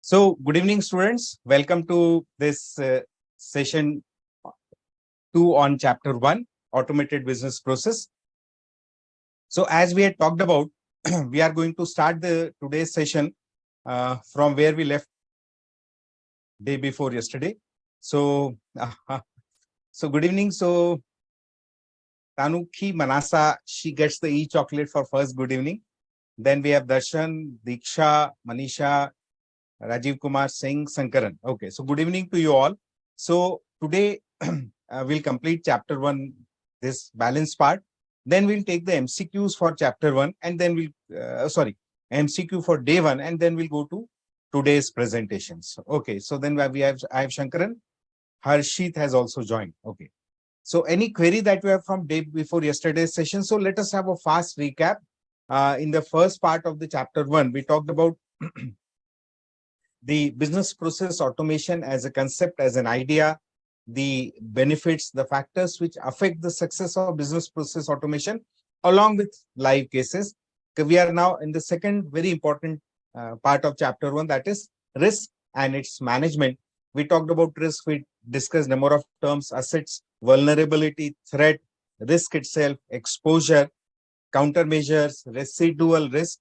So, good evening, students. Welcome to this session 2 on chapter 1, automated business process. So, as we had talked about, we are going to start the today's session from where we left day before yesterday. So, so good evening. So, Tanuki Manasa, she gets the e-chocolate for first good evening. Then we have Darshan, Diksha, Manisha, Rajiv Kumar Singh, Sankaran. Okay, so good evening to you all. So today we'll complete chapter 1, this balance part. Then we'll take the MCQs for chapter 1 and then MCQ for day 1 and then we'll go to today's presentations. Okay, so then I have Shankaran. Harshit has also joined. Okay. So any query that you have from day before yesterday's session. So let us have a fast recap. In the first part of the chapter 1, we talked about the business process automation as a concept, as an idea, the benefits, the factors which affect the success of business process automation, along with live cases. We are now in the second very important part of chapter 1, that is risk and its management. We talked about risk, we discussed number of terms, assets, vulnerability, threat, risk itself, exposure, countermeasures, residual risk.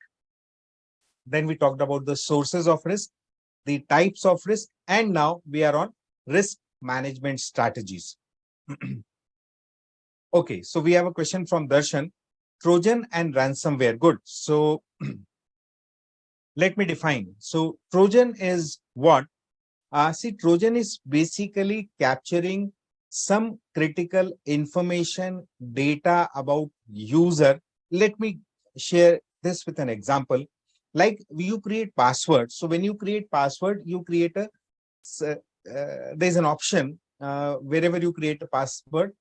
Then we talked about the sources of risk, the types of risk, and now we are on risk management strategies. Okay, so we have a question from Darshan. Trojan and ransomware. Good. So let me define. So Trojan is what? See, Trojan is basically capturing some critical information, data about user. Let me share this with an example. Like you create password. So when you create password, you create a, there's an option wherever you create a password,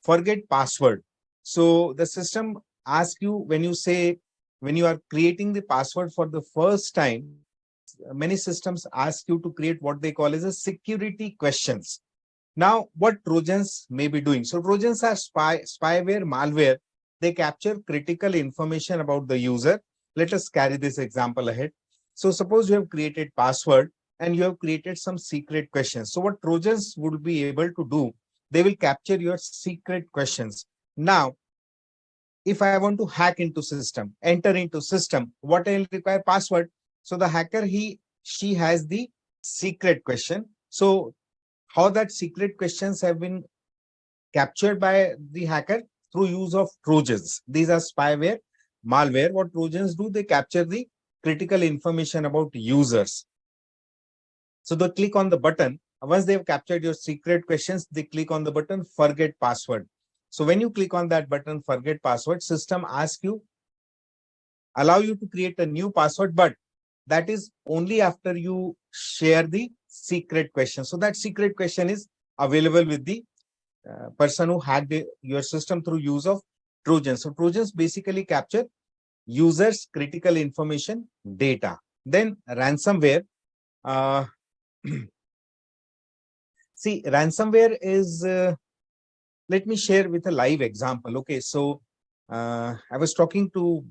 forget password. So the system asks you when you are creating the password for the first time, many systems ask you to create what they call as a security questions. Now, what Trojans may be doing? So Trojans are spyware, malware. They capture critical information about the user. Let us carry this example ahead. So suppose you have created password and you have created some secret questions. So what Trojans would be able to do, they will capture your secret questions. Now, if I want to hack into system, enter into system, what I will require? Password. So the hacker, she has the secret question. So how that secret questions have been captured by the hacker? Through use of Trojans. These are spyware, malware. What Trojans do, they capture the critical information about users. So they click on the button. Once they've captured your secret questions, they click on the button, forget password. So when you click on that button, forget password, system asks you, allow you to create a new password, but that is only after you share the secret question. So that secret question is available with the person who hacked your system through use of Trojans. So Trojans basically capture users' critical information data. Then ransomware. See, ransomware is, let me share with a live example. Okay, so I was talking to,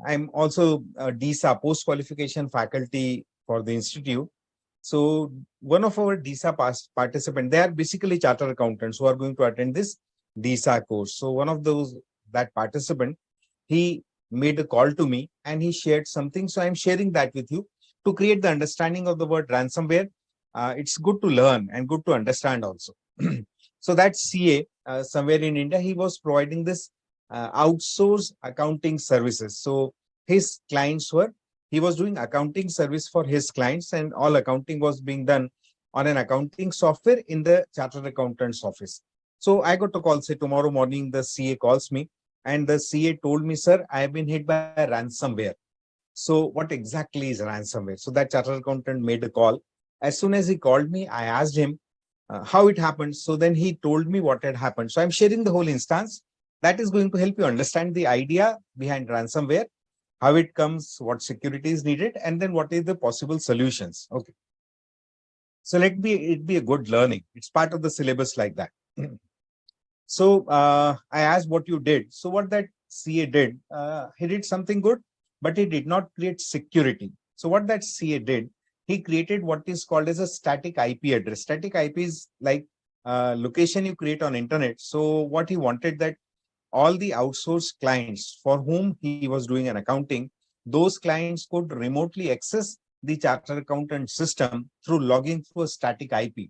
I'm also a DISA, post-qualification faculty for the institute. So one of our DISA participants, they are basically chartered accountants who are going to attend this DISA course. So one of that participant, he made a call to me and he shared something. So I'm sharing that with you to create the understanding of the word ransomware. It's good to learn and good to understand also. So that CA somewhere in India, he was providing this outsourced accounting services. So his clients he was doing accounting service for his clients, and all accounting was being done on an accounting software in the chartered accountant's office. So I got a call, say tomorrow morning, the CA calls me and the CA told me, sir, I have been hit by ransomware. So what exactly is ransomware? So that chartered accountant made a call. As soon as he called me, I asked him how it happened. So then he told me what had happened. So I'm sharing the whole instance. That is going to help you understand the idea behind ransomware, how it comes, what security is needed, and then what is the possible solutions. Okay. So it be a good learning. It's part of the syllabus like that. So I asked what you did. So what that CA did, he did something good, but he did not create security. So what that CA did, he created what is called as a static IP address. Static IP is like location you create on internet. So what he wanted that all the outsourced clients for whom he was doing an accounting, those clients could remotely access the chartered accountant system through logging through a static IP.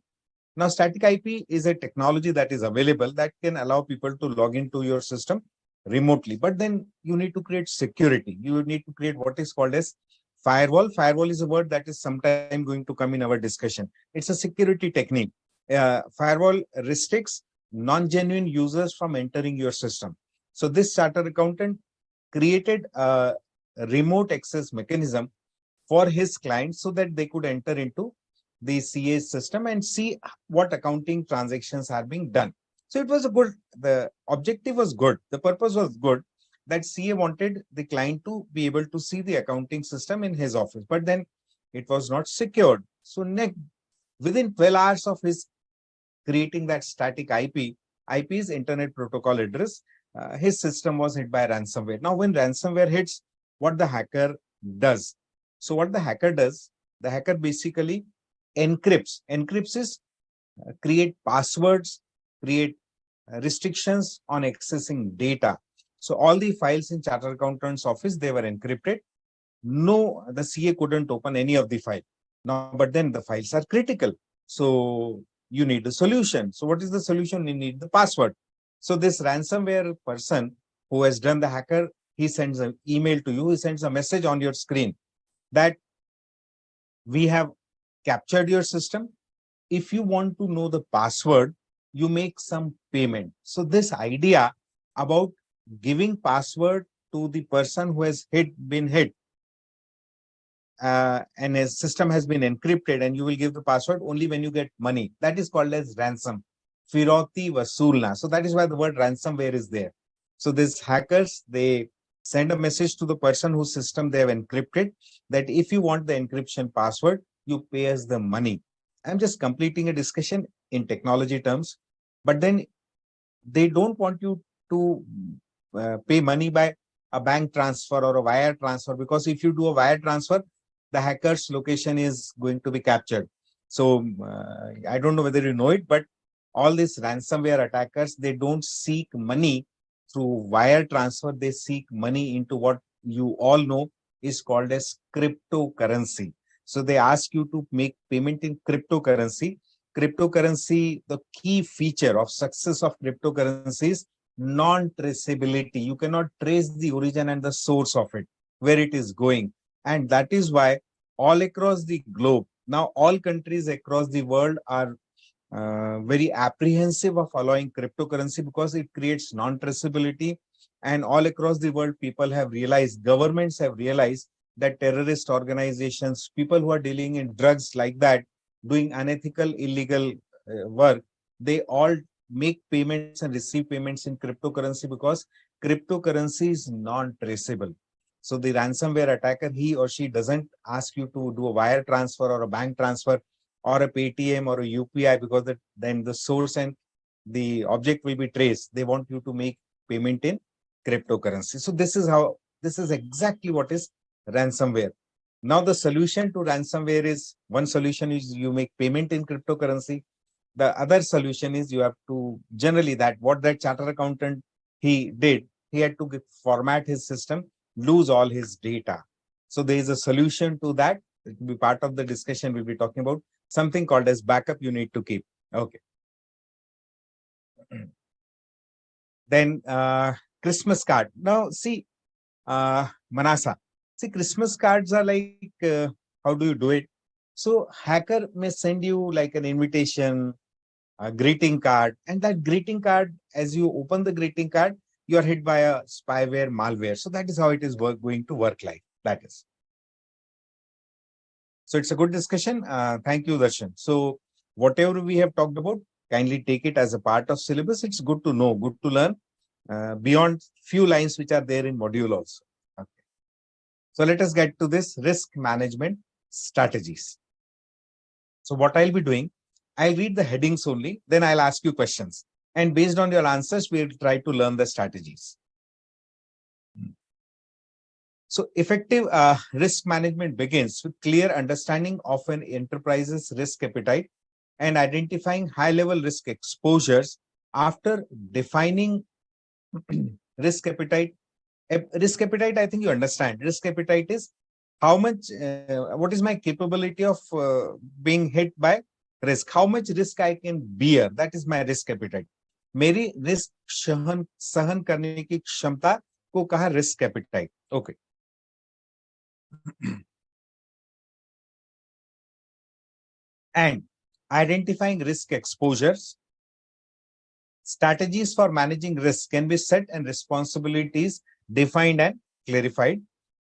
Now, static IP is a technology that is available that can allow people to log into your system remotely. But then you need to create security. You need to create what is called as firewall. Firewall is a word that is sometime going to come in our discussion. It's a security technique. Firewall restricts non-genuine users from entering your system. So this chartered accountant created a remote access mechanism for his clients so that they could enter into the CA system and see what accounting transactions are being done. So it was a good, the objective was good, the purpose was good, that CA wanted the client to be able to see the accounting system in his office, but then it was not secured. So within 12 hours of his creating that static IP is Internet Protocol Address, his system was hit by ransomware. Now, when ransomware hits, what the hacker does? So what the hacker does, the hacker basically encrypts. Encrypts is create passwords, create restrictions on accessing data. So all the files in Chartered Accountant's office, they were encrypted. No, the CA couldn't open any of the file. Now, but then the files are critical. So you need a solution. So what is the solution? You need the password. So this ransomware person who has done the hacker, he sends an email to you, he sends a message on your screen that we have captured your system. If you want to know the password, you make some payment. So this idea about giving password to the person who has been hit, and his system has been encrypted, and you will give the password only when you get money. That is called as ransom. Firoti vasulna. So that is why the word ransomware is there. So these hackers, they send a message to the person whose system they have encrypted that if you want the encryption password, you pay us the money. I'm just completing a discussion in technology terms, but then they don't want you to pay money by a bank transfer or a wire transfer, because if you do a wire transfer, the hacker's location is going to be captured. So I don't know whether you know it, but all these ransomware attackers, they don't seek money through wire transfer. They seek money into what you all know is called as cryptocurrency. So they ask you to make payment in cryptocurrency. Cryptocurrency, the key feature of success of cryptocurrency is non-traceability. You cannot trace the origin and the source of it, where it is going. And that is why all across the globe, now all countries across the world are very apprehensive of allowing cryptocurrency because it creates non-traceability. And all across the world, people have realized, governments have realized that terrorist organizations, people who are dealing in drugs like that, doing unethical, illegal work, they all make payments and receive payments in cryptocurrency because cryptocurrency is non-traceable. So the ransomware attacker, he or she doesn't ask you to do a wire transfer or a bank transfer or a Paytm or a UPI, because then the source and the object will be traced. They want you to make payment in cryptocurrency. So this is exactly what is ransomware. Now the solution to ransomware is, one solution is you make payment in cryptocurrency. The other solution is you have to, generally what that chartered accountant he did, he had to format his system, lose all his data. So there is a solution to that. It will be part of the discussion. We'll be talking about something called as backup you need to keep. Okay. Then Christmas card. Now see, Manasa. See, Christmas cards are like, how do you do it? So hacker may send you like an invitation, a greeting card, and that greeting card, as you open the greeting card, you are hit by a spyware, malware. So that is how it is going to work like. That is. So it's a good discussion. Thank you, Darshan. So whatever we have talked about, kindly take it as a part of syllabus. It's good to know, good to learn beyond few lines which are there in module also. Okay. So let us get to this risk management strategies. So what I'll be doing, I'll read the headings only, then I'll ask you questions. And based on your answers, we'll try to learn the strategies. So effective risk management begins with clear understanding of an enterprise's risk appetite and identifying high-level risk exposures. After defining risk appetite, risk appetite, I think you understand. Risk appetite is how much, what is my capability of being hit by risk? How much risk I can bear? That is my risk appetite. मेरी risk सहन करने की क्षमता को कहा risk appetite. Okay. And identifying risk exposures. Strategies for managing risk can be set and responsibilities defined and clarified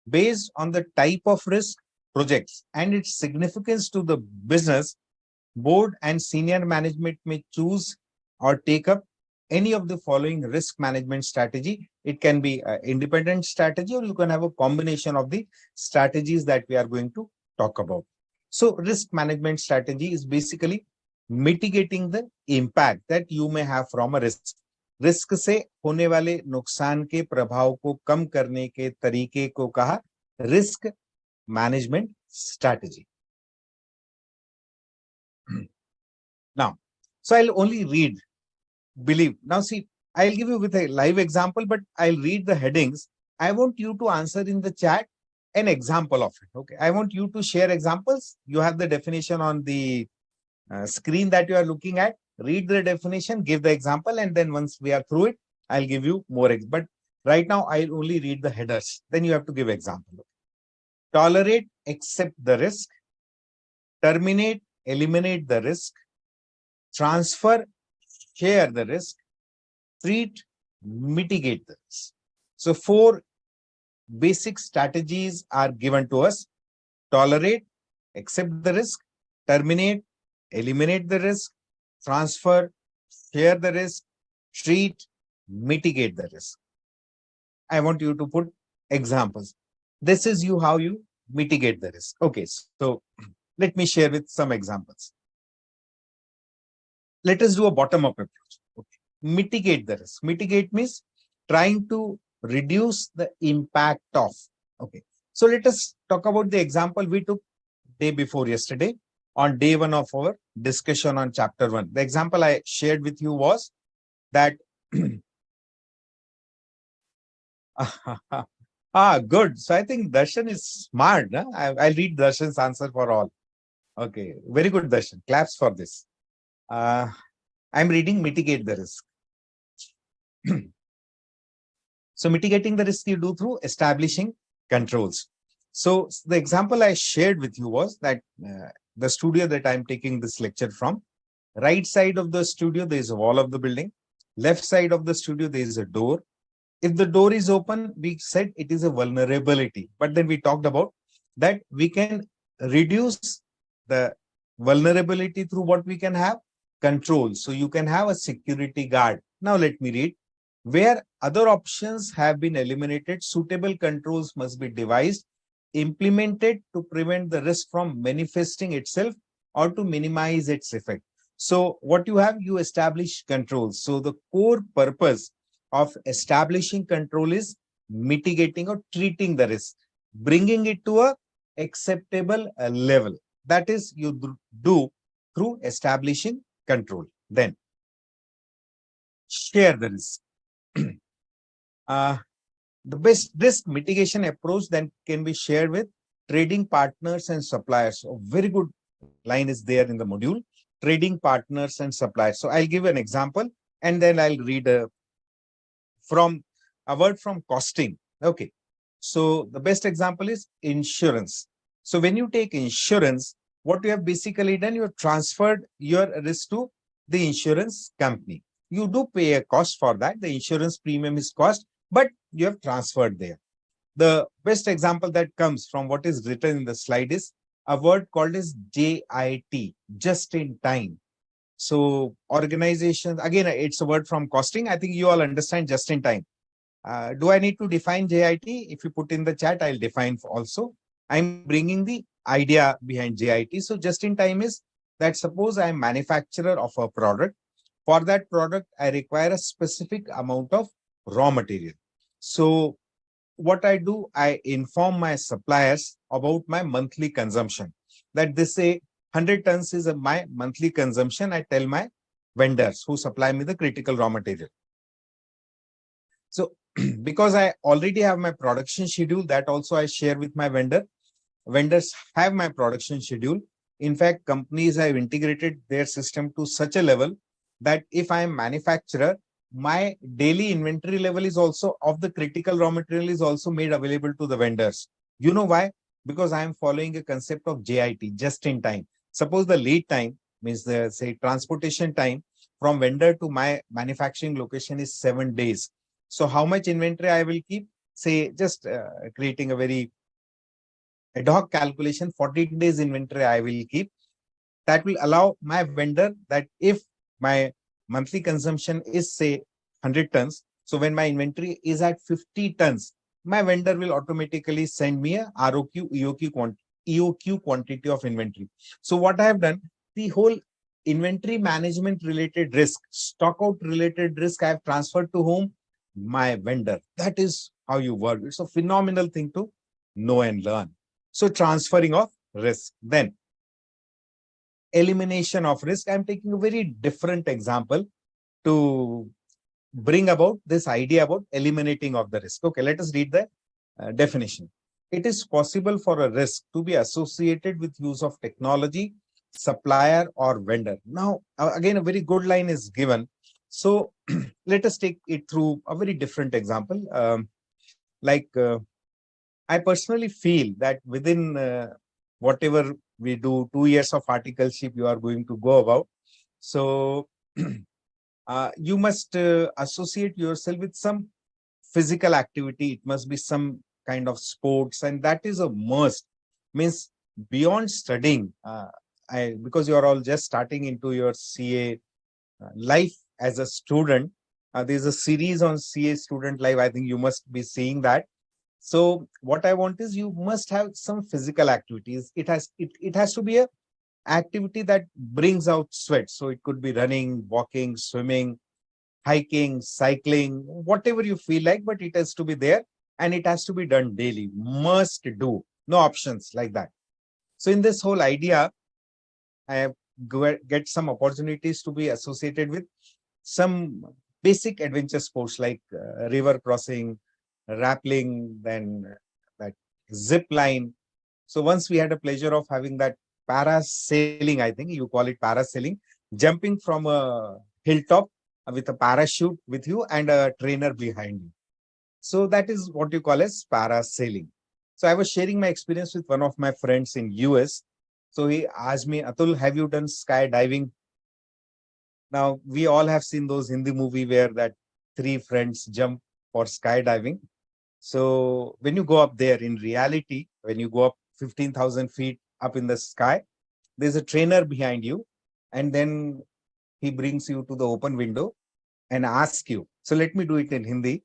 based on the type of risk, projects, and its significance to the business. Board and senior management may choose or take up any of the following risk management strategy. It can be an independent strategy, or you can have a combination of the strategies that we are going to talk about. So risk management strategy is basically mitigating the impact that you may have from a risk. Risk से होने वाले नुकसान के प्रभाव को कम करने के तरीके को कहा risk management strategy. Now, so I'll only read, believe. Now see, I'll give you with a live example, but I'll read the headings. I want you to answer in the chat an example of it. Okay. I want you to share examples. You have the definition on the screen that you are looking at. Read the definition, give the example, and then once we are through it, I'll give you more. But right now, I'll only read the headers. Then you have to give example. Tolerate, accept the risk. Terminate, eliminate the risk. Transfer, share the risk. Treat, mitigate the risk. So 4 basic strategies are given to us. Tolerate, accept the risk. Terminate, eliminate the risk. Transfer, share the risk. Treat, mitigate the risk. I want you to put examples. This is how you mitigate the risk. Okay, so let me share with some examples. Let us do a bottom-up approach. Okay. Mitigate the risk. Mitigate means trying to reduce the impact of. Okay. So let us talk about the example we took day before yesterday on day 1 of our discussion on chapter 1. The example I shared with you was that good. So I think Darshan is smart. Huh? I'll read Darshan's answer for all. Okay, very good, Darshan. Claps for this. I'm reading mitigate the risk. So mitigating the risk you do through establishing controls. So the example I shared with you was that the studio that I'm taking this lecture from, right side of the studio, there is a wall of the building. Left side of the studio, there is a door. If the door is open, we said it is a vulnerability. But then we talked about that we can reduce the vulnerability through what we can have control. So you can have a security guard. Now let me read. Where other options have been eliminated, suitable controls must be devised, implemented to prevent the risk from manifesting itself or to minimize its effect. So what you have, you establish controls. So the core purpose of establishing control is mitigating or treating the risk, bringing it to a acceptable level. That is you do through establishing control. Then share the risk. The best risk mitigation approach then can be shared with trading partners and suppliers. A very good line is there in the module, trading partners and suppliers. So I'll give an example and then I'll read from a word from costing. Okay. So the best example is insurance. So when you take insurance, what you have basically done, you have transferred your risk to the insurance company. You do pay a cost for that. The insurance premium is cost, but you have transferred there. The best example that comes from what is written in the slide is a word called as JIT, just in time. So organizations, again, it's a word from costing. I think you all understand just in time. Do I need to define JIT? If you put in the chat, I'll define also. I'm bringing the idea behind JIT. So just in time is that suppose I'm manufacturer of a product. For that product, I require a specific amount of raw material. So what I do, I inform my suppliers about my monthly consumption. That they say 100 tons is my monthly consumption. I tell my vendors who supply me the critical raw material. So because I already have my production schedule, that also I share with my vendor. Vendors have my production schedule. In fact, companies have integrated their system to such a level that if I am manufacturer, my daily inventory level is also of the critical raw material is also made available to the vendors. You know why? Because I am following a concept of JIT, just in time. Suppose the lead time means the say transportation time from vendor to my manufacturing location is 7 days. So how much inventory I will keep? Say just creating a very ad hoc calculation, 14 days inventory I will keep. That will allow my vendor that if my monthly consumption is say 100 tons, so when my inventory is at 50 tons, my vendor will automatically send me a ROQ, EOQ quantity of inventory. So what I have done, the whole inventory management related risk, stock out related risk, I have transferred to whom? My vendor. That is how you work. It's a phenomenal thing to know and learn. So transferring of risk. Then elimination of risk. I'm taking a very different example to bring about this idea about eliminating of the risk. Okay, let us read the definition. It is possible for a risk to be associated with use of technology, supplier or vendor. Now, again, a very good line is given. So let us take it through a very different example. I personally feel that within whatever we do, 2 years of articleship you are going to go about. So you must associate yourself with some physical activity. It must be some kind of sports, and that is a must. Means beyond studying, because you are all just starting into your CA life as a student. There's a series on CA student life. I think you must be seeing that. So what I want is you must have some physical activities. It has to be a activity that brings out sweat. So it could be running, walking, swimming, hiking, cycling, whatever you feel like, but it has to be there and it has to be done daily. Must do. No options like that. So in this whole idea, I have get some opportunities to be associated with some basic adventure sports like river crossing, rappelling, then that zip line. So once we had a pleasure of having that parasailing, I think you call it parasailing, jumping from a hilltop with a parachute with you and a trainer behind you. So that is what you call as parasailing. So I was sharing my experience with one of my friends in US. So he asked me, Atul, have you done skydiving? Now we all have seen those Hindi movie where that three friends jump for skydiving. So when you go up there in reality, when you go up 15,000 feet up in the sky, there's a trainer behind you, and then he brings you to the open window and asks you. So let me do it in Hindi.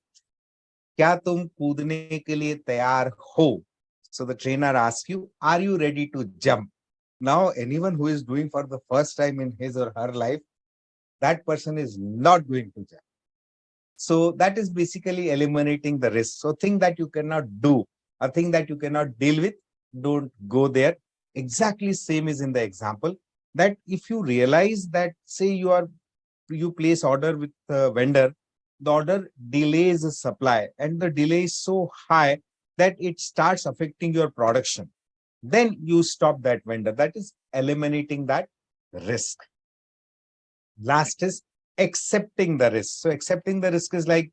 क्या तुम कूदने के लिए तैयार हो? So the trainer asks you, are you ready to jump? Now, anyone who is doing for the first time in his or her life, that person is not going to jump. So that is basically eliminating the risk. So thing that you cannot do, a thing that you cannot deal with, don't go there. Exactly same is in the example that if you realize that, say you place order with the vendor, the order delays the supply and the delay is so high that it starts affecting your production. Then you stop that vendor. That is eliminating that risk. Last is accepting the risk. So accepting the risk is like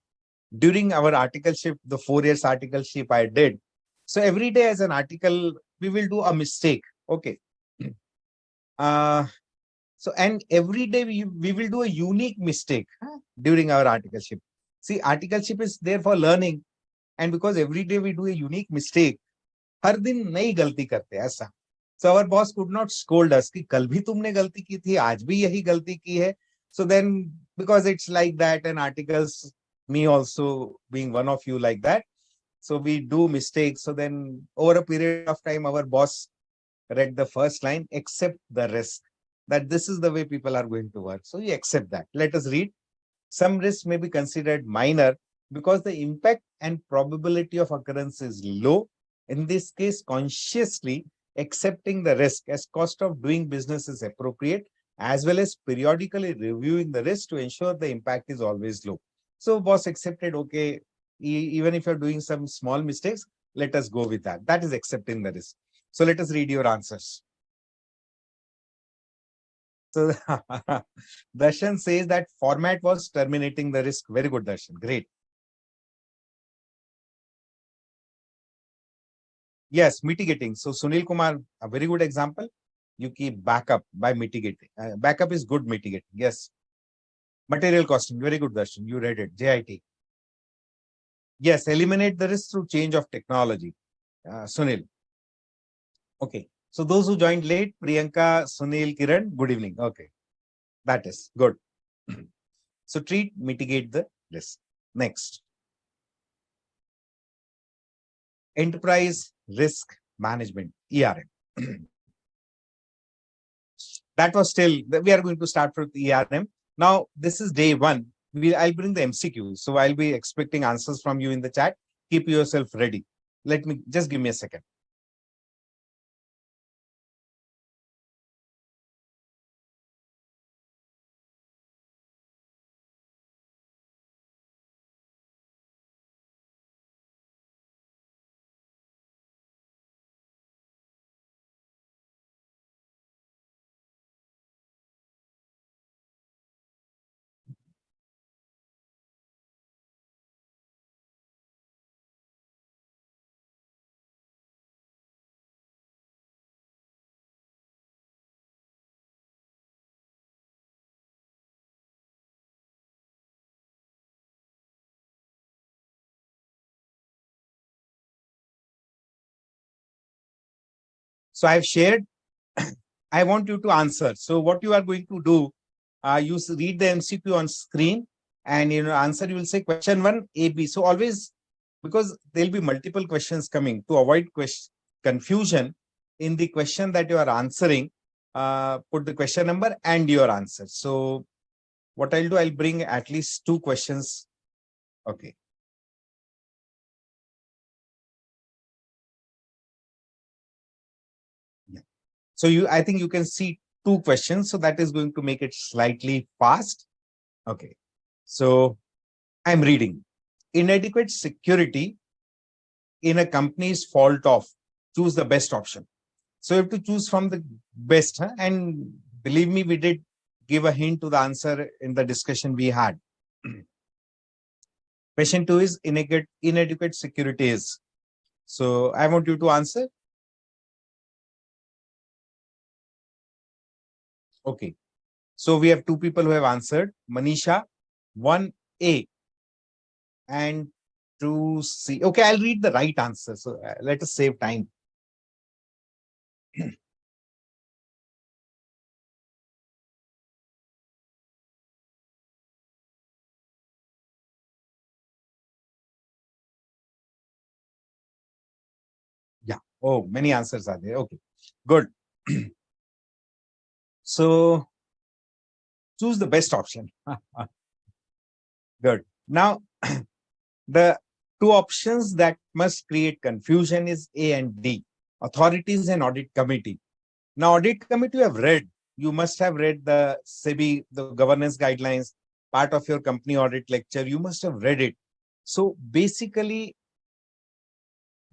during our articleship, the 4 years articleship I did. So every day as an article, we will do a mistake. Okay. So and every day we will do a unique mistake during our articleship. See, articleship is there for learning. And because every day we do a unique mistake, हर दिन नई गलती करते हैं ऐसा. So our boss could not scold us कि कल भी तुमने गलती की थी, आज भी यही गलती की है. So then, because it's like that, and articles, me also being one of you like that, so we do mistakes. So then, over a period of time, our boss read the first line: accept the risk. That this is the way people are going to work. So you accept that. Let us read. Some risks may be considered minor, because the impact and probability of occurrence is low. In this case, consciously accepting the risk as cost of doing business is appropriate, as well as periodically reviewing the risk to ensure the impact is always low. So boss accepted, okay, even if you're doing some small mistakes, let us go with that. That is accepting the risk. So let us read your answers. So Darshan says that format was terminating the risk. Very good, Darshan. Great. Yes, mitigating. So Sunil Kumar, a very good example. You keep backup by mitigating. Backup is good mitigating. Yes. Material costing. Very good, Darshan. You read it. JIT. Yes, eliminate the risk through change of technology. Sunil. Okay. So those who joined late, Priyanka, Sunil, Kiran, good evening. Okay. That is good. So treat, mitigate the risk. Next. Enterprise Risk Management, ERM. That was still, we are going to start with ERM. Now, this is day one. I'll bring the MCQ. So I'll be expecting answers from you in the chat. Keep yourself ready. Let me, just give me a second. So I've shared, I want you to answer. So what you are going to do, you read the MCQ on screen and answer, you will say question 1, A, B. So always, because there'll be multiple questions coming, to avoid confusion in the question that you are answering, put the question number and your answer. So what I'll do, I'll bring at least 2 questions. Okay. Yeah. So I think you can see 2 questions. So that is going to make it slightly fast. Okay. So I'm reading. Inadequate security in a company's fault of, choose the best option. So you have to choose from the best. And believe me, we did give a hint to the answer in the discussion we had. Question 2 is inadequate security is. So I want you to answer. Okay. So we have 2 people who have answered. Manisha, 1A and 2C. Okay, I'll read the right answer. So let us save time. Yeah. Oh, many answers are there. Okay, good. So choose the best option. Good. Now, the 2 options that must create confusion is A and D, authorities and audit committee. Now, audit committee you have read. You must have read the SEBI, the governance guidelines, part of your company audit lecture. You must have read it. So basically,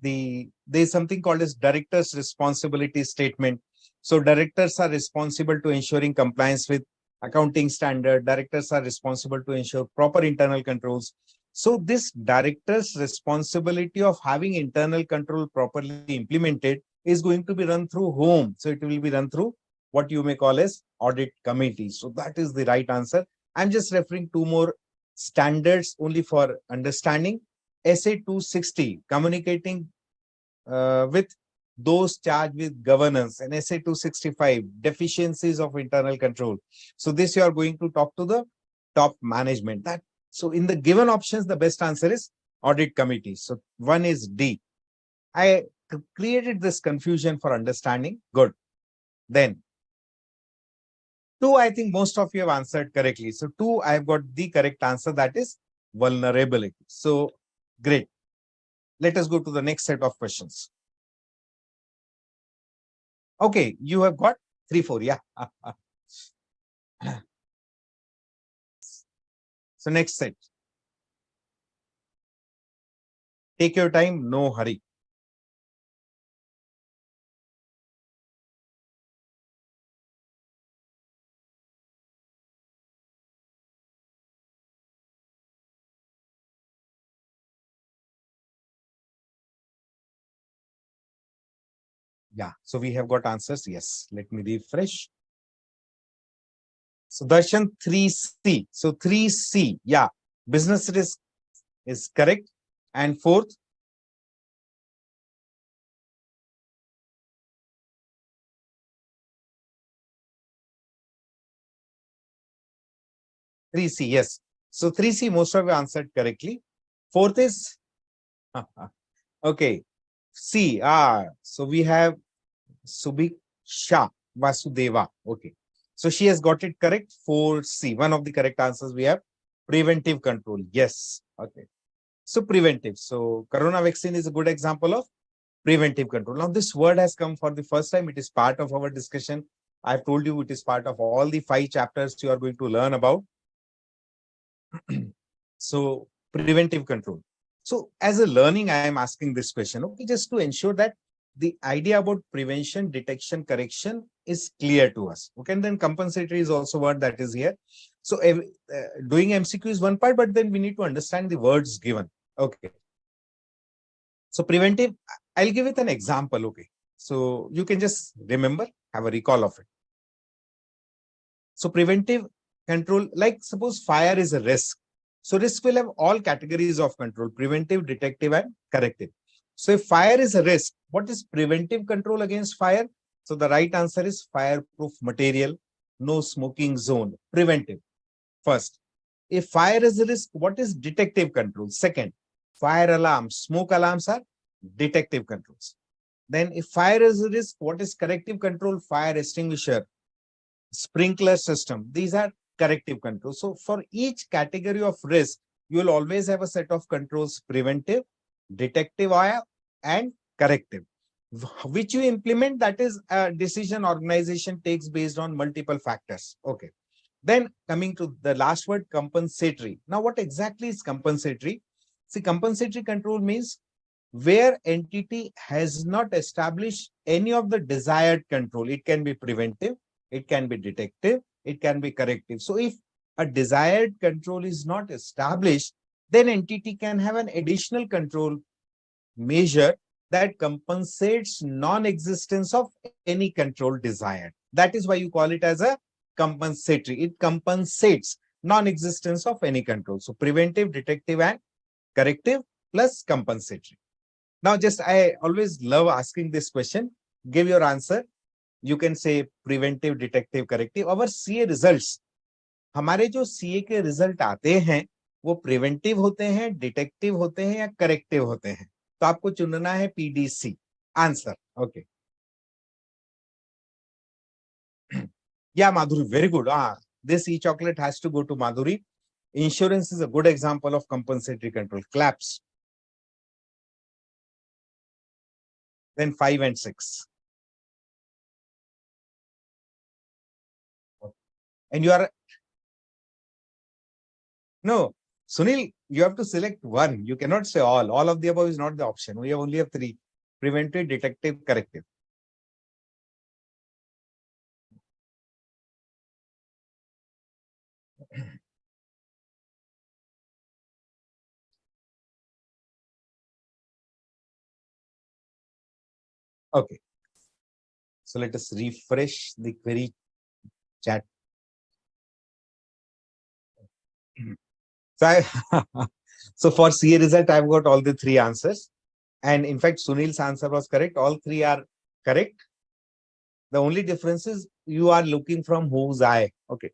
there's something called as director's responsibility statement. So directors are responsible to ensuring compliance with accounting standard. Directors are responsible to ensure proper internal controls. So this director's responsibility of having internal control properly implemented is going to be run through whom? So it will be run through what you may call as audit committee. So that is the right answer. I'm just referring 2 more standards only for understanding. SA 260, communicating with those charged with governance, and SA 265, deficiencies of internal control. So this you are going to talk to the top management. So in the given options, the best answer is audit committee. So 1 is D. I created this confusion for understanding. Good. Then 2, I think most of you have answered correctly. So 2, I've got the correct answer. That is vulnerability. So great. Let us go to the next set of questions. Okay, you have got 3, 4. Yeah. So next set. Take your time, no hurry. Yeah. So we have got answers. Yes. Let me refresh. So Darshan 3C. So 3C. Yeah. Business risk is correct. And fourth, 3C. Yes. So 3C, most of you answered correctly. Fourth is, okay. C. So we have Subhiksha Vasudeva. Okay. So she has got it correct. 4C. One of the correct answers we have. Preventive control. Yes. Okay. So preventive. So corona vaccine is a good example of preventive control. Now this word has come for the first time. It is part of our discussion. I've told you it is part of all the 5 chapters you are going to learn about. So preventive control. So as a learning, I am asking this question, okay, just to ensure that the idea about prevention, detection, correction is clear to us. Okay, and then compensatory is also word that is here. So doing MCQ is one part, but then we need to understand the words given. Okay. So preventive, I'll give it an example. Okay. So you can just remember, have a recall of it. So preventive control, like suppose fire is a risk. So risk will have all categories of control: preventive, detective, and corrective. So if fire is a risk, what is preventive control against fire? So the right answer is fireproof material, no smoking zone, preventive. First, if fire is a risk, what is detective control? Second, fire alarms, smoke alarms are detective controls. Then if fire is a risk, what is corrective control? Fire extinguisher, sprinkler system. These are corrective controls. So for each category of risk, you will always have a set of controls: preventive, detective, and corrective, which you implement. That is a decision organization takes based on multiple factors. Okay. Then coming to the last word, compensatory. Now, what exactly is compensatory? See, compensatory control means where entity has not established any of the desired control. It can be preventive, it can be detective, it can be corrective. So if a desired control is not established, then entity can have an additional control measure that compensates non-existence of any control desired. That is why you call it as a compensatory. It compensates non-existence of any control. So preventive, detective, and corrective plus compensatory. Now, just I always love asking this question. Give your answer. You can say preventive, detective, corrective. Our CA results, हमारे जो CA के result आते हैं वो preventive होते हैं, detective होते हैं या करेक्टिव होते हैं. तो आपको चुनना है PDC answer. Okay. Yeah, Madhuri, very good. This e-chocolate has to go to Madhuri. Insurance is a good example of compensatory control. Claps. Then 5 and 6. And you are, no, Sunil, you have to select one. You cannot say all. All of the above is not the option. We only have 3: preventive, detective, corrective. Okay. So let us refresh the query chat. So, so for CA result, I've got all the 3 answers. And in fact, Sunil's answer was correct. All 3 are correct. The only difference is you are looking from whose eye. Okay.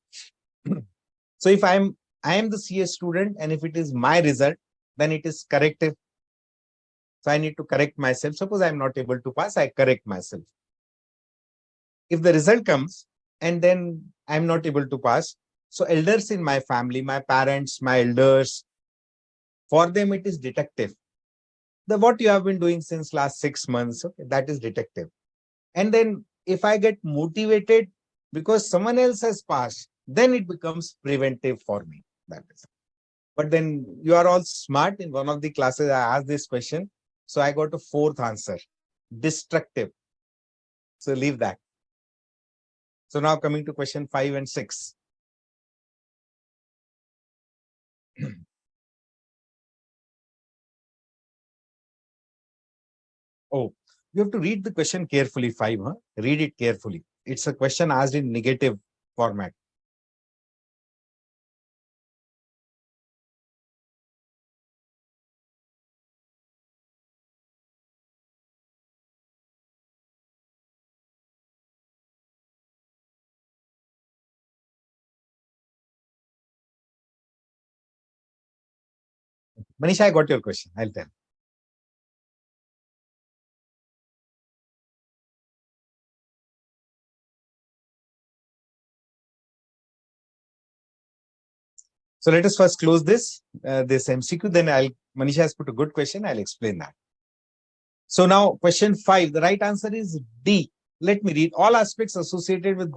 So if I am the CA student, and if it is my result, then it is corrective. So I need to correct myself. Suppose I am not able to pass, I correct myself. If the result comes and then I'm not able to pass, so elders in my family, my parents, my elders, For them, it is detective. The what you have been doing since last 6 months, okay, that is detective. And then if I get motivated because someone else has passed, then it becomes preventive for me. That is. But then you are all smart. In one of the classes, I asked this question. So I got a fourth answer, destructive. So leave that. So now coming to question 5 and 6. Oh, you have to read the question carefully, 5. Huh? Read it carefully. It's a question asked in negative format. Manisha, I got your question. I'll tell. So let us first close this MCQ. Then Manisha has put a good question. I'll explain that. So now question 5, the right answer is D. Let me read. All aspects associated with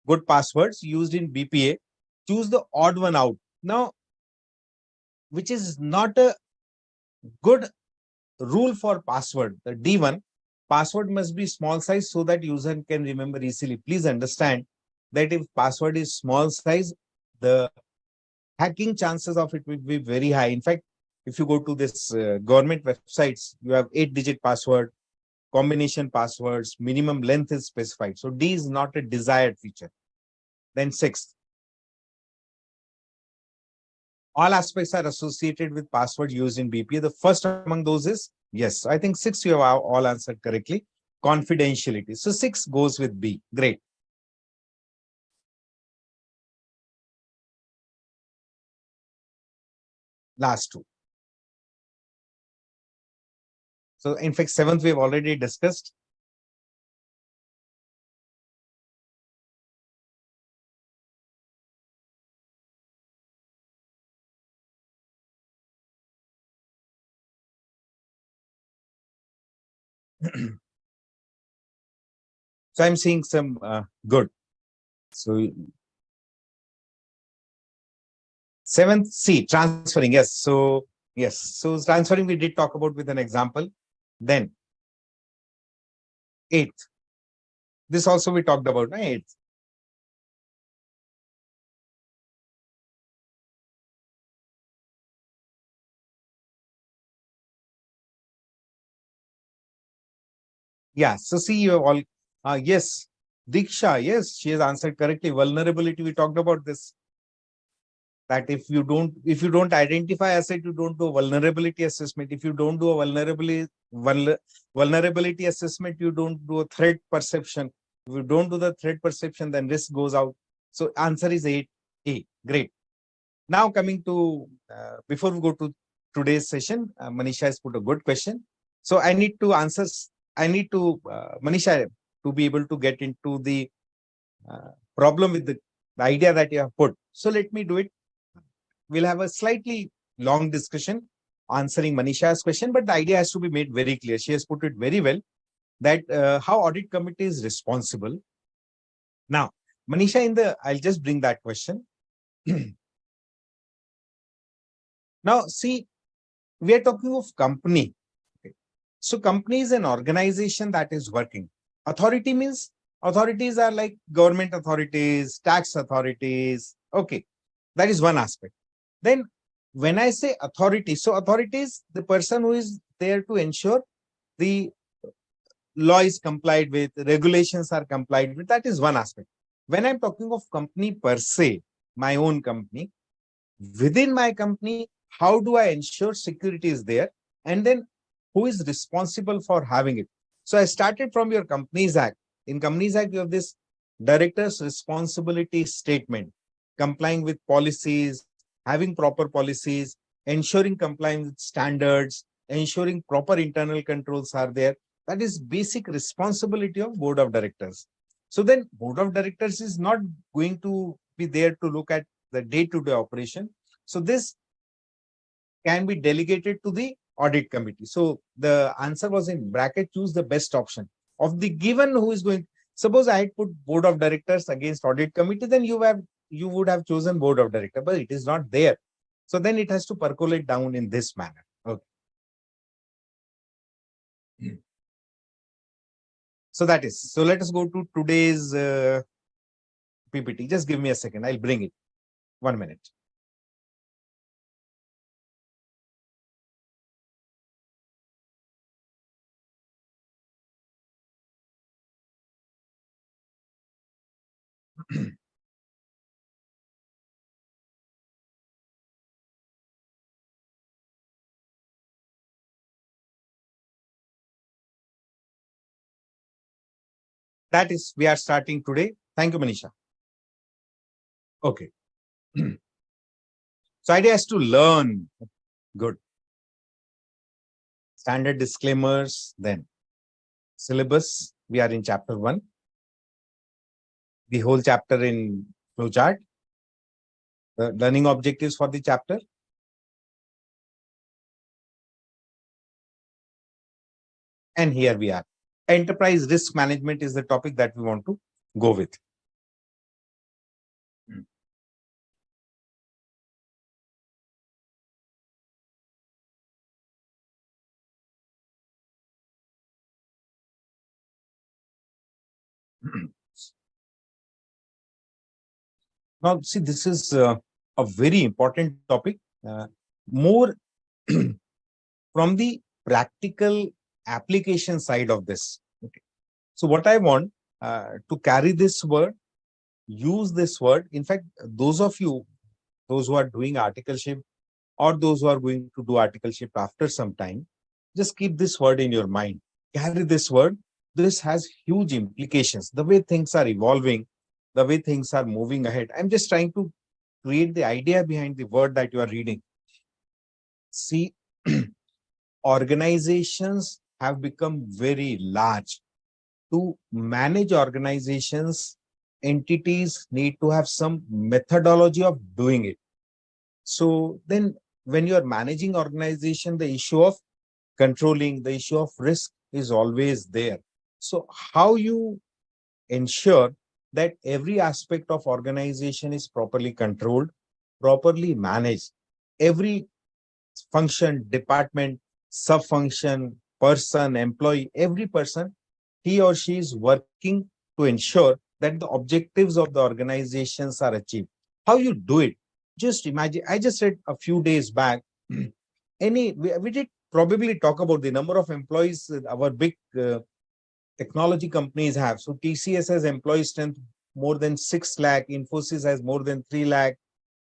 good passwords used in BPA. Choose the odd one out. Now, which is not a good rule for password. The D1, password must be small size so that user can remember easily. Please understand that if password is small size, the hacking chances of it will be very high. In fact, if you go to this government websites, you have 8-digit password, combination passwords, minimum length is specified. So D is not a desired feature. Then 6th, all aspects are associated with password used in BPA. The first among those is, yes, I think 6 you have all answered correctly, confidentiality. So 6 goes with B. Great. Last 2. So in fact, 7th we have already discussed. So I'm seeing some good. So 7th C, transferring. Yes. So yes. So transferring we did talk about with an example. Then 8th. This also we talked about, right? 8th. Yeah. So see, you have all. Yes. Diksha. Yes, she has answered correctly. Vulnerability. We talked about this. That if you don't identify asset, you don't do a vulnerability assessment. If you don't do a vulnerability assessment, you don't do a threat perception. If you don't do the threat perception, then risk goes out. So answer is 8A. Great. Now coming to before we go to today's session, Manisha has put a good question. So I need to answer. I need to Manisha to be able to get into the problem with the idea that you have put. So let me do it. We'll have a slightly long discussion answering Manisha's question, but the idea has to be made very clear. She has put it very well that how audit committee is responsible. Now, Manisha, I'll just bring that question. Now, see, we are talking of company. Okay. So company is an organization that is working. Authority means authorities are like government authorities, tax authorities. Okay, that is one aspect. Then when I say authority, so authority is the person who is there to ensure the law is complied with, regulations are complied with. That is one aspect. When I'm talking of company per se, my own company, within my company, how do I ensure security is there? And then who is responsible for having it? So I started from your Companies Act. In Companies Act, you have this director's responsibility statement, complying with policies, having proper policies, ensuring compliance with standards, ensuring proper internal controls are there. That is basic responsibility of board of directors. So then board of directors is not going to be there to look at the day-to-day operation. So this can be delegated to the audit committee. So the answer was in bracket, choose the best option. Of the given who is going, suppose I had put board of directors against audit committee, then you would have chosen board of director, but it is not there. So then it has to percolate down in this manner. Okay. So that is, so let us go to today's PPT. Just give me a second. I'll bring it. 1 minute. That is, we are starting today. Thank you, Manisha. Okay. So idea is to learn. Good. Standard disclaimers, then syllabus. We are in chapter 1. The whole chapter in flowchart. The learning objectives for the chapter. And here we are. Enterprise risk management is the topic that we want to go with. Now, see, this is a very important topic, more from the practical application side of this. Okay. So what I want to carry this word, use this word. In fact, those of you, those who are doing articleship or those who are going to do articleship after some time, just keep this word in your mind. Carry this word. This has huge implications. The way things are evolving, the way things are moving ahead. I'm just trying to create the idea behind the word that you are reading. See, organizations have become very large. To manage organizations, entities need to have some methodology of doing it. So then when you are managing organization, the issue of controlling, the issue of risk is always there. So how you ensure that every aspect of organization is properly controlled, properly managed. Every function, department, sub-function, person, employee, every person, he or she is working to ensure that the objectives of the organizations are achieved. How you do it? Just imagine, I just said a few days back, we did probably talk about the number of employees our big technology companies have. So TCS has employee strength more than 6 lakh, Infosys has more than 3 lakh,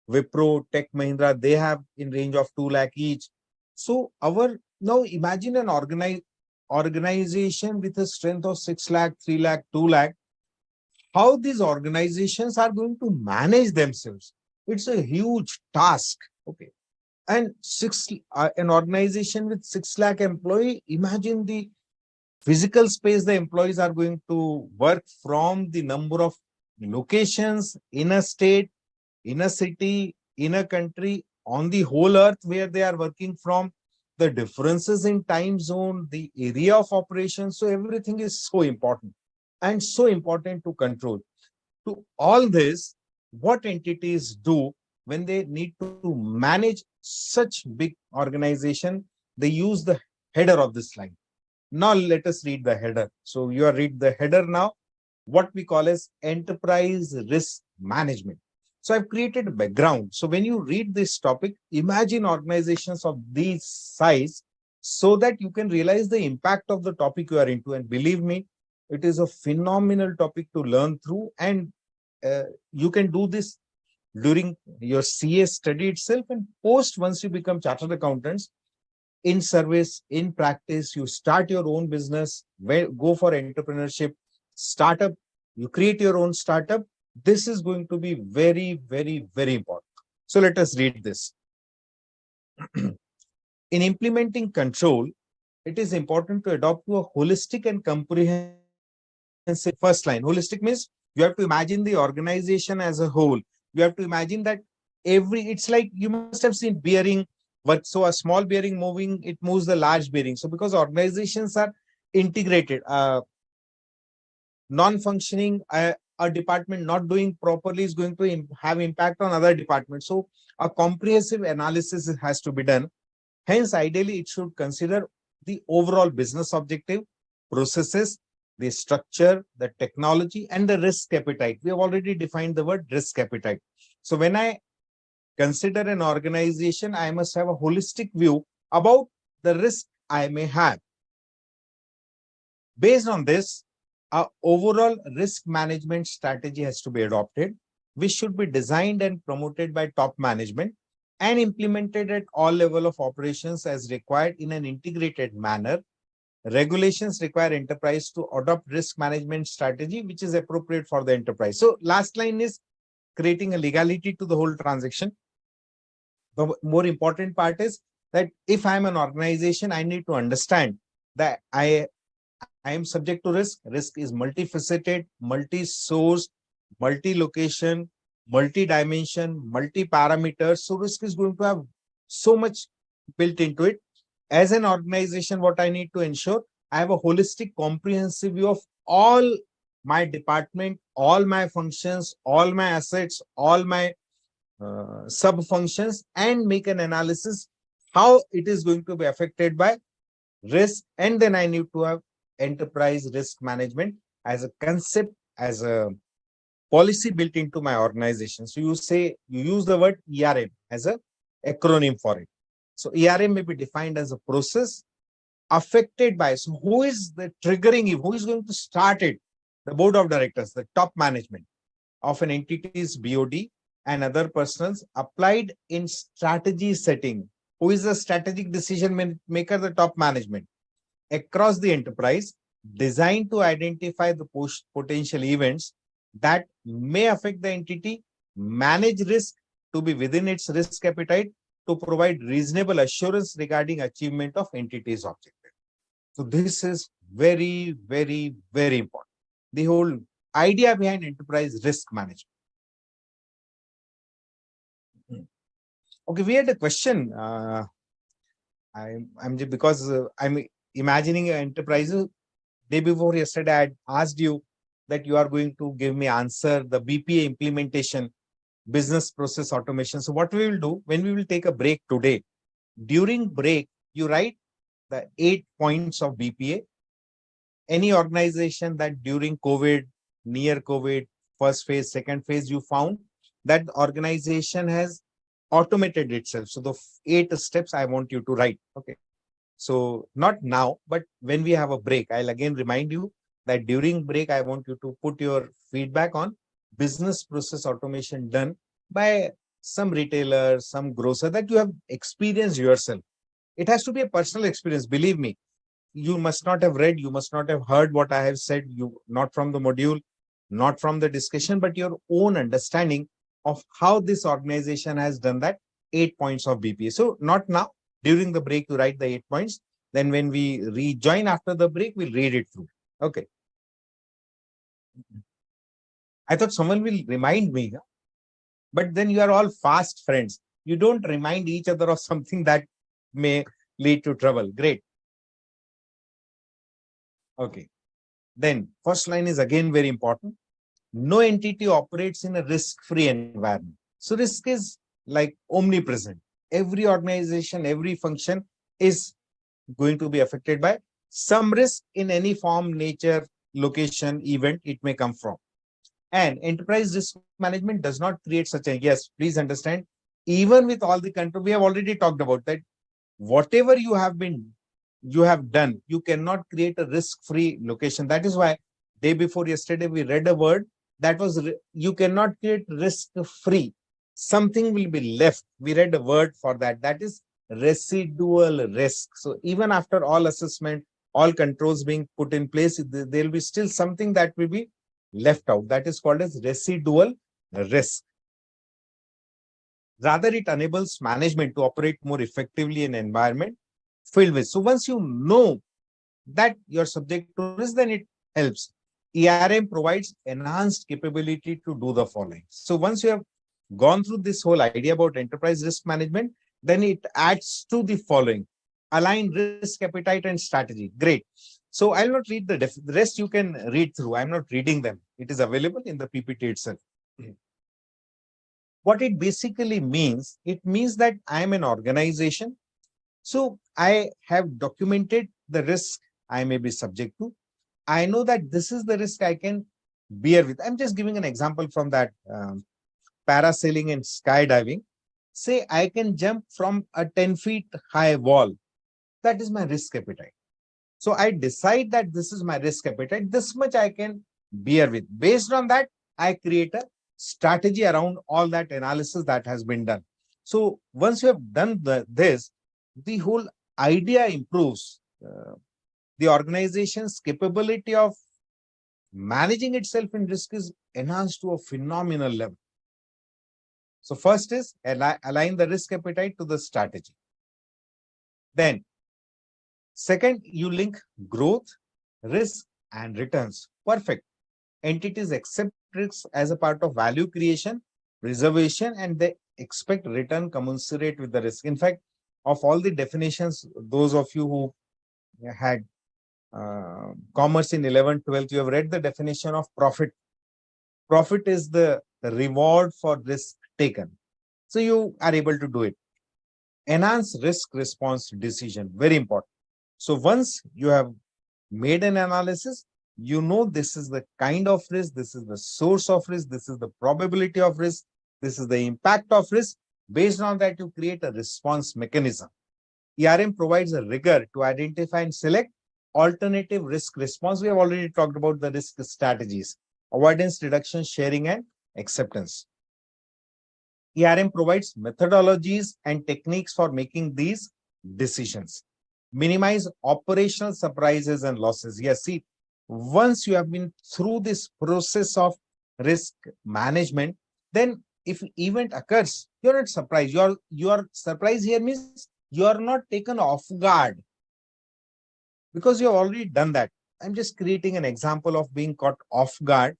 Wipro, Tech Mahindra, they have in range of 2 lakh each. So now imagine an organization with a strength of 6 lakh, 3 lakh, 2 lakh, how these organizations are going to manage themselves. It's a huge task. Okay. And an organization with 6 lakh employee, imagine the physical space the employees are going to work from, the number of locations in a state, in a city, in a country, on the whole earth where they are working from, the differences in time zone, the area of operation. So everything is so important and so important to control. To all this, what entities do when they need to manage such big organization, they use the header of this slide. Now let us read the header. So you are read the header now, what we call as enterprise risk management. So I've created a background. So when you read this topic, imagine organizations of this size so that you can realize the impact of the topic you are into. And believe me, it is a phenomenal topic to learn through. And you can do this during your CA study itself, and post, once you become chartered accountants, in service, in practice, you start your own business, go for entrepreneurship, startup, you create your own startup. This is going to be very, very, very important. So let us read this. In implementing control, it is important to adopt to a holistic and comprehensive. First line, holistic means you have to imagine the organization as a whole. You have to imagine that it's like, you must have seen bearing, But so a small bearing moving, it moves the large bearing. So because organizations are integrated, non-functioning, a department not doing properly is going to have impact on other departments. So a comprehensive analysis has to be done. Hence, ideally, it should consider the overall business objective, processes, the structure, the technology, and the risk appetite. We have already defined the word risk appetite. So when I consider an organization, I must have a holistic view about the risk I may have. Based on this, our overall risk management strategy has to be adopted, which should be designed and promoted by top management and implemented at all levels of operations as required in an integrated manner. Regulations require enterprise to adopt risk management strategy, which is appropriate for the enterprise. So last line is creating a legality to the whole transaction. The more important part is that if I'm an organization, I need to understand that I am subject to risk. Risk is multifaceted, multi-source, multi-location, multi-dimension, multi-parameters. So risk is going to have so much built into it. As an organization, what I need to ensure, I have a holistic, comprehensive view of all my department, all my functions, all my assets, all my sub-functions, and make an analysis how it is going to be affected by risk. And then I need to have enterprise risk management as a concept, as a policy built into my organization. So you use the word ERM as a acronym for it. So ERM may be defined as a process affected by, so who is the triggering, who is going to start it? The board of directors, the top management of an entity's BOD and other persons applied in strategy setting. Who is the strategic decision maker? The top management across the enterprise, designed to identify the potential events that may affect the entity, manage risk to be within its risk appetite, to provide reasonable assurance regarding achievement of entity's objective. So this is very, very, very important. The whole idea behind enterprise risk management. Okay, we had a question. I'm imagining an enterprise. Day before yesterday, I had asked you that you are going to give me answer the BPA implementation, business process automation. So what we will do, when we will take a break today, during break, you write the 8 points of BPA. Any organization that during COVID, near COVID, first phase, second phase, you found that the organization has automated itself. So the 8 steps I want you to write. Okay. So not now, but when we have a break, I'll again remind you that during break, I want you to put your feedback on business process automation done by some retailer, some grocer that you have experienced yourself. It has to be a personal experience. Believe me, you must not have read, you must not have heard what I have said, not from the module, not from the discussion, but your own understanding of how this organization has done that 8 points of BPA. So not now, during the break, you write the 8 points. Then when we rejoin after the break, we'll read it through. Okay. I thought someone will remind me, but then you are all fast friends. You don't remind each other of something that may lead to trouble. Great. Okay. Then first line is again very important. No entity operates in a risk-free environment. So risk is like omnipresent. Every organization, every function is going to be affected by some risk in any form, nature, location, event it may come from. And enterprise risk management does not create such a, yes, please understand, even with all the control, we have already talked about that, whatever you have done, you cannot create a risk-free location. That is why day before yesterday, we read a word that was, you cannot create risk-free. Something will be left. We read a word for that. That is residual risk. So even after all assessment, all controls being put in place, there will be still something that will be left out. That is called as residual risk. Rather, it enables management to operate more effectively in an environment filled with. So once you know that you're subject to risk, then it helps. ERM provides enhanced capability to do the following. So once you have gone through this whole idea about enterprise risk management, Then it adds to the following: align risk appetite and strategy. Great. So I'll not read the rest. You can read through. I'm not reading them. It is available in the PPT itself. What it basically means, it means that I'm an organization. So I have documented the risk I may be subject to. I know that this is the risk I can bear with. I'm just giving an example from that parasailing and skydiving. Say I can jump from a 10 feet high wall. That is my risk appetite. So I decide that this is my risk appetite. This much I can bear with. Based on that, I create a strategy around all that analysis that has been done. So once you have done this, the whole idea improves. The organization's capability of managing itself in risk is enhanced to a phenomenal level. So first is align the risk appetite to the strategy. Then second, you link growth, risk, and returns. Perfect. Entities accept risks as a part of value creation, preservation, and they expect return commensurate with the risk. In fact, of all the definitions, those of you who had commerce in 11th, 12th, you have read the definition of profit. Profit is the reward for risk taken. So you are able to do it. Enhance risk response decision. Very important. So once you have made an analysis, you know this is the kind of risk, this is the source of risk, this is the probability of risk, this is the impact of risk. Based on that, you create a response mechanism. ERM provides a rigor to identify and select alternative risk response. We have already talked about the risk strategies: avoidance, reduction, sharing, and acceptance. ERM provides methodologies and techniques for making these decisions. Minimize operational surprises and losses. Yes, see, once you have been through this process of risk management, then if event occurs, you're not surprised. Your surprise here means you are not taken off guard because you have already done that. I'm just creating an example of being caught off guard.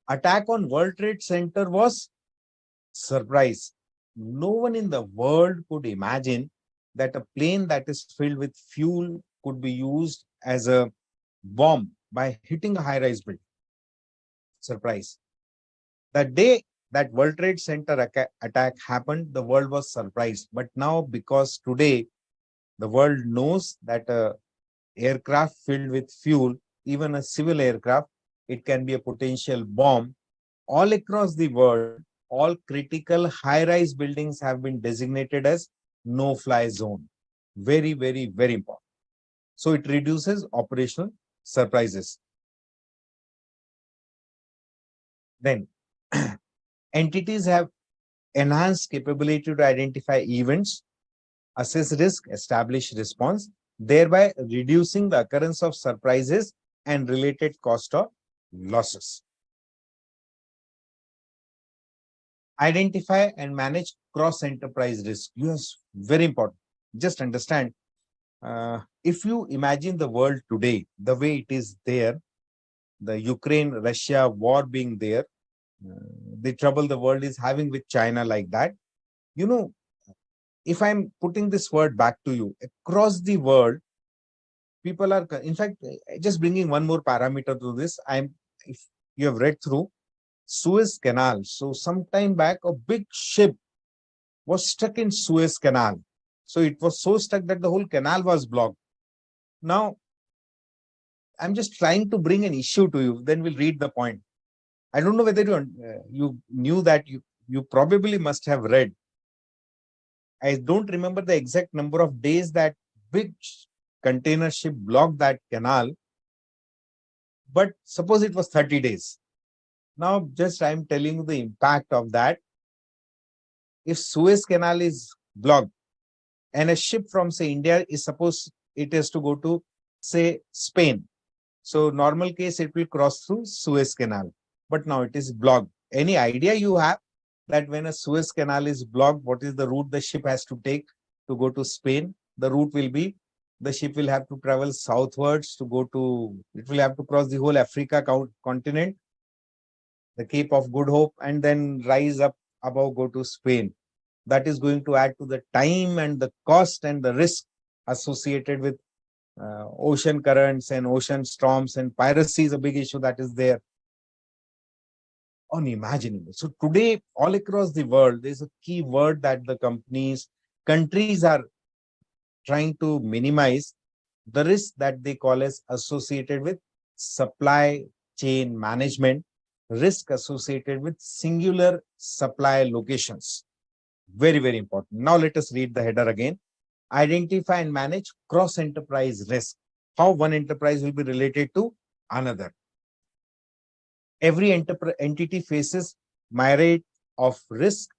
Attack on World Trade Center was surprise. No one in the world could imagine that a plane that is filled with fuel could be used as a bomb by hitting a high-rise building. Surprise. The day that World Trade Center attack happened, the world was surprised. But now, because today the world knows that a aircraft filled with fuel, even a civil aircraft, it can be a potential bomb. All across the world, all critical high-rise buildings have been designated as no-fly zone. Very, very, very important. So it reduces operational surprises. Then entities have enhanced capability to identify events, assess risk, establish response, thereby reducing the occurrence of surprises and related cost or losses. Identify and manage cross-enterprise risk. Yes, very important. Just understand, if you imagine the world today, the way it is there, the Ukraine-Russia war being there, the trouble the world is having with China like that, you know, if I'm putting this word back to you, across the world, people are, in fact, just bringing one more parameter to this. If you have read through Suez Canal. So some time back, a big ship was stuck in Suez Canal. So it was so stuck that the whole canal was blocked. Now, I'm just trying to bring an issue to you, then we'll read the point. I don't know whether you knew that, you probably must have read. I don't remember the exact number of days that big container ship blocked that canal, but suppose it was 30 days. Now, just I'm telling you the impact of that. If Suez Canal is blocked and a ship from, say, India is supposed it is to go to, say, Spain. So normal case, it will cross through Suez Canal, but now it is blocked. Any idea you have that when a Suez Canal is blocked, what is the route the ship has to take to go to Spain? The route will be, the ship will have to travel southwards to go to, it will have to cross the whole Africa continent, the Cape of Good Hope, and then rise up above, go to Spain. that is going to add to the time and the cost and the risk associated with ocean currents and ocean storms, and piracy is a big issue that is there. Unimaginable. So today, all across the world, there's a key word that the countries are trying to minimize: the risk that they call as associated with supply chain management, risk associated with singular supply locations. Very, very important. Now let us read the header again. Identify and manage cross-enterprise risk. How one enterprise will be related to another. Every entity faces myriad of risk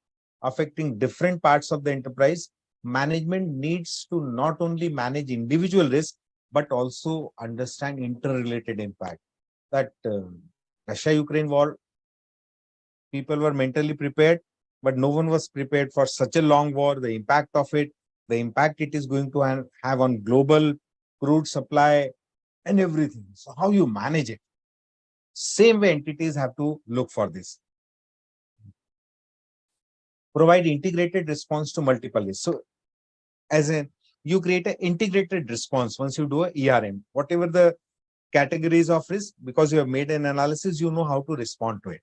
affecting different parts of the enterprise. Management needs to not only manage individual risk, but also understand interrelated impact. That Russia-Ukraine war, people were mentally prepared, but no one was prepared for such a long war, the impact of it, the impact it is going to have on global crude supply and everything. So how you manage it? Same way entities have to look for this. Provide integrated response to multiple risks. So as in, you create an integrated response once you do a ERM. Whatever the categories of risk, because you have made an analysis, you know how to respond to it.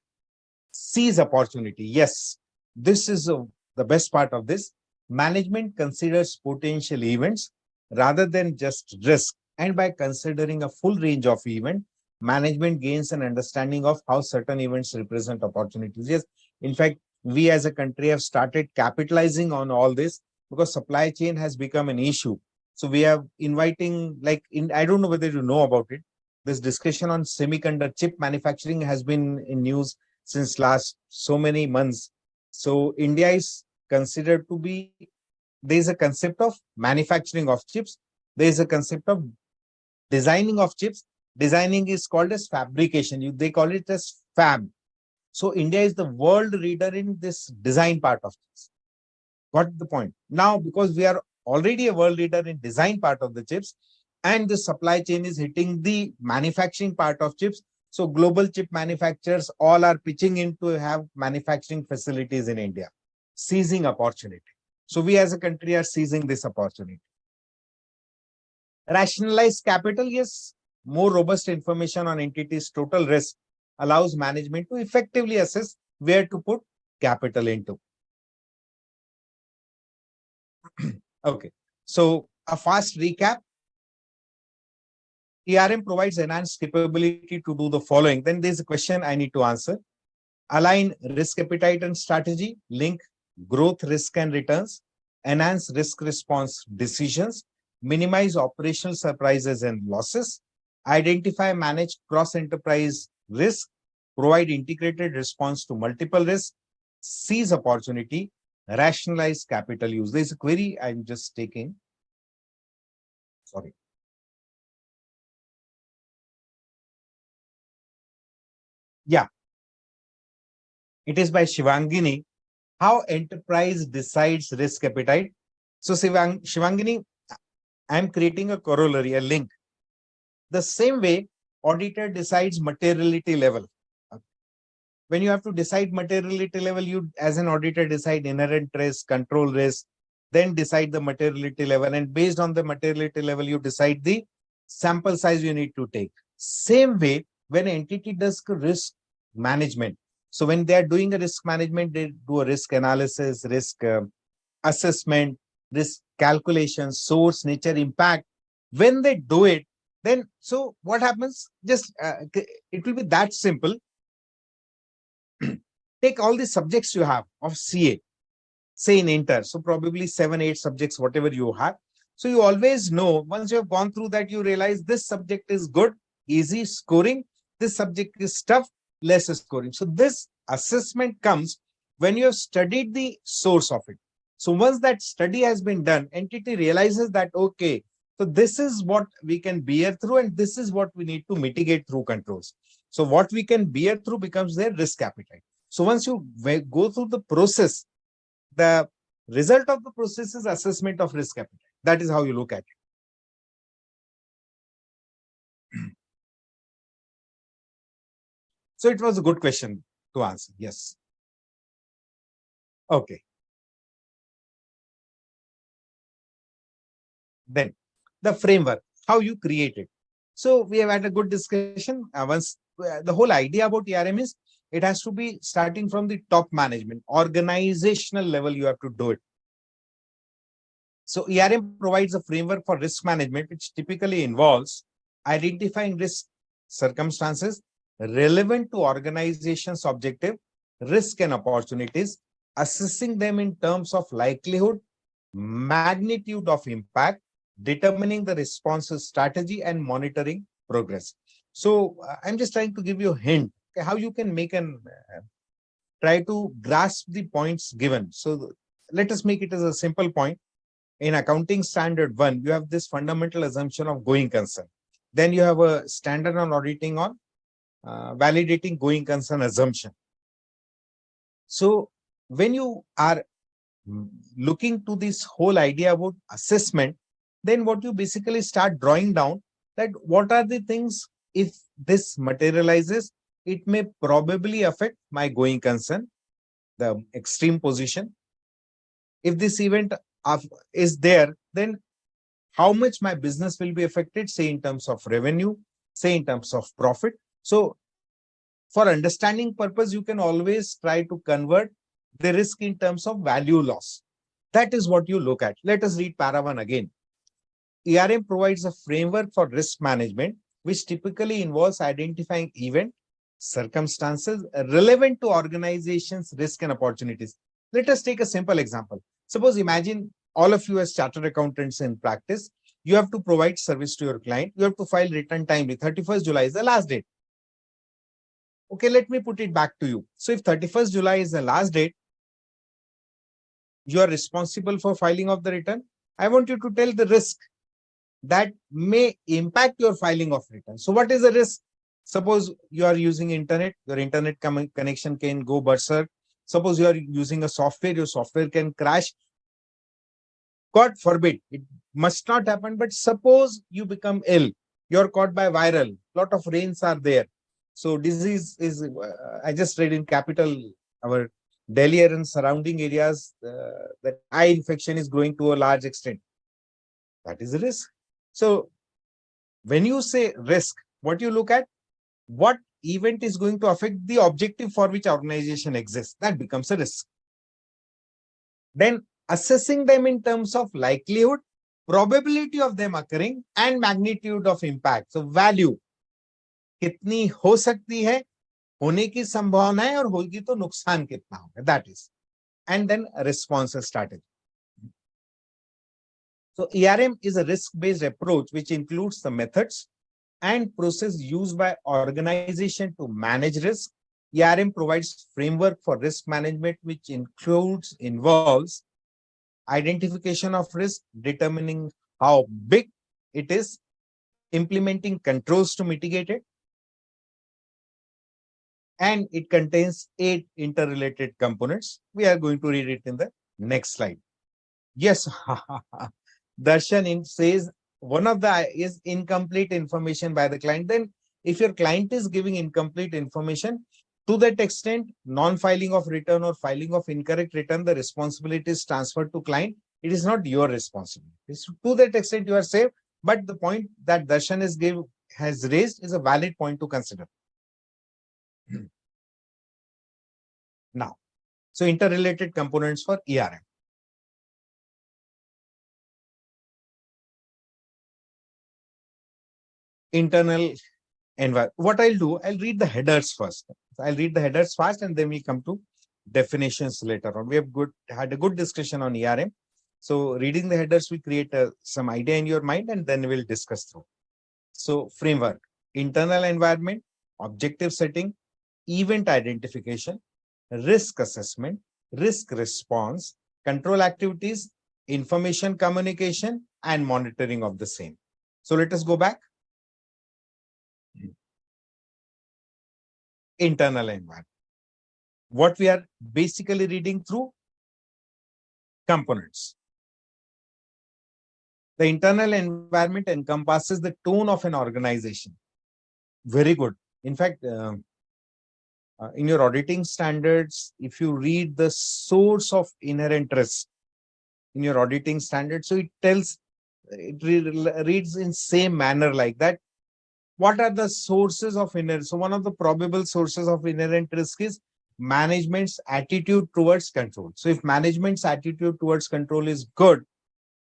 Seize opportunity. Yes, this is the best part of this. Management considers potential events rather than just risk. And by considering a full range of events, management gains an understanding of how certain events represent opportunities. Yes, in fact, we as a country have started capitalizing on all this because supply chain has become an issue. So we are inviting, like, I don't know whether you know about it. This discussion on semiconductor chip manufacturing has been in news since last so many months. So India is considered to be, there is a concept of manufacturing of chips. There is a concept of designing of chips. Designing is called as fabrication. They call it as fab. So India is the world leader in this design part of chips. Got the point? Now, because we are already a world leader in design part of the chips, and the supply chain is hitting the manufacturing part of chips, so global chip manufacturers all are pitching in to have manufacturing facilities in India, seizing opportunity. So we as a country are seizing this opportunity. Rationalize capital. Yes, more robust information on entities' total risk allows management to effectively assess where to put capital into. Okay, so a fast recap. ERM provides enhanced capability to do the following. Then there's a question I need to answer. Align risk appetite and strategy, link growth, risk and returns, enhance risk response decisions, minimize operational surprises and losses, identify, manage cross-enterprise risk, provide integrated response to multiple risks, seize opportunity, rationalize capital use. There's a query I'm just taking. Sorry. Yeah. It is by Shivangini. How enterprise decides risk appetite. So Shivangini, I'm creating a corollary, a link. The same way auditor decides materiality level. When you have to decide materiality level, you as an auditor decide inherent risk, control risk, then decide the materiality level. And based on the materiality level, you decide the sample size you need to take. Same way, when an entity does risk management. So when they are doing a risk management, they do a risk analysis, risk assessment, risk calculation, source, nature, impact. When they do it, then so what happens? Just it will be that simple. Take all the subjects you have of CA, say in Inter. So probably 7, 8 subjects, whatever you have. So you always know, once you have gone through that, you realize this subject is good, easy scoring. This subject is tough, less scoring. So this assessment comes when you have studied the source of it. So once that study has been done, entity realizes that, okay, so this is what we can bear through and this is what we need to mitigate through controls. So what we can bear through becomes their risk appetite. So once you go through the process, the result of the process is assessment of risk appetite. That is how you look at it. So it was a good question to answer. Yes. Okay. Then the framework, how you create it. So we have had a good discussion. The whole idea about ERM is it has to be starting from the top management, organizational level. You have to do it. So ERM provides a framework for risk management, which typically involves identifying risk circumstances relevant to organization's objective, risk and opportunities, assessing them in terms of likelihood, magnitude of impact, determining the responses strategy, and monitoring progress. So I'm just trying to give you a hint how you can make an try to grasp the points given. So let us make it as a simple point. In accounting standard 1, you have this fundamental assumption of going concern. Then you have a standard on auditing on validating going concern assumption. So when you are looking to this whole idea about assessment, then what you basically start drawing down that what are the things, if this materializes, it may probably affect my going concern, the extreme position. If this event is there, then how much my business will be affected, say in terms of revenue, say in terms of profit. So for understanding purpose, you can always try to convert the risk in terms of value loss. That is what you look at. Let us read para 1 again. ERM provides a framework for risk management, which typically involves identifying event, circumstances relevant to organizations' risk and opportunities. Let us take a simple example. Suppose imagine all of you as chartered accountants in practice, you have to provide service to your client. You have to file return timely. 31st July is the last date. Okay, let me put it back to you. So if 31st July is the last date, you are responsible for filing of the return. I want you to tell the risk that may impact your filing of return. So what is the risk? Suppose you are using internet, your internet connection can go berserk. Suppose you are using a software, your software can crash. God forbid, it must not happen, but suppose you become ill, you're caught by viral, lot of rains are there. So disease is, I just read in Capital, our Delhi and surrounding areas, that eye infection is growing to a large extent. That is a risk. So when you say risk, what you look at, what event is going to affect the objective for which organization exists, that becomes a risk. Then assessing them in terms of likelihood, probability of them occurring, and magnitude of impact. So value, कितनी हो सकती है, होने की संभावना है, और होगी तो नुकसान कितना होगा, that is. And then a response strategy. So ERM is a risk-based approach which includes the methods and process used by organization to manage risk. ERM provides framework for risk management, which involves identification of risk, determining how big it is, implementing controls to mitigate it, and it contains 8 interrelated components. We are going to read it in the next slide. Yes, Darshan says one of the is incomplete information by the client. Then if your client is giving incomplete information, to that extent, non-filing of return or filing of incorrect return, the responsibility is transferred to client. It is not your responsibility. To that extent, you are safe. But the point that Darshan has raised is a valid point to consider. Now, so interrelated components for ERM. Internal environment. What I'll do, I'll read the headers first. I'll read the headers first, and then we come to definitions later on. We have had a good discussion on ERM. So reading the headers, we create some idea in your mind, and then we'll discuss through. So framework, internal environment, objective setting, event identification, risk assessment, risk response, control activities, information communication, and monitoring of the same. So let us go back. Internal environment. What we are basically reading through components. The internal environment encompasses the tone of an organization. Very good. In fact, in your auditing standards, if you read the source of inherent risk in your auditing standards, so it tells it reads in same manner like that. What are the sources of inherent? So one of the probable sources of inherent risk is management's attitude towards control. So if management's attitude towards control is good,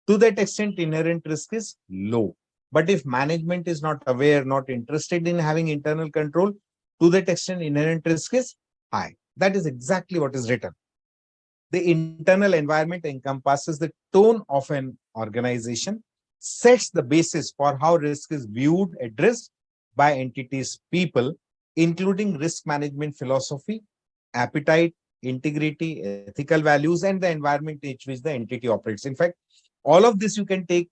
to that extent, inherent risk is low. But if management is not aware, not interested in having internal control, to that extent, inherent risk is high. That is exactly what is written. The internal environment encompasses the tone of an organization, sets the basis for how risk is viewed, addressed by entities, people, including risk management philosophy, appetite, integrity, ethical values, and the environment in which the entity operates. In fact, all of this you can take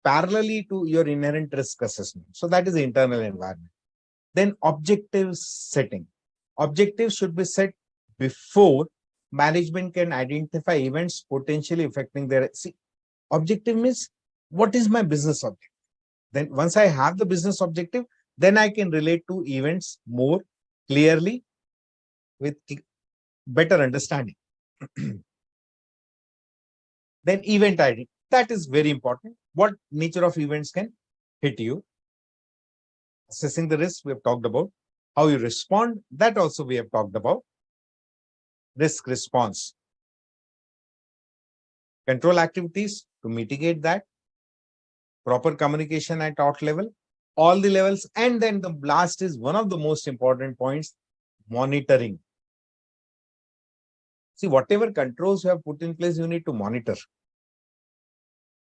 parallelly to your inherent risk assessment. So that is the internal environment. Then objective setting. Objectives should be set before management can identify events potentially affecting their. See, objective means what is my business objective? Then once I have the business objective, then I can relate to events more clearly with better understanding. Then event ID. That is very important. What nature of events can hit you? Assessing the risk, we have talked about. How you respond, that also we have talked about. Risk response. Control activities to mitigate that. Proper communication at top level, all the levels. And then the last is one of the most important points, monitoring. See, whatever controls you have put in place, you need to monitor.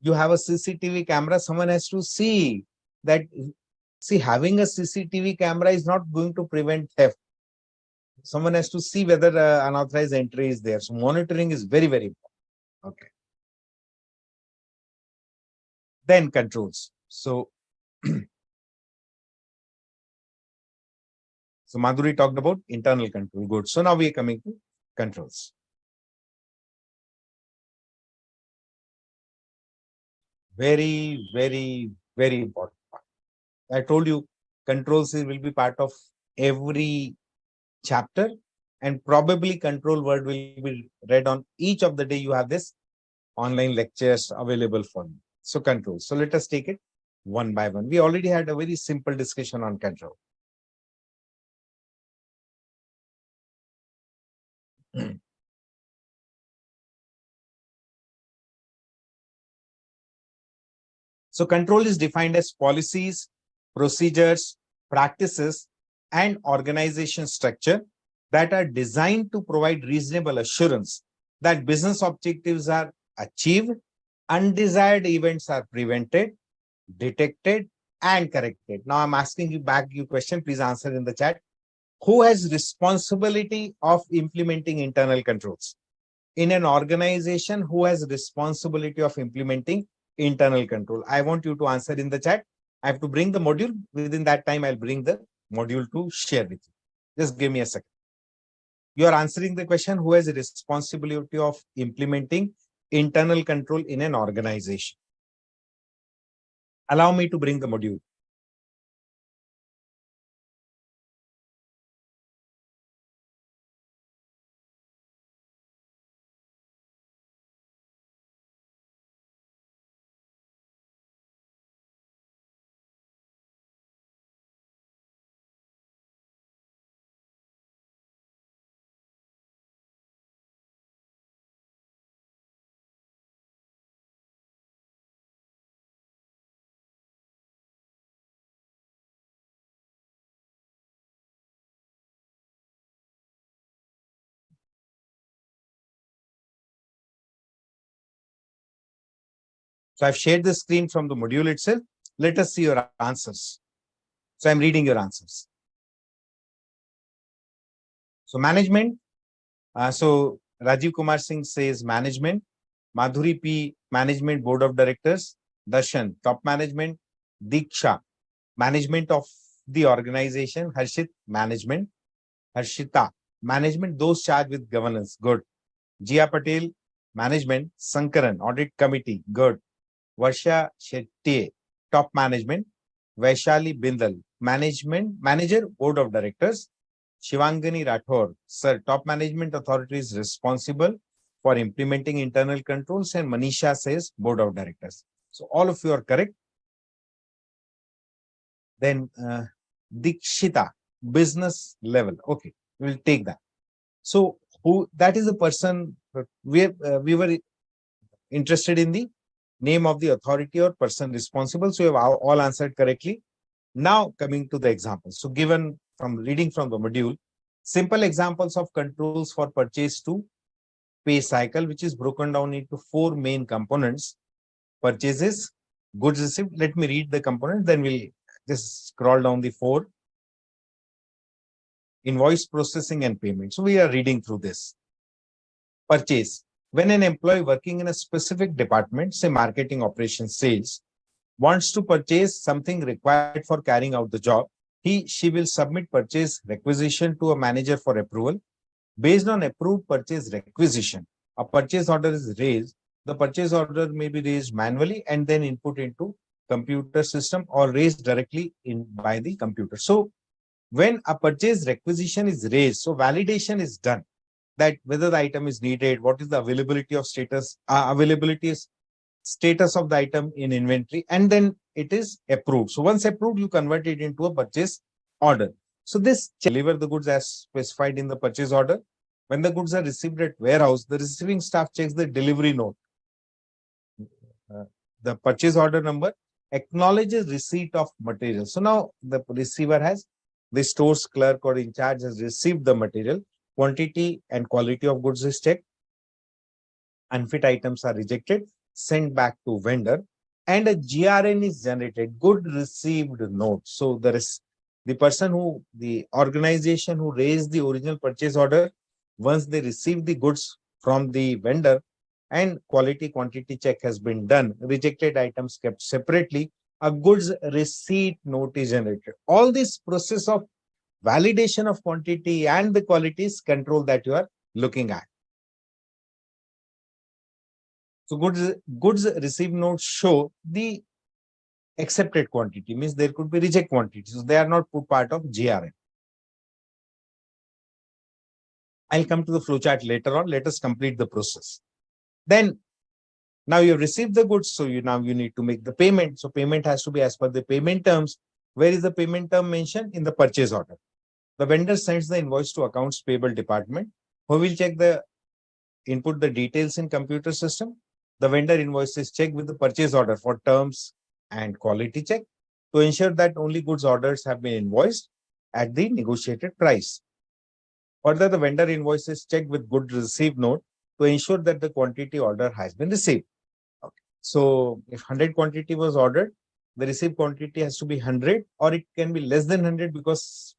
You have a CCTV camera, someone has to see that. See, having a CCTV camera is not going to prevent theft. Someone has to see whether unauthorized entry is there. So monitoring is very, very important. Okay. Then controls. So, so Madhuri talked about internal control. Good. So now we are coming to controls. Very, very, very important part. I told you controls will be part of every chapter, and probably control word will be read on each of the day you have this online lectures available for you. So control. So let us take it one by one. We already had a very simple discussion on control. So control is defined as policies, procedures, practices, and organization structure that are designed to provide reasonable assurance that business objectives are achieved, undesired events are prevented, detected, and corrected. Now I'm asking you back your question. Please answer in the chat. Who has responsibility of implementing internal controls? In an organization, who has responsibility of implementing internal control? I want you to answer in the chat. I have to bring the module. Within that time, I'll bring the module to share with you. Just give me a second. You are answering the question, who has a responsibility of implementing internal control in an organization? Allow me to bring the module. So I've shared the screen from the module itself. Let us see your answers. So I'm reading your answers. So management. So Rajiv Kumar Singh says management. Madhuri P, management board of directors. Darshan, top management. Diksha, management of the organization. Harshit, management. Harshita, management, those charged with governance. Good. Jia Patel, management. Sankaran, audit committee. Good. Varsha Shetty, top management. Vaishali Bindal, management, manager, board of directors. Shivangani Rathore, sir, top management authority is responsible for implementing internal controls, and Manisha says board of directors. So all of you are correct. Then Dikshita, business level. Okay, we'll take that. So who that is the person we were interested in the name of the authority or person responsible. So you have all answered correctly. Now coming to the examples. So given from reading from the module, simple examples of controls for purchase to pay cycle, which is broken down into four main components: purchases, goods received. Let me read the components, then we'll just scroll down the four: invoice processing and payment. So we are reading through this. Purchase. When an employee working in a specific department, say marketing, operations, sales, wants to purchase something required for carrying out the job, she will submit purchase requisition to a manager for approval. Based on approved purchase requisition, a purchase order is raised. The purchase order may be raised manually and then input into computer system or raised directly in by the computer. So when a purchase requisition is raised, so validation is done that whether the item is needed, what is the availability of status, status of the item in inventory, and then it is approved. So once approved, you convert it into a purchase order. So this deliver the goods as specified in the purchase order. When the goods are received at warehouse, the receiving staff checks the delivery note, the purchase order number, acknowledges receipt of material. So now the receiver has, the store's clerk or in charge has received the material. Quantity and quality of goods is checked. Unfit items are rejected, sent back to vendor, and a GRN is generated, good received note. So the person the organization who raised the original purchase order, once they receive the goods from the vendor and quality quantity check has been done, rejected items kept separately, a goods receipt note is generated. All this process of validation of quantity and the qualities control that you are looking at. So goods received notes show the accepted quantity, means there could be reject quantities. So they are not put part of GRN. I'll come to the flowchart later on. Let us complete the process. Then now you have received the goods, so now you need to make the payment. So payment has to be as per the payment terms. Where is the payment term mentioned? In the purchase order. The vendor sends the invoice to accounts payable department, who will check input the details in computer system. The vendor invoice is checked with the purchase order for terms and quality check to ensure that only goods orders have been invoiced at the negotiated price. Further, the vendor invoice is checked with goods received note to ensure that the quantity order has been received. Okay. So if 100 quantity was ordered, the received quantity has to be 100, or it can be less than 100 because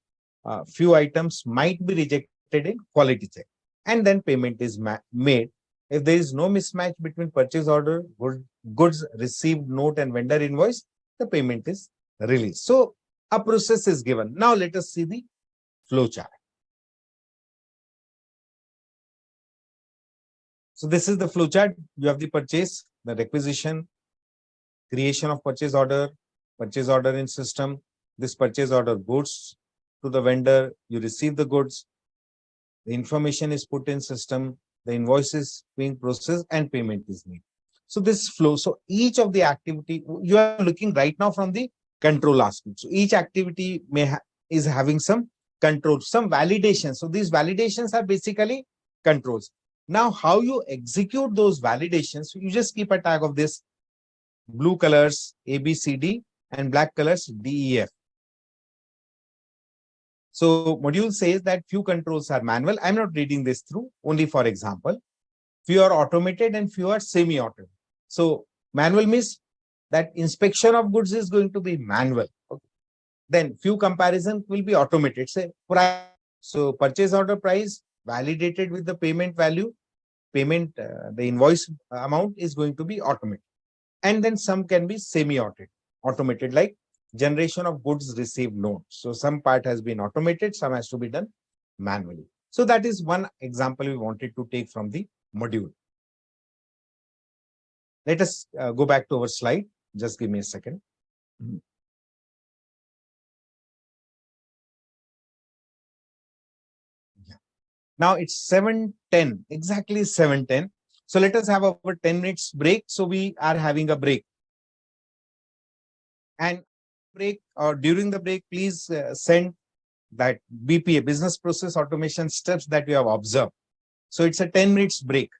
few items might be rejected in quality check. And then payment is made. If there is no mismatch between purchase order, goods received note and vendor invoice, the payment is released. So a process is given. Now let us see the flow chart. So this is the flow chart. You have the purchase, the requisition, creation of purchase order in system. This purchase order goes to the vendor. You receive the goods. The information is put in system. The invoice is being processed and payment is made. So this flow. So each of the activity you are looking right now from the control aspect. So each activity is having some control, some validation. So these validations are basically controls. Now, how you execute those validations, you just keep a tag of this: blue colors A, B, C, D, and black colors D, E, F. So module says that few controls are manual. I'm not reading this through, only for example. Few are automated and few are semi-automated. So manual means that inspection of goods is going to be manual. Okay. Then few comparison will be automated. Say price. So purchase order price validated with the payment value, the invoice amount is going to be automated. And then some can be semi-automated, like generation of goods received note. So some part has been automated, some has to be done manually. So that is one example we wanted to take from the module. Let us go back to our slide. Just give me a second. Now it's 7:10, exactly 7:10. So let us have our 10 minutes break. So we are having a break. And break or during the break, please send that BPA, business process automation steps that you have observed. So it's a 10 minutes break.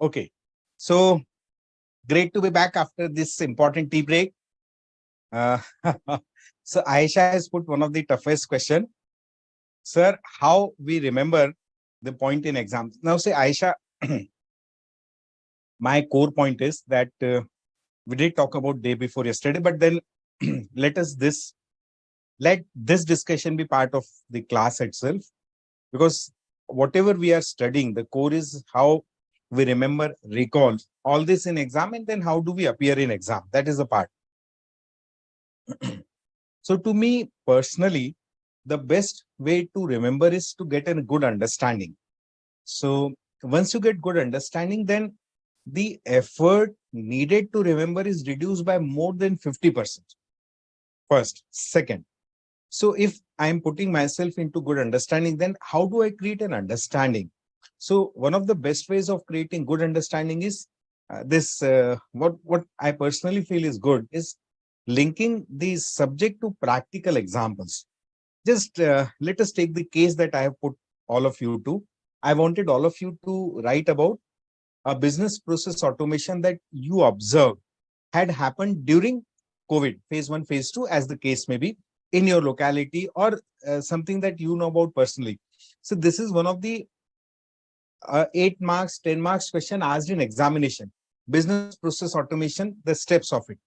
Okay. So great to be back after this important tea break. Uh, so Aisha has put one of the toughest question. Sir, how we remember the point in exams? Now say Aisha, my core point is that we did talk about day before yesterday, but then let this discussion be part of the class itself, because whatever we are studying, the core is how we remember, recall all this in exam, and then how do we appear in exam. That is the part. So to me personally, the best way to remember is to get a good understanding. So once you get good understanding, then the effort needed to remember is reduced by more than 50%. First. Second, so if I'm putting myself into good understanding, then how do I create an understanding? So one of the best ways of creating good understanding is what I personally feel is good is linking the subject to practical examples. Just let us take the case that I have put all of you to. I wanted all of you to write about a business process automation that you observed had happened during COVID, phase 1, phase 2, as the case may be, in your locality, or something that you know about personally. So this is one of the 8 marks, 10 marks question asked in examination. Business process automation, the steps of it.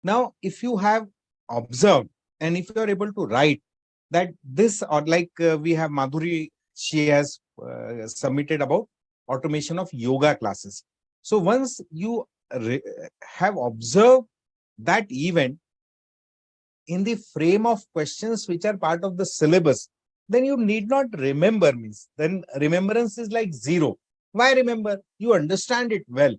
Now, if you have observed and if you are able to write that this, or like we have Madhuri, she has submitted about automation of yoga classes. So once you have observed that event in the frame of questions which are part of the syllabus, then you need not remember, means then remembrance is like zero. Why remember? You understand it well.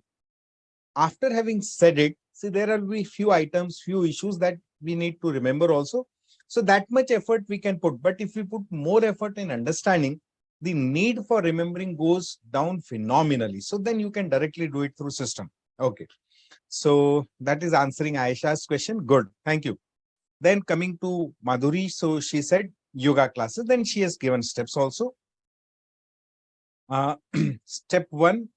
After having said it, see, there will be few items, few issues that we need to remember also. So that much effort we can put. But if we put more effort in understanding, the need for remembering goes down phenomenally. So then you can directly do it through system. Okay. So that is answering Aisha's question. Good. Thank you. Then coming to Madhuri, so she said yoga classes. Then she has given steps also. Step 1,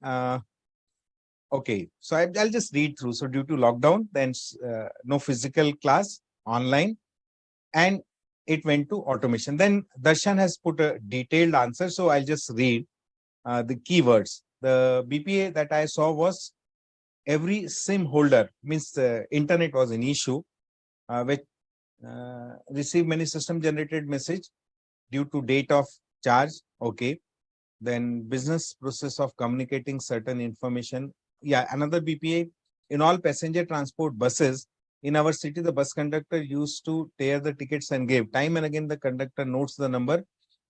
okay, so I'll just read through. So due to lockdown, then no physical class, online, and it went to automation. Then Darshan has put a detailed answer. So I'll just read the keywords. The BPA that I saw was every SIM holder, means the internet was an issue, which received many system generated message due to date of charge. Okay. Then business process of communicating certain information. Yeah, another BPA. In all passenger transport buses in our city, the bus conductor used to tear the tickets and give. Time and again, the conductor notes the number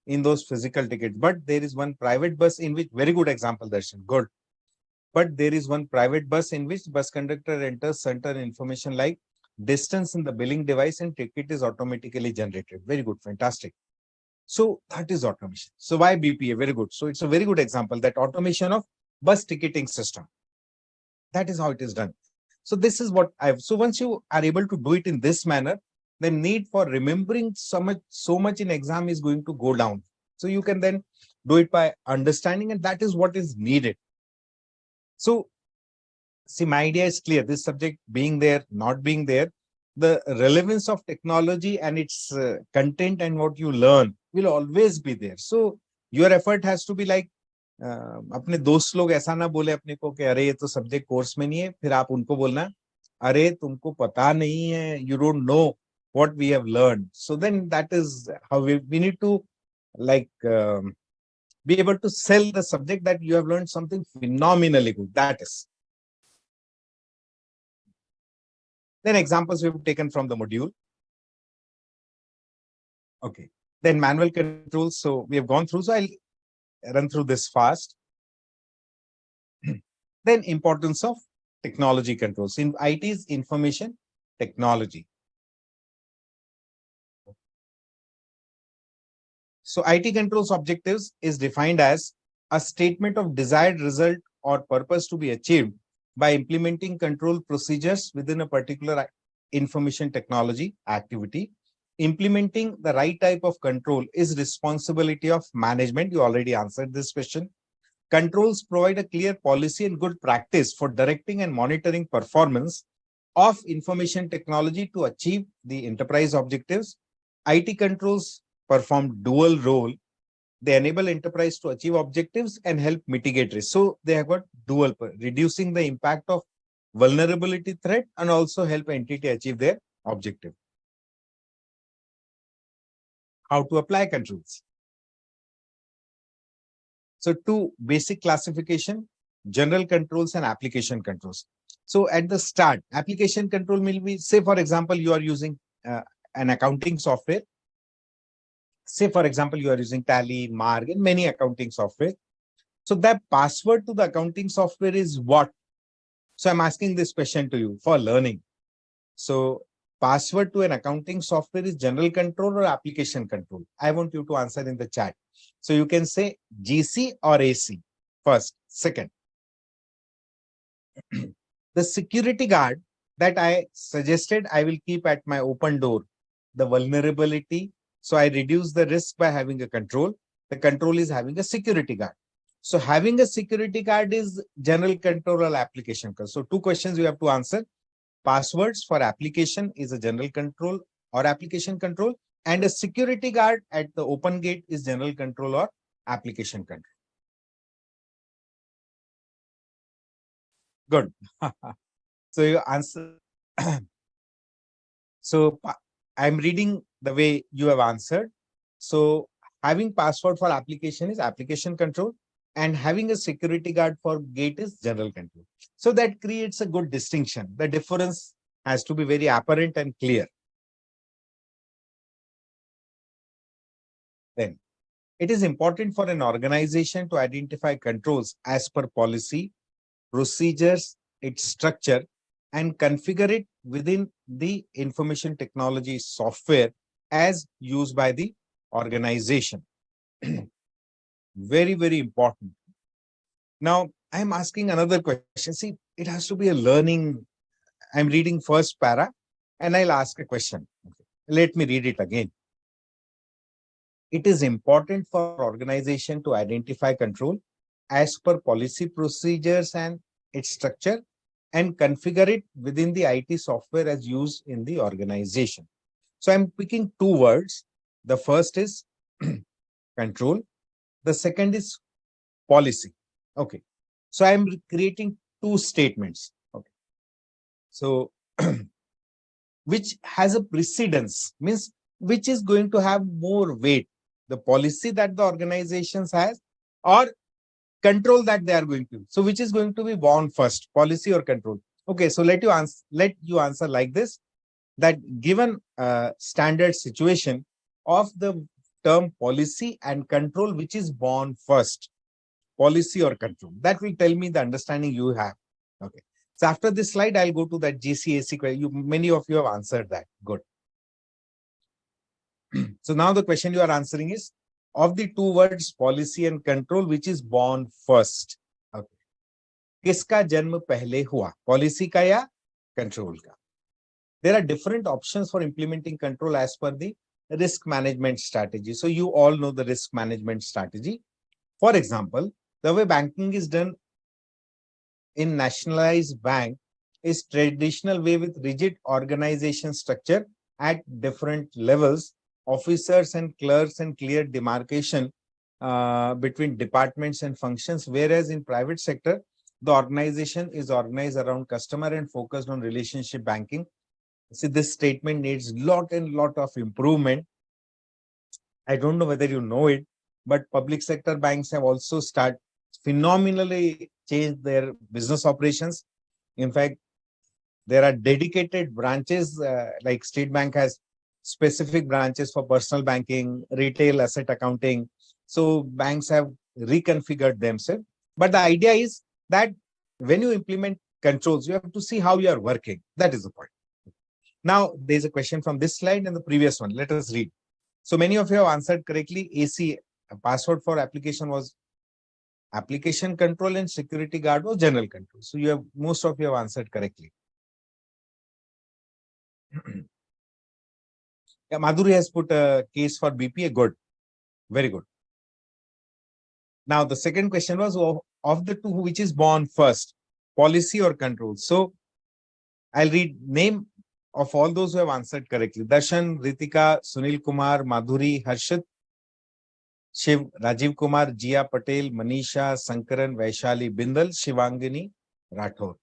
in those physical tickets. But there is one private bus in which, very good example, Darshan, good. But there is one private bus in which bus conductor enters certain information like distance in the billing device and ticket is automatically generated. Very good, fantastic. So that is automation. So why BPA? Very good. So it's a very good example, that automation of bus ticketing system. That is how it is done. So this is what I've, so once you are able to do it in this manner, the need for remembering so much in exam is going to go down. So you can then do it by understanding, and that is what is needed. So see, my idea is clear. This subject being there, not being there, the relevance of technology and its content and what you learn will always be there. So your effort has to be like, अपने दोस्त लोग ऐसा ना बोले अपने को कि अरे ये तो सब्जेक्ट कोर्स में नहीं है, फिर आप उनको बोलना अरे तुमको पता नहीं है, you don't know what we have learned. So then that is how we need to like be able to sell the subject that you have learned something phenomenally good. That is. Then examples we've taken from the module. Okay. Then manual controls. So we have gone through. So I'll run through this fast. Then importance of technology controls. In IT is information technology. So IT controls objectives is defined as a statement of desired result or purpose to be achieved by implementing control procedures within a particular information technology activity. Implementing the right type of control is responsibility of management. You already answered this question. Controls provide a clear policy and good practice for directing and monitoring performance of information technology to achieve the enterprise objectives. IT controls perform dual role. They enable enterprise to achieve objectives and help mitigate risk. So they have got dual, reducing the impact of vulnerability threat and also help entity achieve their objective. How to apply controls? So two basic classification, general controls and application controls. So at the start, application control will be, say for example, you are using an accounting software. Say for example, you are using Tally, Marg and many accounting software. So that password to the accounting software is what? So I'm asking this question to you for learning. So password to an accounting software is general control or application control? I want you to answer in the chat. So you can say GC or AC first. Second, the security guard that I suggested, I will keep at my open door, the vulnerability. So I reduce the risk by having a control. The control is having a security guard. So having a security guard is general control or application control. So two questions you have to answer. Passwords for application is a general control or application control, and a security guard at the open gate is general control or application control. Good. So you answer. So I'm reading the way you have answered. So having password for application is application control, and having a security guard for gate is general control. So that creates a good distinction. The difference has to be very apparent and clear. Then it is important for an organization to identify controls as per policy, procedures, its structure, and configure it within the information technology software as used by the organization. Very, very important. Now, I'm asking another question. See, it has to be a learning. I'm reading first para and I'll ask a question. Okay. Let me read it again. It is important for organization to identify control as per policy, procedures and its structure and configure it within the IT software as used in the organization. So I'm picking two words. The first is control. The second is policy. Okay. So I'm creating two statements. Okay. So which has a precedence, means which is going to have more weight, the policy that the organizations has or control that they are going to. So which is going to be born first, policy or control? Okay, so let you answer like this, that given standard situation of the term policy and control, which is born first, policy or control? That will tell me the understanding you have. Okay. So after this slide, I'll go to that GCAC question. Many of you have answered that. Good. So now the question you are answering is, of the two words policy and control, which is born first? Okay. किसका जन्म पहले हुआ, policy का या control का? There are different options for implementing control as per the risk management strategy. So you all know the risk management strategy. For example, the way banking is done in nationalized bank is traditional way with rigid organization structure at different levels, officers and clerks and clear demarcation between departments and functions, whereas in private sector, the organization is organized around customer and focused on relationship banking. See, this statement needs lot of improvement. I don't know whether you know it, but public sector banks have also started phenomenally changed their business operations. In fact, there are dedicated branches like State Bank has specific branches for personal banking, retail asset accounting. So banks have reconfigured themselves. But the idea is that when you implement controls, you have to see how you are working. That is the point. Now, there's a question from this slide and the previous one. Let us read. So many of you have answered correctly. AC, password for application was application control and security guard was general control. So you have, most of you have answered correctly. Yeah, Madhuri has put a case for BPA. Good. Very good. Now, the second question was of the two, which is born first, policy or control? So I'll read name of all those who have answered correctly. Darshan, Ritika, Sunil Kumar, Madhuri, Harshit, Shiv, Rajiv Kumar, Jia Patel, Manisha, Sankaran, Vaishali, Bindal, Shivangini, Rathore.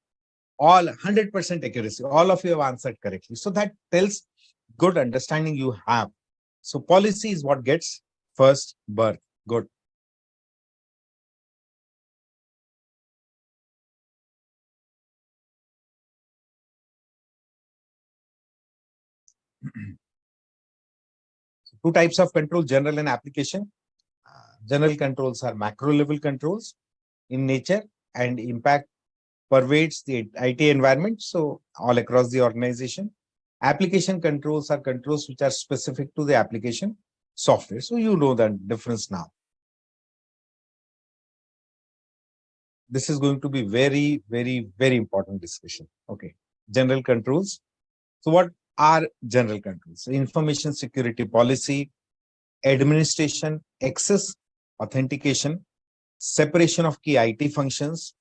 All 100% accuracy. All of you have answered correctly. So that tells good understanding you have. So policy is what gets first birth. Good. Two types of control, general and application. General controls are macro level controls in nature and impact pervades the IT environment, so all across the organization. Application controls are controls which are specific to the application software. So you know the difference now. This is going to be very, very, very important discussion. Okay. General controls. So what are general controls? Information security policy, administration, access, authentication, separation of key IT functions.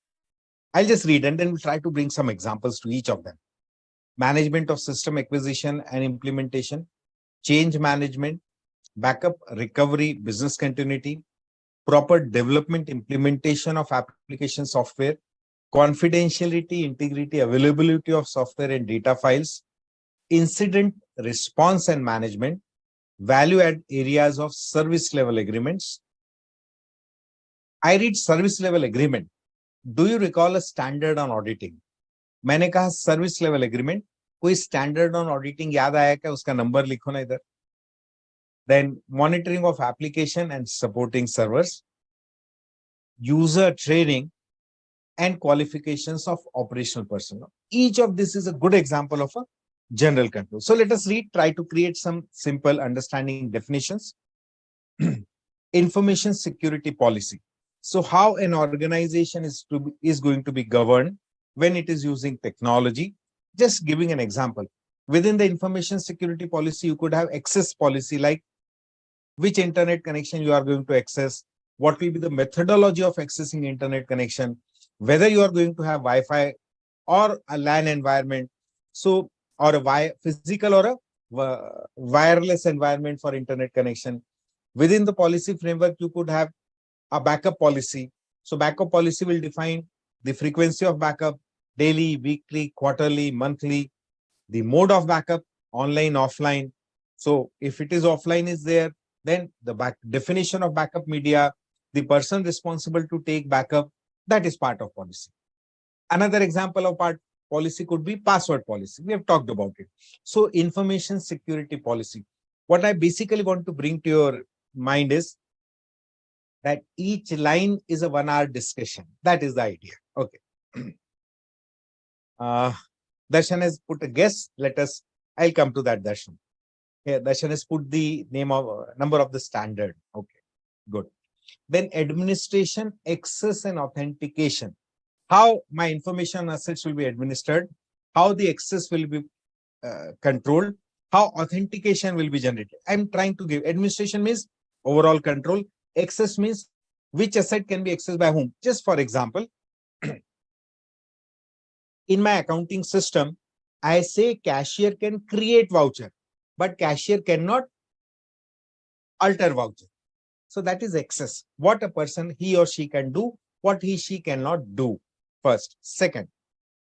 I'll just read and then we'll try to bring some examples to each of them. Management of system acquisition and implementation, change management, backup, recovery, business continuity, proper development, implementation of application software, confidentiality, integrity, availability of software and data files, incident response and management, value add areas of service level agreements. I read service level agreement. Do you recall a standard on auditing? मैंने कहा service level agreement, कोई standard on auditing याद आया क्या? उसका number लिखो ना इधर. Then monitoring of application and supporting servers, user training and qualifications of operational personnel. Each of this is a good example of a general control. So let us try to create some simple understanding definitions. Information security policy. So how an organization is going to be governed when it is using technology. Just giving an example. Within the information security policy, you could have access policy, like which internet connection you are going to access, what will be the methodology of accessing internet connection, whether you are going to have Wi-Fi or a LAN environment, so or a physical or a wireless environment for internet connection. Within the policy framework, you could have a backup policy. So backup policy will define the frequency of backup, daily, weekly, quarterly, monthly, the mode of backup, online, offline. So if it is offline is there, then the definition of backup media, the person responsible to take backup, that is part of policy. Another example of policy could be password policy. We have talked about it. So information security policy. What I basically want to bring to your mind is that each line is a 1 hour discussion. That is the idea. Okay. Darshan has put a guess. I'll come to that, Darshan. Here, Darshan has put the name of number of the standard. Okay, good. Then administration, access and authentication. How my information assets will be administered, how the access will be controlled, how authentication will be generated. I'm trying to give administration means overall control. Access means which asset can be accessed by whom. Just for example, in my accounting system, I say cashier can create voucher, but cashier cannot alter voucher. So that is access. What a person, he or she can do, what she cannot do. First. Second,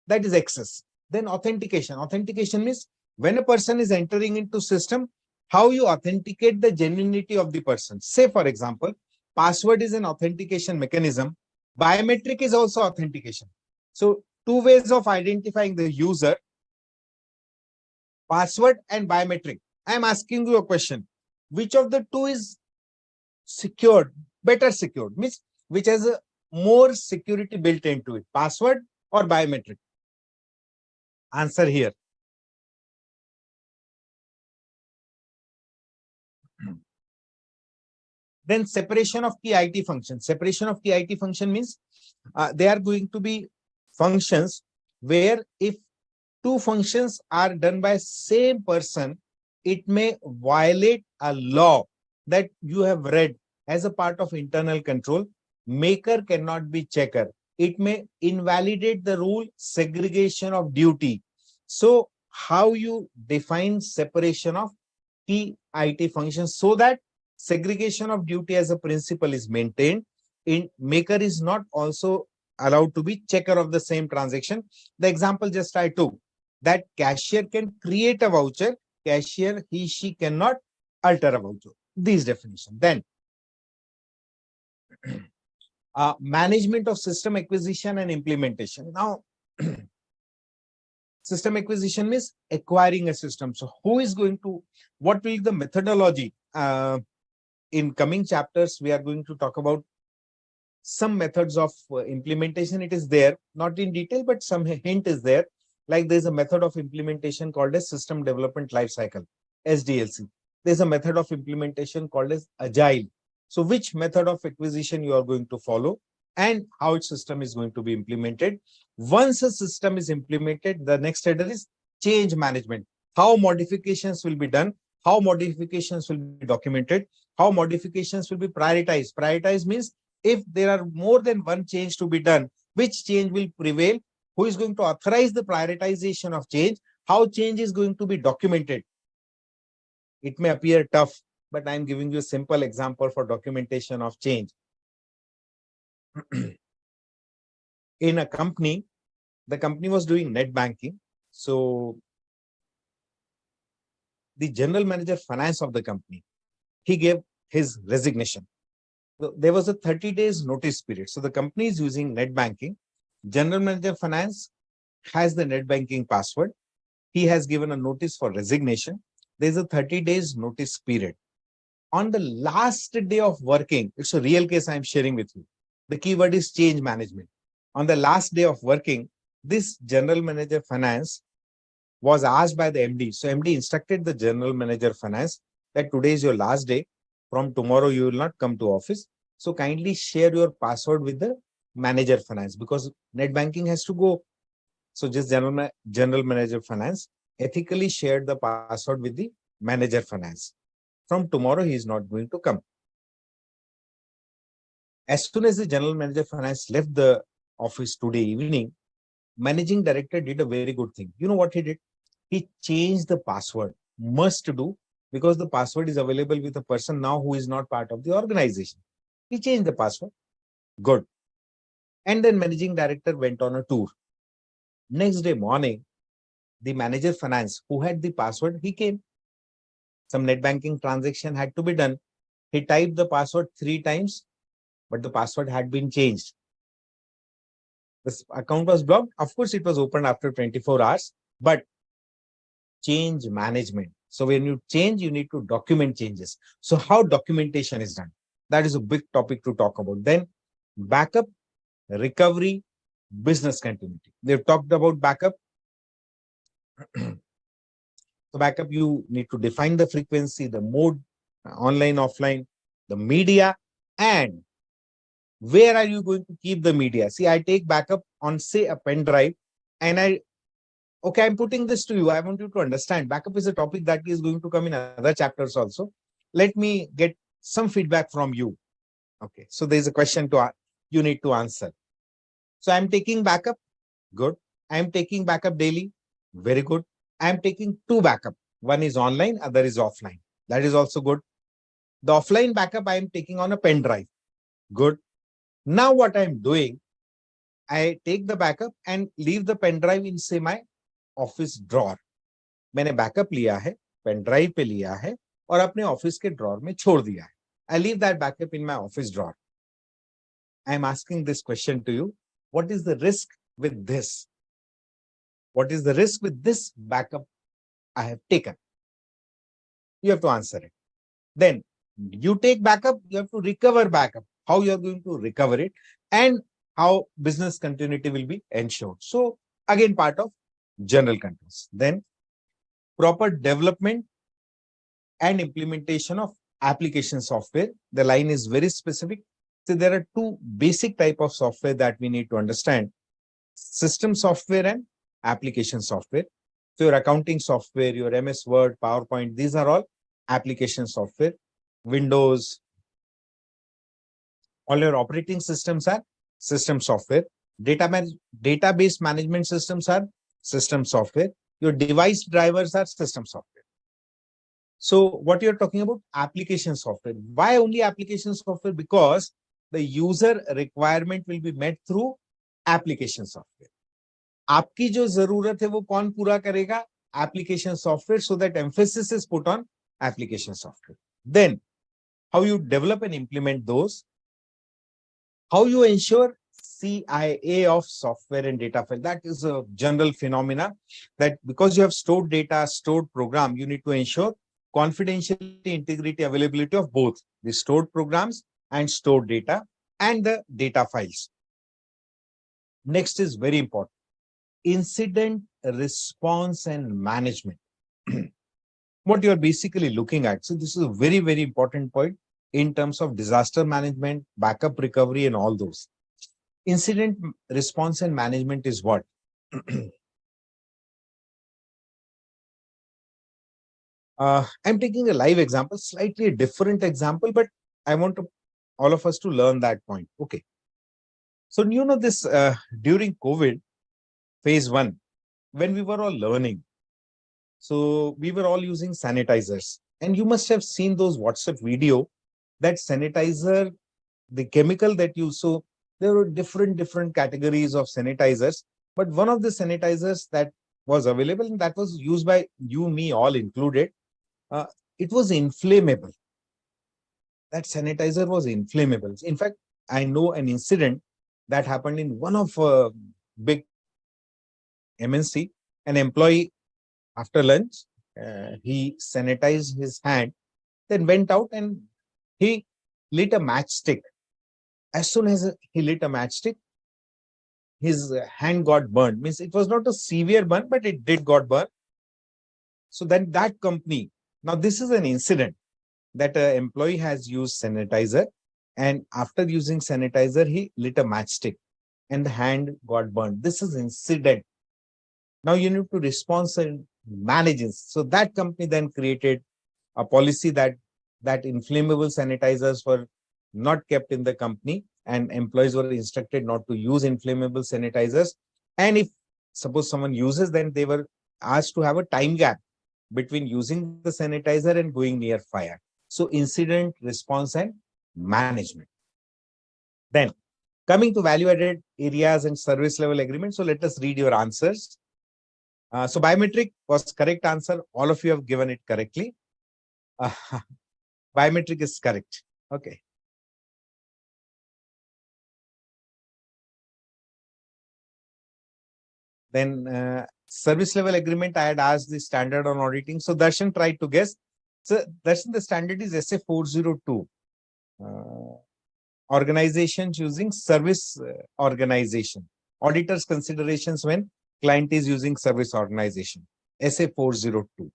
that is access. Then authentication. Authentication means when a person is entering into system, how you authenticate the genuinity of the person. Say, for example, password is an authentication mechanism. Biometric is also authentication. So two ways of identifying the user, password and biometric. I am asking you a question. Which of the two is secured, better secured? Means which has a more security built into it, password or biometric? Answer here. Then separation of key IT functions. Separation of key IT function means they are going to be functions where if two functions are done by same person, it may violate a law that you have read as a part of internal control. maker cannot be checker. It may invalidate the rule segregation of duty. So how you define separation of key IT functions so that segregation of duty as a principle is maintained. In maker is not also allowed to be checker of the same transaction. The example just I took, that cashier can create a voucher, cashier he she cannot alter a voucher. These definitions. Then management of system acquisition and implementation. Now, system acquisition means acquiring a system. So who is going to, what will be the methodology? In coming chapters, we are going to talk about some methods of implementation. It is there, not in detail, but some hint is there. Like there's a method of implementation called as System Development Lifecycle, SDLC. There's a method of implementation called as Agile. So which method of acquisition you are going to follow and how its system is going to be implemented. Once a system is implemented, the next header is change management. How modifications will be done, how modifications will be documented, how modifications will be prioritized. Prioritize means if there are more than one change to be done, which change will prevail, who is going to authorize the prioritization of change, how change is going to be documented. It may appear tough, but I'm giving you a simple example for documentation of change. In a company, the company was doing net banking. So the general manager finance of the company, he gave his resignation. So there was a 30 days notice period. So the company is using net banking. General manager finance has the net banking password. He has given a notice for resignation. There's a 30 days notice period. On the last day of working, it's a real case I'm sharing with you. The keyword is change management. On the last day of working, this general manager finance was asked by the MD. So MD instructed the general manager finance that today is your last day. From tomorrow, you will not come to office. So kindly share your password with the manager finance because net banking has to go. So just general manager finance ethically shared the password with the manager finance. From tomorrow, he is not going to come. As soon as the general manager finance left the office today evening, managing director did a very good thing. You know what he did? He changed the password. Must do, because the password is available with a person now who is not part of the organization. He changed the password. Good. And then managing director went on a tour. Next day morning, the manager finance who had the password, he came. Some net banking transaction had to be done. He typed the password 3 times, but the password had been changed. This account was blocked. Of course, it was opened after 24 hours, but change management. So when you change, you need to document changes. So how documentation is done? That is a big topic to talk about. Then backup, recovery, business continuity. They've talked about backup. So backup, you need to define the frequency, the mode, online, offline, the media, and where are you going to keep the media? See, I take backup on, say, a pen drive, and I'm putting this to you. I want you to understand. Backup is a topic that is going to come in other chapters also. Let me get some feedback from you. Okay, so there's a question you need to answer. So I'm taking backup. Good. I'm taking backup daily. Very good. I'm taking 2 backup. One is online, other is offline. That is also good. The offline backup I am taking on a pen drive. Good. Now what I'm doing, I take the backup and leave the pen drive in, say, my office drawer. मैंने backup लिया है, pen drive पे लिया है और अपने office के drawer में छोड़ दिया है. I leave that backup in my office drawer. I am asking this question to you. What is the risk with this? What is the risk with this backup I have taken? You have to answer it. Then you take backup, you have to recover backup. How you are going to recover it and how business continuity will be ensured. So again, part of general controls. Then proper development and implementation of application software. The line is very specific. So there are 2 basic type of software that we need to understand: system software and application software. So your accounting software, your MS Word, PowerPoint, these are all application software. Windows, All your operating systems are system software. Database management systems are system software. Your device drivers are system software. So what you're talking about, application software. Why only application software? Because the user requirement will be met through application software. आपकी जो जरूरत है वो कौन पूरा करेगा? Application software. So that emphasis is put on application software. Then how you develop and implement those, how you ensure CIA of software and data file. That is a general phenomena that because you have stored data, stored program, you need to ensure confidentiality, integrity, availability of both the stored programs and stored data and the data files. Next is very important. Incident response and management. What you are basically looking at. So this is a very, very important point in terms of disaster management, backup recovery, and all those. Incident response and management is what? I'm taking a live example, slightly a different example, but I want all of us to learn that point. Okay. So, you know, this during COVID phase 1, when we were all learning, so we were all using sanitizers, and you must have seen those WhatsApp video that sanitizer, the chemical that you saw, there were different categories of sanitizers, but one of the sanitizers that was available and that was used by you, me, all included, it was inflammable. That sanitizer was inflammable. In fact, I know an incident that happened in one of big MNC. An employee, after lunch, he sanitized his hand, then went out and he lit a matchstick. As soon as he lit a matchstick, his hand got burned. Means it was not a severe burn, but it did got burned. So then that company, now this is an incident that an employee has used sanitizer, and after using sanitizer, he lit a matchstick and the hand got burned. This is incident. Now you need to respond and manage it. So that company then created a policy that inflammable sanitizers were not kept in the company and employees were instructed not to use inflammable sanitizers. And if suppose someone uses, then they were asked to have a time gap between using the sanitizer and going near fire. So incident response and management. Then coming to value added areas and service level agreement. So let us read your answers. So biometric was correct answer. All of you have given it correctly. Biometric is correct. Okay. Then service level agreement, I had asked the standard on auditing. So Darshan tried to guess. So Darshan, the standard is SA 402. Organizations using service organization. Auditors considerations when client is using service organization. SA 402.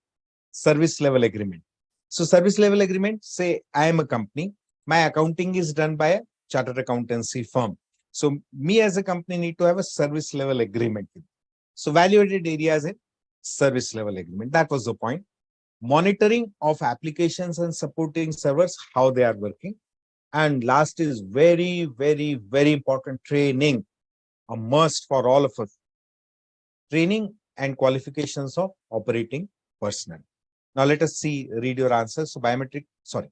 Service level agreement. So service level agreement, say I am a company. My accounting is done by a chartered accountancy firm. So me as a company need to have a service level agreement. So value-added areas in service level agreement. That was the point. Monitoring of applications and supporting servers, how they are working. And last is very, very, very important, training, a must for all of us. Training and qualifications of operating personnel. Now let us see, read your answers. So biometric, sorry.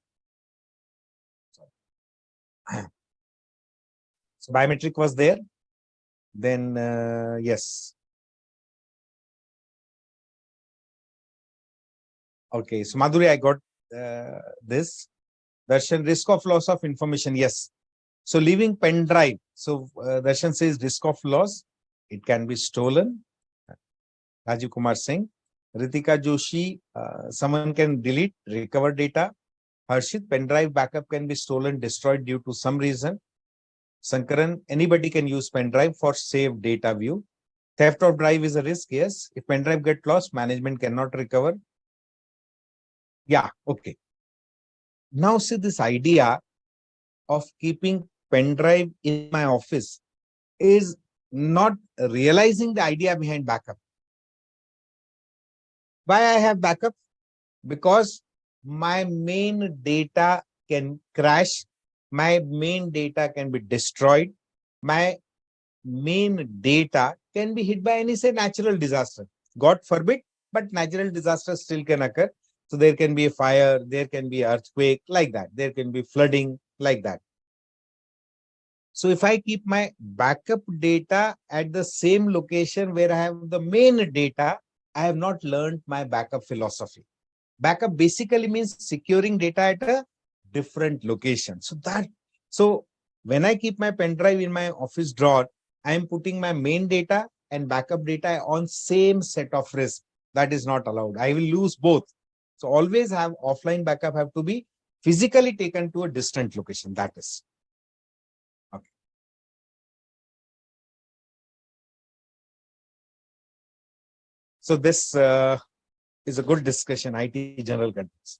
So biometric was there. Then yes. Okay, so Madhuri, I got this. Darshan, risk of loss of information. Yes. So leaving pen drive. So Darshan says risk of loss. It can be stolen. Rajiv Kumar Singh. Ritika Joshi, someone can delete, recover data. Harshit, pen drive backup can be stolen, destroyed due to some reason. Sankaran, anybody can use pen drive for save data view. Theft of drive is a risk. Yes. If pen drive get lost, management cannot recover. Yeah. Okay. Now see this idea of keeping pen drive in my office is not realizing the idea behind backup. Why I have backup? Because my main data can crash my main data can be destroyed. My main data can be hit by any, say, natural disaster. God forbid, but natural disaster still can occur. So there can be a fire, there can be earthquake, like that. There can be flooding, like that. So if I keep my backup data at the same location where I have the main data, I have not learned my backup philosophy. Backup basically means securing data at a different location. So when I keep my pen drive in my office drawer, I am putting my main data and backup data on same set of risk. That is not allowed. I will lose both. So always have offline backup have to be physically taken to a distant location. That is. Okay. So this is a good discussion, IT general controls.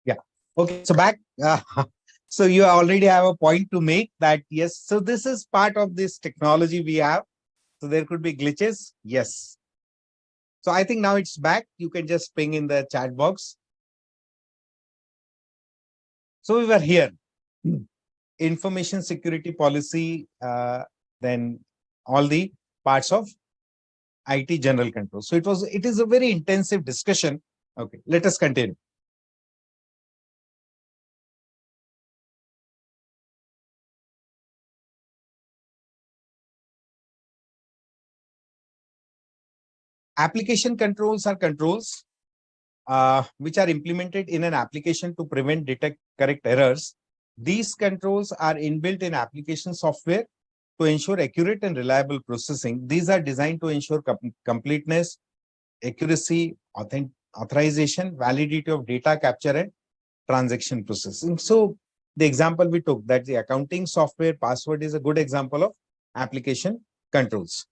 Yeah. Okay. So back. So you already have a point to make that yes. So this is part of this technology we have. So there could be glitches. Yes. So I think now it's back. You can just ping in the chat box. So we were here. Information security policy, then all the parts of IT general control. So it is a very intensive discussion. Okay, let us continue. Application controls are controls which are implemented in an application to prevent, detect, correct errors. These controls are inbuilt in application software to ensure accurate and reliable processing. These are designed to ensure completeness, accuracy, authorization, validity of data capture and transaction processing. So the example we took, that the accounting software password is a good example of application controls.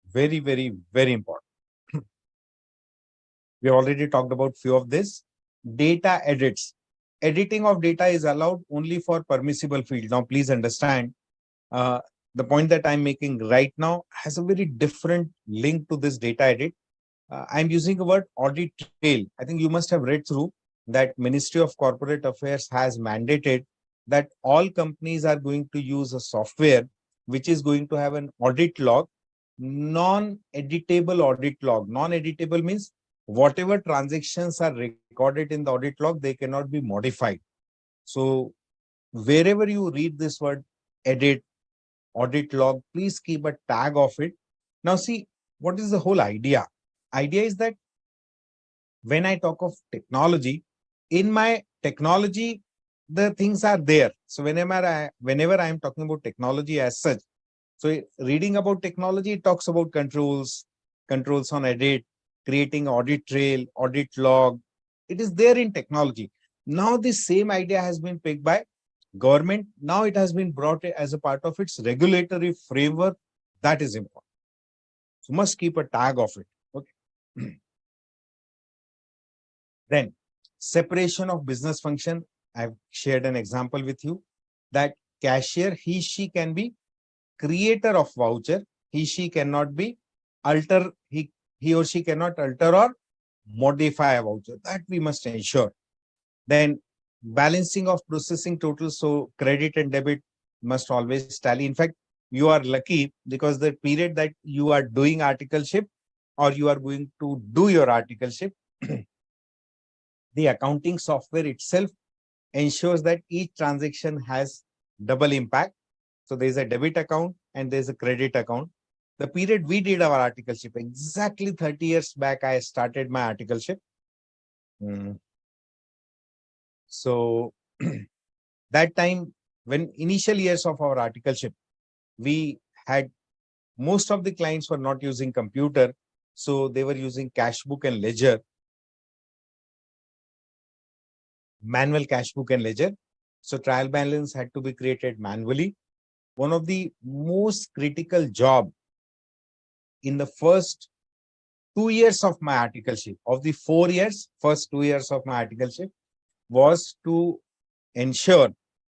Very, very, very important. We already talked about few of this. Data edits. Editing of data is allowed only for permissible field. Now, please understand, uh, the point that I'm making right now has a very different link to this data edit. I'm using the word audit trail. I think you must have read through that Ministry of Corporate Affairs has mandated that all companies are going to use a software which is going to have an audit log, non-editable audit log. Non-editable means whatever transactions are recorded in the audit log, they cannot be modified. So wherever you read this word edit, audit log, please keep a tag of it. Now see, what is the whole idea? Idea is that when I talk of technology, in my technology, the things are there. So whenever I am talking about technology as such, so reading about technology, it talks about controls, controls on edit, creating audit trail, audit log. It is there in technology. Now this same idea has been picked by government. Now it has been brought as a part of its regulatory framework. That is important. So must keep a tag of it. Okay. Then separation of business function. I've shared an example with you that cashier, she can be creator of voucher. She cannot be alter, he or she cannot alter or modify a voucher. That we must ensure. Then balancing of processing total. So credit and debit must always tally. In fact, you are lucky because the period that you are doing articleship or you are going to do your articleship, the accounting software itself ensures that each transaction has double impact. So there is a debit account and there is a credit account. The period we did our articleship, exactly 30 years back, I started my articleship. So that time, when initial years of our articleship, we had most of the clients were not using computer. So they were using cash book and ledger, manual cash book and ledger. So trial balance had to be created manually. One of the most critical job in the first 2 years of my articleship, of the 4 years, first 2 years of my articleship, was to ensure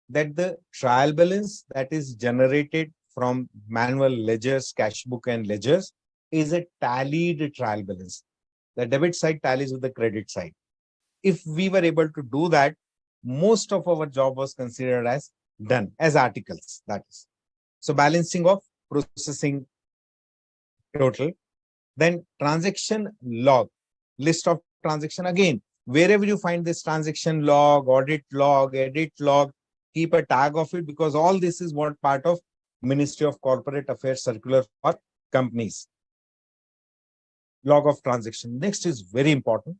that the trial balance that is generated from manual ledgers, cash book and ledgers is a tallied trial balance. The debit side tallies with the credit side. If we were able to do that, most of our job was considered as done, as articles, that is. So balancing of processing total. Then transaction log, list of transaction. Again, wherever you find this transaction log, audit log, edit log, keep a tag of it, because all this is what part of Ministry of Corporate Affairs circular for companies. Log of transaction. Next is very important,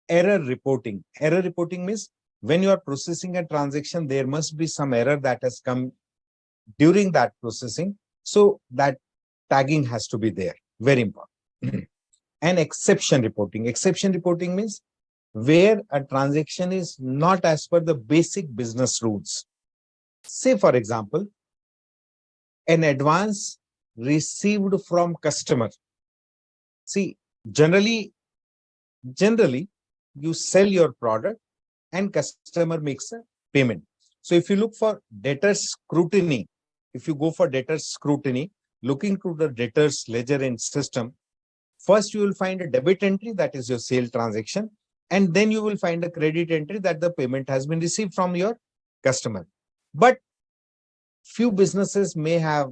error reporting. Error reporting means when you are processing a transaction, there must be some error that has come during that processing. So that tagging has to be there. Very important. And exception reporting. Exception reporting means where a transaction is not as per the basic business rules. Say, for example, an advance received from customer. See, generally, you sell your product and customer makes a payment. So if you look for debtor scrutiny, if you go for debtor scrutiny, looking to the debtor's ledger and system, first you will find a debit entry, that is your sale transaction, and then you will find a credit entry that the payment has been received from your customer. But few businesses may have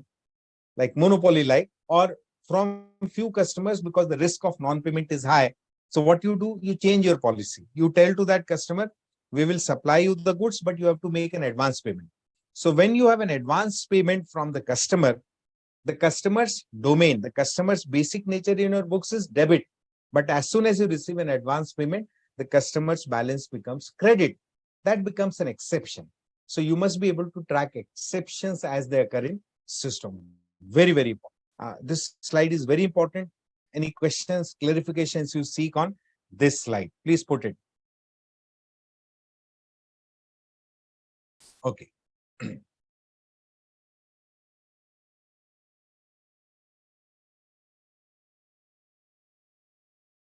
like monopoly like, or from few customers, because the risk of non-payment is high. So what you do, you change your policy. You tell to that customer, we will supply you the goods, but you have to make an advance payment. So when you have an advance payment from the customer's domain, the customer's basic nature in your books is debit. But as soon as you receive an advance payment, the customer's balance becomes credit. That becomes an exception. So you must be able to track exceptions as they occur in system. Very, very important. This slide is very important. Any questions, clarifications you seek on this slide. Please put it. Okay.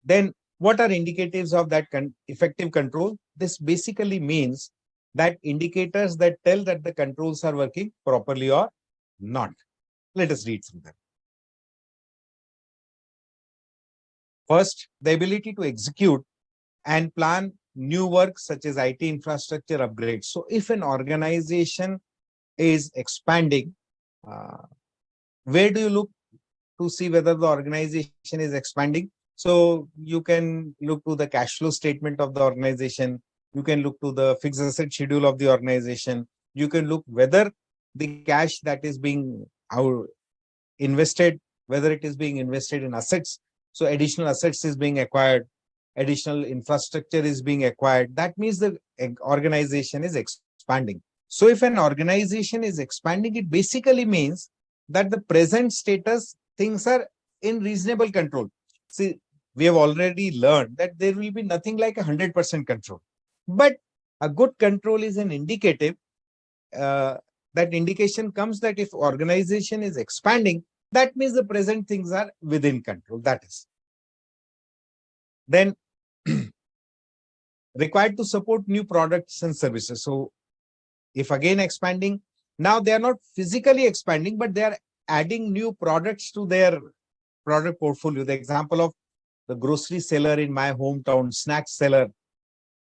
Then what are indicatives of that effective control? This basically means that indicators that tell that the controls are working properly or not. Let us read through them. First, the ability to execute and plan new work such as IT infrastructure upgrades. So if an organization is expanding, where do you look to see whether the organization is expanding? So you can look to the cash flow statement of the organization. You can look to the fixed asset schedule of the organization. You can look whether the cash that is being invested, whether it is being invested in assets. So additional assets is being acquired, additional infrastructure is being acquired. That means the organization is expanding. So if an organization is expanding, it basically means that the present status things are in reasonable control. See, we have already learned that there will be nothing like 100% control. But a good control is an indicative. That indication comes that if organization is expanding, that means the present things are within control. That is. Then required to support new products and services. So if again expanding, now they are not physically expanding, but they are adding new products to their product portfolio. The example of the grocery seller in my hometown, snack seller,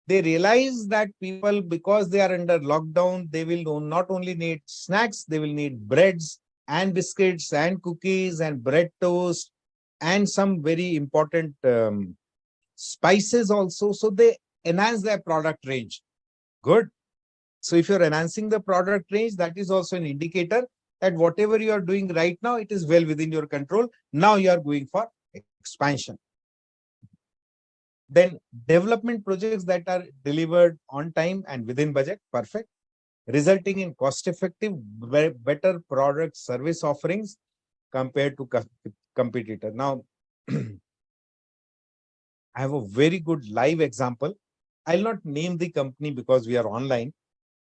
they realize that people, because they are under lockdown, they will not only need snacks, they will need breads and biscuits and cookies and bread toast and some very important spices also. So they enhance their product range. Good. So if you're enhancing the product range, that is also an indicator that whatever you are doing right now, it is well within your control. Now you are going for expansion. Then development projects that are delivered on time and within budget, perfect, resulting in cost-effective, better product service offerings compared to competitor. Now, I have a very good live example. I'll not name the company because we are online,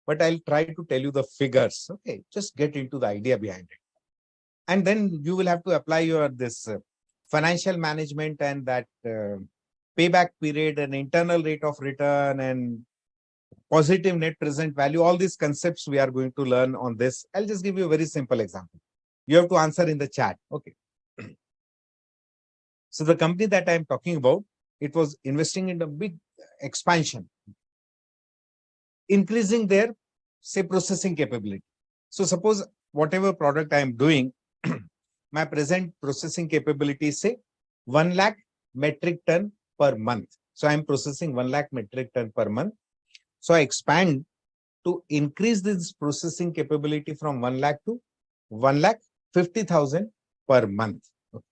but I'll try to tell you the figures. Okay, just get into the idea behind it. And then you will have to apply your financial management and that payback period and internal rate of return and positive net present value. All these concepts we are going to learn on this. I'll just give you a very simple example. You have to answer in the chat. Okay. So the company that I'm talking about, it was investing in a big expansion, increasing their, say, processing capability. So suppose whatever product I am doing, my present processing capability is, say, 1 lakh metric ton per month. So I'm processing 1 lakh metric ton per month. So I expand to increase this processing capability from 1 lakh to 1,50,000 per month. Okay.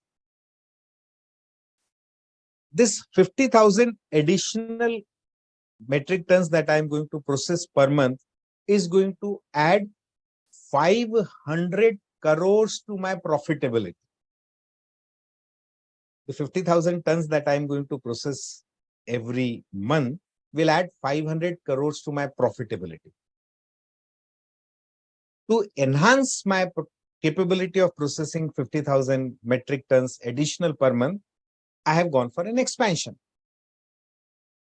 This 50,000 additional metric tons that I'm going to process per month is going to add 500 crores to my profitability. The 50,000 tons that I'm going to process every month will add 500 crores to my profitability. To enhance my capability of processing 50,000 metric tons additional per month, I have gone for an expansion.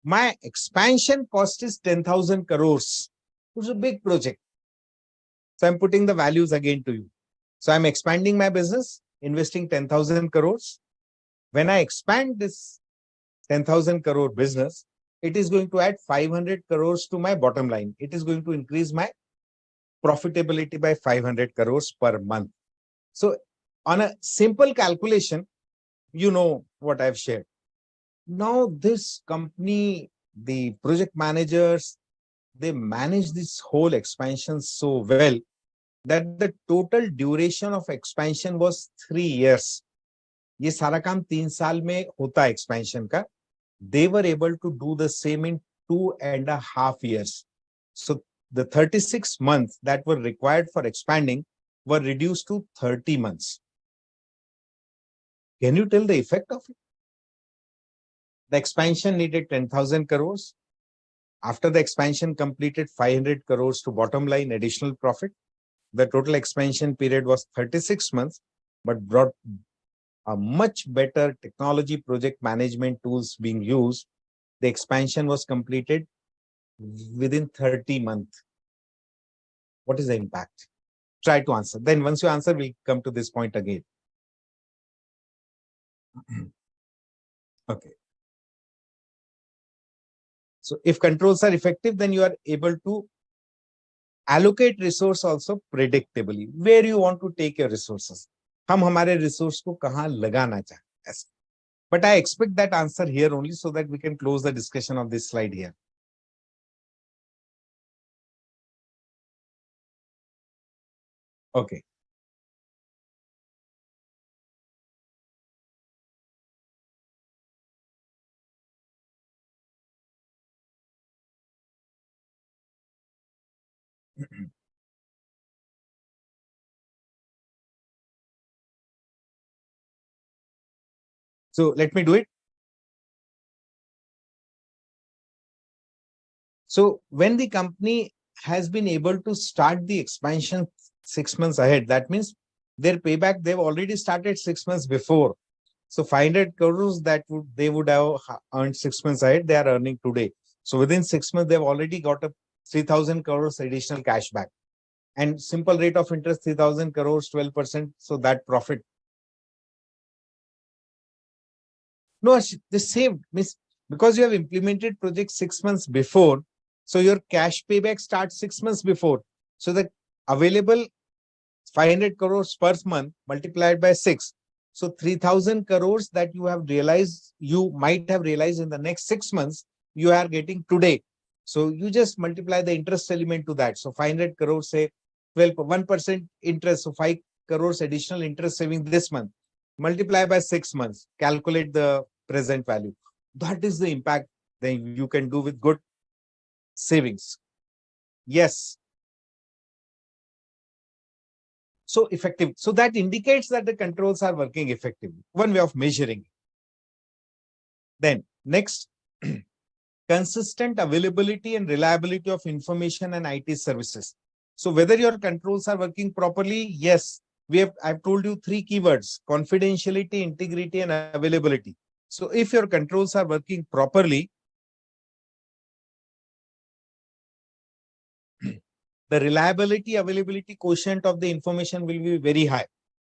My expansion cost is 10,000 crores. It's a big project. So I'm putting the values again to you. So I'm expanding my business, investing 10,000 crores. When I expand this 10,000 crore business, it is going to add 500 crores to my bottom line. It is going to increase my profitability by 500 crores per month. So on a simple calculation, you know what I've shared. Now this company, the project managers, they manage this whole expansion so well that the total duration of expansion was 3 years. ये सारा काम 3 साल में होता है expansion का. They were able to do the same in 2.5 years. So the 36 months that were required for expanding were reduced to 30 months. Can you tell the effect of it? The expansion needed 10,000 crores. After the expansion completed, 500 crores to bottom line additional profit. The total expansion period was 36 months, but brought a much better technology project management tools being used. The expansion was completed within 30 months. What is the impact? Try to answer. Then once you answer, we'll come to this point again. Okay. So if controls are effective, then you are able to allocate resource also predictably. Where you want to take your resources. हम हमारे resource को कहाँ लगाना चाहते हैं. But I expect that answer here only so that we can close the discussion of this slide here. Okay. So let me do it. So when the company has been able to start the expansion 6 months ahead, that means their payback, they've already started 6 months before. So 500 crores that they would have earned 6 months ahead, they are earning today. So within 6 months, they've already got a 3,000 crores additional cash back. And simple rate of interest, 3,000 crores, 12%. So that profit. No, they saved. Means because you have implemented project 6 months before, so your cash payback starts 6 months before. So the available 500 crores per month multiplied by 6. So 3,000 crores that you have realized, you might have realized in the next 6 months, you are getting today. So you just multiply the interest element to that. So 500 crores, say 1% interest. So 5 crores additional interest saving this month. Multiply by 6 months. Calculate the present value. That is the impact that you can do with good savings. Yes. So effective. So that indicates that the controls are working effectively. One way of measuring. Then next, consistent availability and reliability of information and IT services. So whether your controls are working properly, yes, I've told you 3 keywords: confidentiality, integrity, and availability. So if your controls are working properly, the reliability, availability quotient of the information will be very high.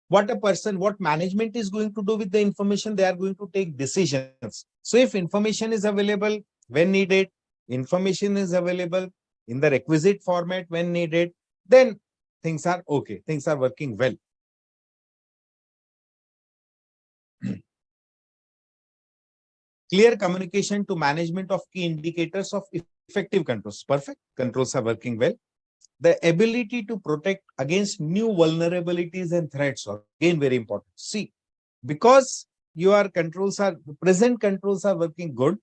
What management is going to do with the information, they are going to take decisions. So if information is available when needed, information is available in the requisite format when needed, then things are okay. Things are working well. Clear communication to management of key indicators of effective controls. Perfect. Controls are working well. The ability to protect against new vulnerabilities and threats are again very important. See, because your present controls are working good,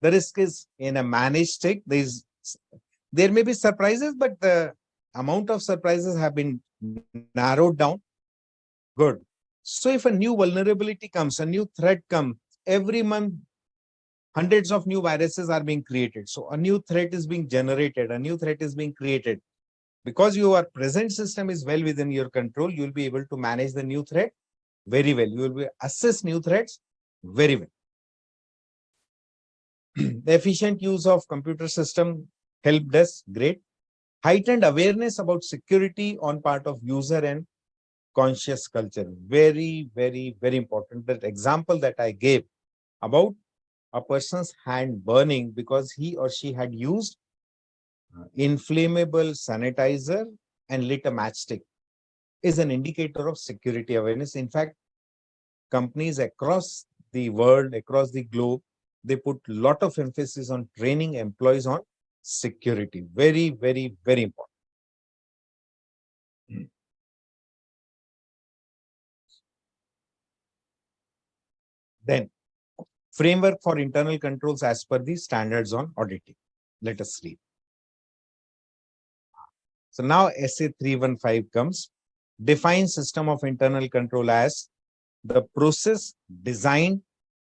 the risk is in a managed state. There may be surprises, but the amount of surprises have been narrowed down. Good. So if a new vulnerability comes, a new threat comes, every month, hundreds of new viruses are being created. So a new threat is being generated, a new threat is being created. Because your present system is well within your control, you will be able to manage the new threat very well. You will be assess new threats very well. The efficient use of computer system helped us, great. Heightened awareness about security on part of user and conscious culture. Very, very, very important. That example that I gave about a person's hand burning because he or she had used inflammable sanitizer and lit a matchstick is an indicator of security awareness. In fact, companies across the world, across the globe, they put a lot of emphasis on training employees on security. Very, very, very important. Then, framework for internal controls as per the standards on auditing. Let us read. So now SA 315 comes. Define system of internal control as the process designed,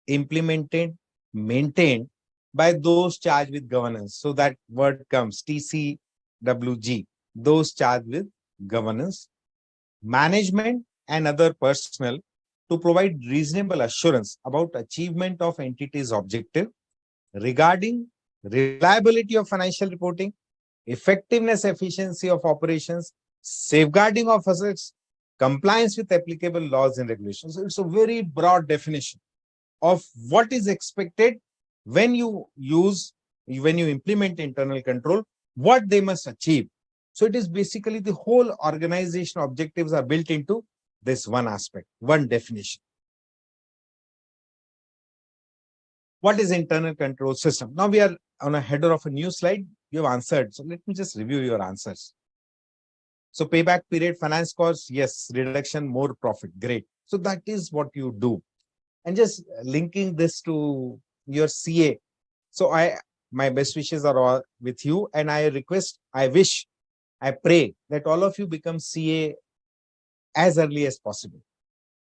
implemented, maintained by those charged with governance. So that word comes TCWG, those charged with governance, management, and other personnel to provide reasonable assurance about achievement of entity's objective regarding reliability of financial reporting, effectiveness, efficiency of operations, safeguarding of assets, compliance with applicable laws and regulations. So it's a very broad definition of what is expected when when you implement internal control, what they must achieve. So it is basically the whole organization objectives are built into this one aspect, one definition. What is internal control system? Now we are on a header of a new slide. You have answered. So let me just review your answers. So payback period, finance costs, yes. Reduction, more profit, great. So that is what you do. And just linking this to your CA. So my best wishes are all with you, and I request, I wish, I pray that all of you become CA as early as possible.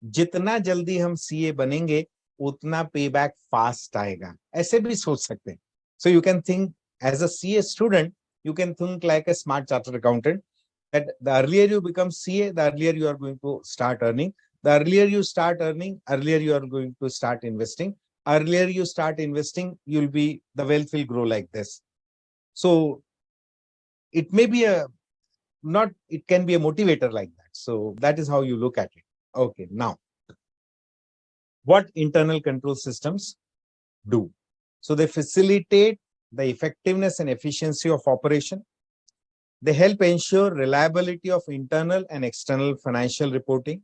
जितना जल्दी हम CA बनेंगे उतना payback fast आएगा, ऐसे भी सोच सकते हैं. So you can think as a CA student, you can think like a smart chartered accountant, that the earlier you become CA, the earlier you are going to start earning. The earlier you start earning, earlier you are going to start investing. Earlier you start investing, the wealth will grow like this. So it may be it can be a motivator like that. So that is how you look at it. Okay, now, what internal control systems do? So they facilitate the effectiveness and efficiency of operation. They help ensure reliability of internal and external financial reporting,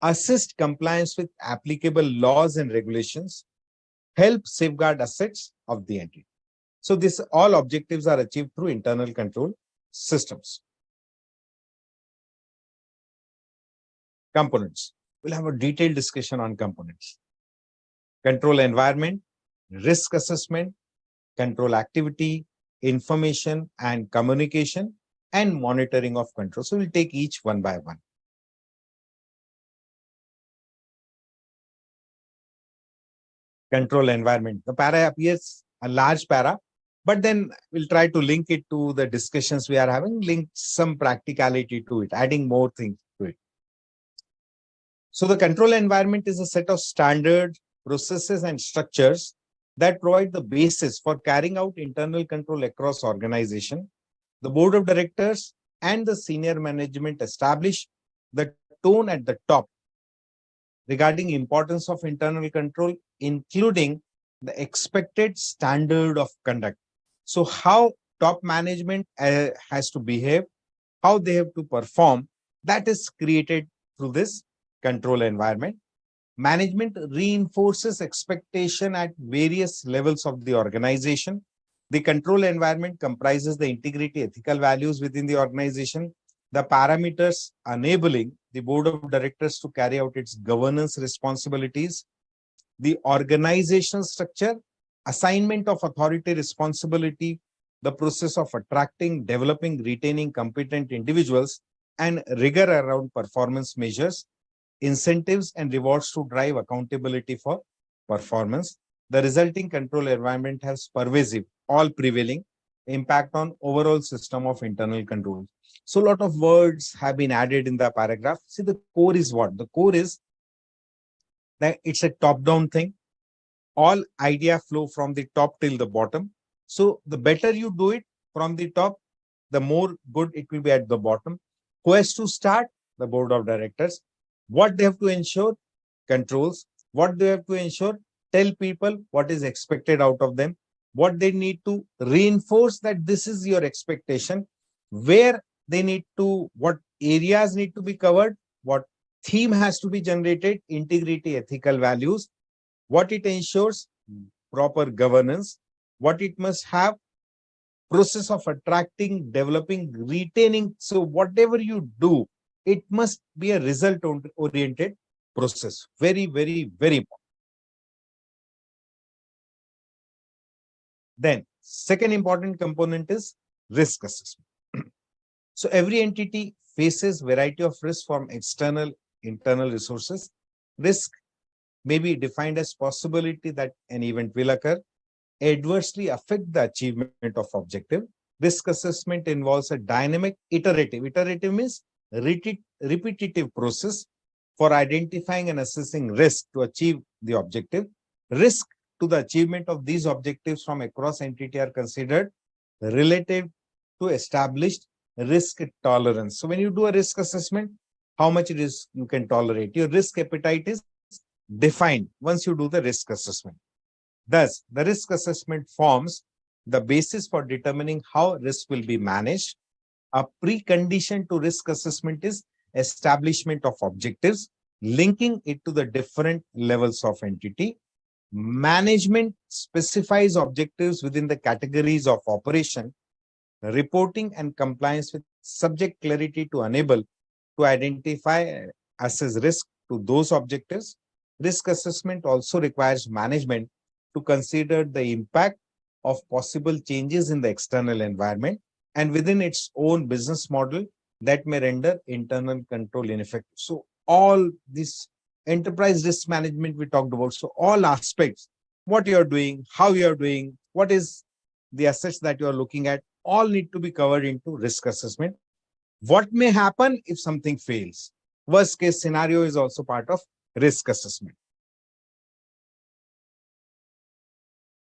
assist compliance with applicable laws and regulations, help safeguard assets of the entity. So all objectives are achieved through internal control systems. Components. We'll have a detailed discussion on components. Control environment, risk assessment, control activity, information and communication, and monitoring of control. So we'll take each one by one. Control environment. The para appears a large para, but then we'll try to link it to the discussions we are having, link some practicality to it, adding more things to it. So the control environment is a set of standards, processes, and structures that provide the basis for carrying out internal control across organization. The board of directors and the senior management establish the tone at the top regarding importance of internal control, including the expected standard of conduct. So how top management has to behave, how they have to perform, that is created through this control environment. Management reinforces expectation at various levels of the organization. The control environment comprises the integrity, ethical values within the organization, the parameters enabling the board of directors to carry out its governance responsibilities, the organizational structure, assignment of authority responsibility, the process of attracting, developing, retaining competent individuals, and rigor around performance measures, incentives and rewards to drive accountability for performance. The resulting control environment has pervasive, all prevailing impact on overall system of internal control. So a lot of words have been added in the paragraph. See, the core is what? The core is that it's a top-down thing. All idea flow from the top till the bottom. So the better you do it from the top, the more good it will be at the bottom. Who has to start? The board of directors. What they have to ensure? Controls. What they have to ensure? Tell people what is expected out of them. What they need to reinforce that this is your expectation. Where they need to, what areas need to be covered, what theme has to be generated, integrity, ethical values, what it ensures, proper governance, what it must have, process of attracting, developing, retaining. So whatever you do, it must be a result-oriented process. Very, very, very important. Then, second important component is risk assessment. So every entity faces variety of risks from external, internal resources. Risk may be defined as possibility that an event will occur, adversely affect the achievement of objective. Risk assessment involves a dynamic iterative means repetitive process for identifying and assessing risk to achieve the objective. Risk to the achievement of these objectives from across entity are considered relative to established risk tolerance. So when you do a risk assessment, how much risk you can tolerate, your risk appetite is defined once you do the risk assessment. Thus, the risk assessment forms the basis for determining how risk will be managed. A precondition to risk assessment is establishment of objectives, linking it to the different levels of entity. Management specifies objectives within the categories of operation, reporting, and compliance with subject clarity to enable to identify, assess risk to those objectives. Risk assessment also requires management to consider the impact of possible changes in the external environment and within its own business model that may render internal control ineffective. So all this enterprise risk management we talked about. So all aspects, what you're doing, how you're doing, what is the assets that you're looking at, all need to be covered into risk assessment. What may happen if something fails? Worst case scenario is also part of risk assessment.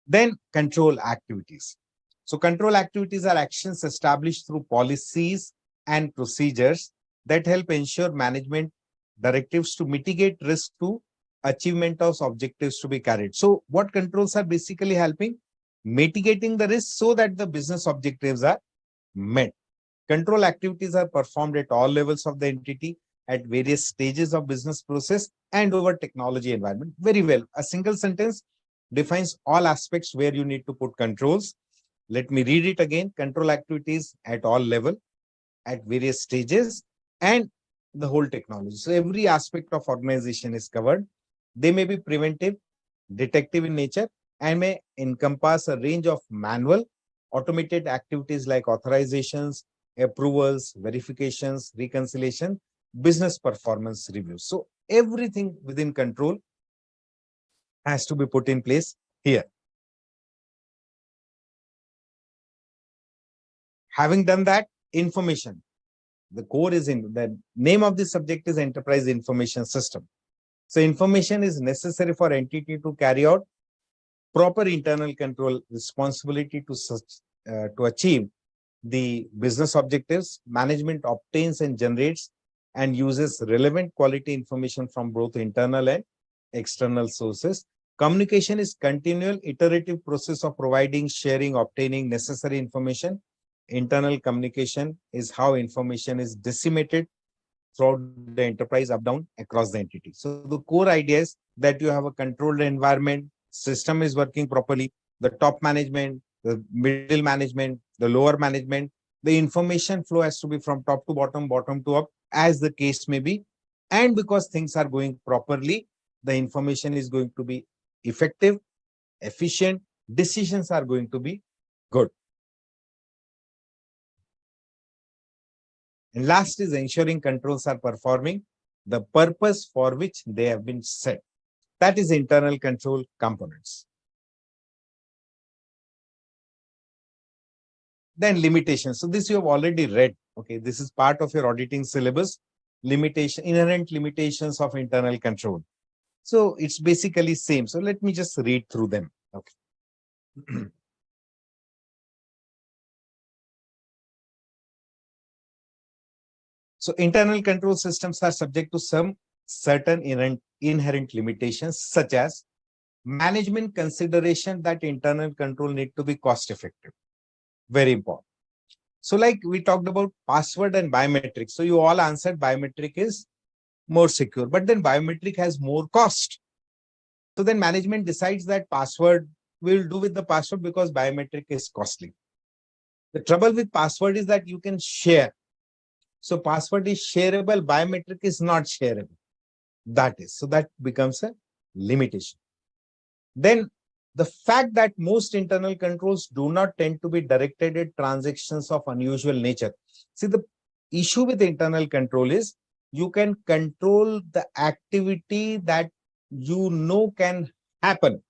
Then control activities. So control activities are actions established through policies and procedures that help ensure management directives to mitigate risk to achievement of objectives to be carried. So what controls are basically helping? Mitigating the risk so that the business objectives are met. Control activities are performed at all levels of the entity, at various stages of business process and over technology environment. Very well. A single sentence defines all aspects where you need to put controls. Let me read it again. Control activities at all level, at various stages, and the whole technology. So every aspect of organization is covered. They may be preventive, detective in nature, and may encompass a range of manual, automated activities like authorizations, approvals, verifications, reconciliation, business performance reviews. So everything within control has to be put in place here. Having done that, information. The core is in the name of the subject is enterprise information system. So information is necessary for entity to carry out proper internal control responsibility to achieve the business objectives. Management obtains and generates and uses relevant quality information from both internal and external sources. Communication is continual iterative process of providing, sharing, obtaining necessary information. Internal communication is how information is disseminated throughout the enterprise up down across the entity. So the core idea is that you have a controlled environment, system is working properly, the top management, the middle management, the lower management, the information flow has to be from top to bottom, bottom to up, as the case may be. And because things are going properly, the information is going to be effective, efficient, decisions are going to be good. And last is ensuring controls are performing the purpose for which they have been set. That is internal control components. Then limitations. So this you have already read. Okay, this is part of your auditing syllabus. Inherent limitations of internal control. So it's basically same. So let me just read through them. Okay. So internal control systems are subject to some certain inherent limitations, such as management consideration that internal control need to be cost effective. Very important. So like we talked about password and biometric. So you all answered biometric is more secure, but then biometric has more cost. So then management decides that password will do with the password because biometric is costly. The trouble with password is that you can share. So password is shareable, biometric is not shareable. That is, so that becomes a limitation. Then the fact that most internal controls do not tend to be directed at transactions of unusual nature. See, the issue with internal control is you can control the activity that you know can happen.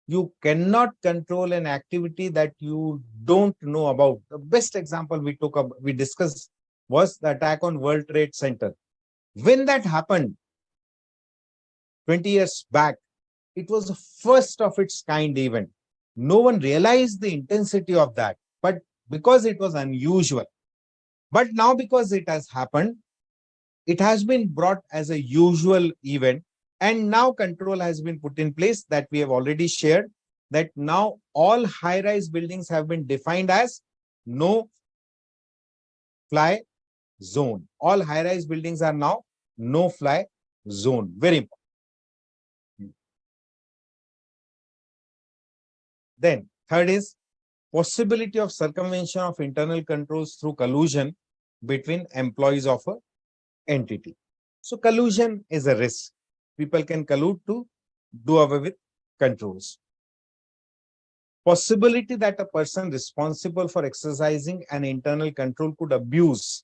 You cannot control an activity that you don't know about. The best example we discussed was the attack on World Trade Center. When that happened 20 years back, it was the first of its kind event. No one realized the intensity of that, but because it was unusual. But now, because it has happened, it has been brought as a usual event, and now control has been put in place that we have already shared, that now all high-rise buildings have been defined as no fly zone. All high-rise buildings are now no fly zone. Very important. Then third is possibility of circumvention of internal controls through collusion between employees of a entity. So collusion is a risk. People can collude to do away with controls. Possibility that a person responsible for exercising an internal control could abuse.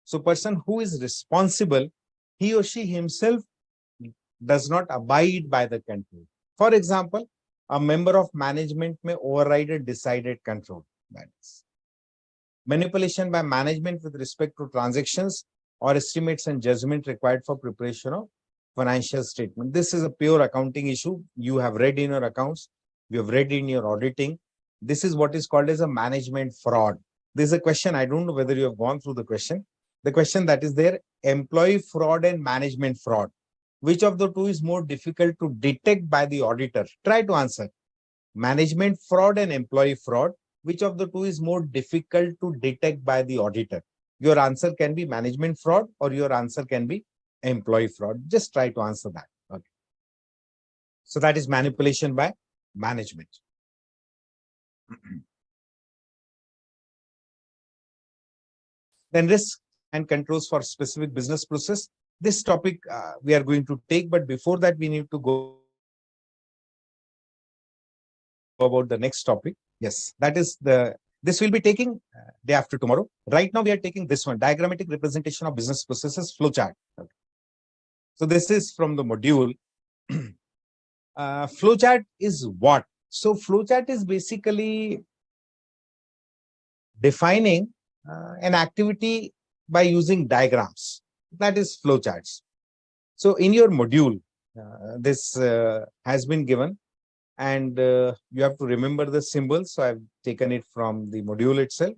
So person who is responsible, he or she himself does not abide by the control. For example, a member of management may override a decided control. That is manipulation by management with respect to transactions or estimates and judgment required for preparation of financial statement. This is a pure accounting issue. You have read in your accounts, you have read in your auditing. This is what is called as a management fraud. This is a question. I don't know whether you have gone through the question. The question that is there, employee fraud and management fraud. Which of the two is more difficult to detect by the auditor? Try to answer. Management fraud and employee fraud. Which of the two is more difficult to detect by the auditor? Your answer can be management fraud or your answer can be employee fraud. Just try to answer that. Okay. So that is manipulation by management. Then risk and controls for specific business process. This topic we are going to take, but before that we need to go about the next topic. Yes, that is this will be taking day after tomorrow. Right now we are taking this one, diagrammatic representation of business processes flowchart. Okay. So this is from the module. Flowchart is what? So flowchart is basically defining an activity by using diagrams. That is flowcharts. So in your module, this has been given, and you have to remember the symbols. So I've taken it from the module itself.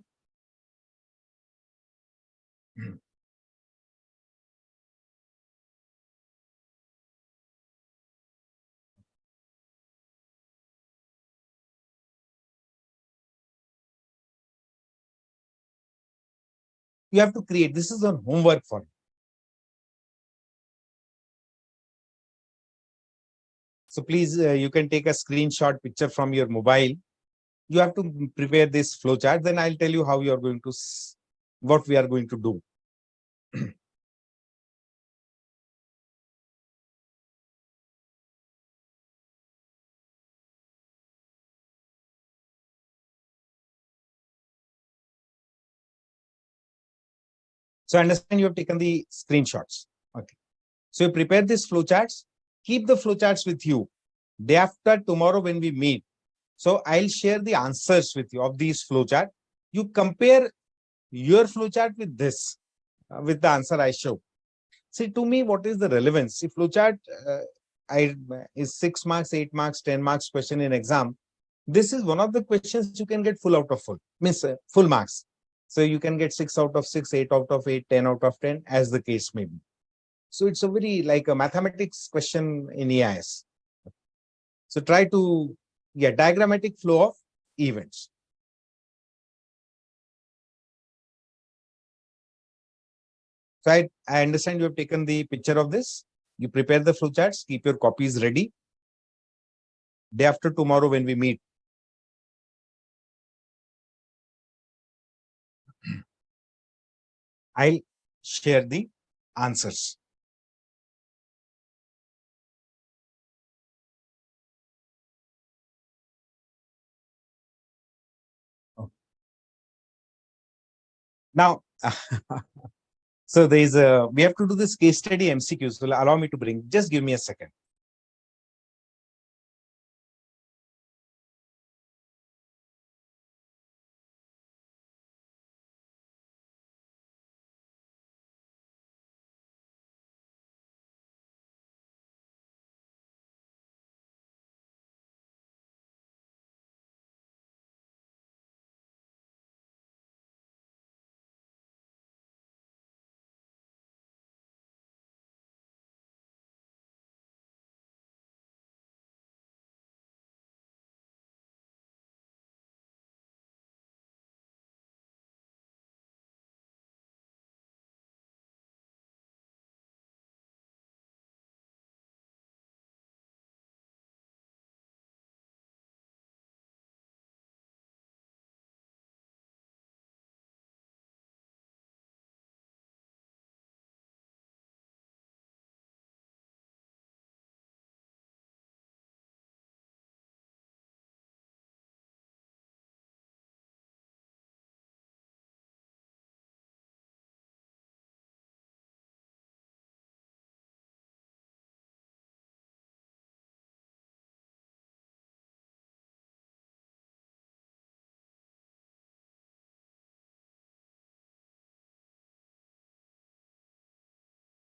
You have to create. This is a homework for you. So please, you can take a screenshot picture from your mobile. You have to prepare this flowchart. Then I'll tell you how you are going to, what we are going to do. So I understand you have taken the screenshots. Okay. So you prepare these flowcharts. Keep the flowcharts with you. Day after tomorrow when we meet. So I'll share the answers with you of these flowchart. You compare your flowchart with this, with the answer I show. See, to me, what is the relevance? See, flowchart is 6 marks, 8 marks, 10 marks question in exam. This is one of the questions you can get full out of full, means full marks. So you can get 6 out of 6, 8 out of 8, 10 out of 10, as the case may be. So it's a very like a mathematics question in EIS. So try to, diagrammatic flow of events. So I understand you have taken the picture of this. You prepare the flowcharts, keep your copies ready. Day after tomorrow when we meet, I'll share the answers. Okay. Now, so there is we have to do this case study MCQ. So allow me to bring, just give me a second.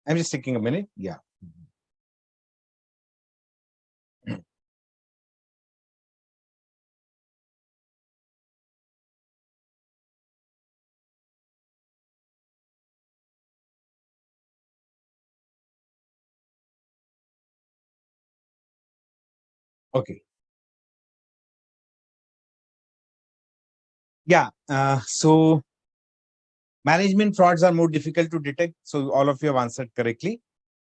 I'm just taking a minute. Yeah. Okay. Yeah. So management frauds are more difficult to detect. So all of you have answered correctly.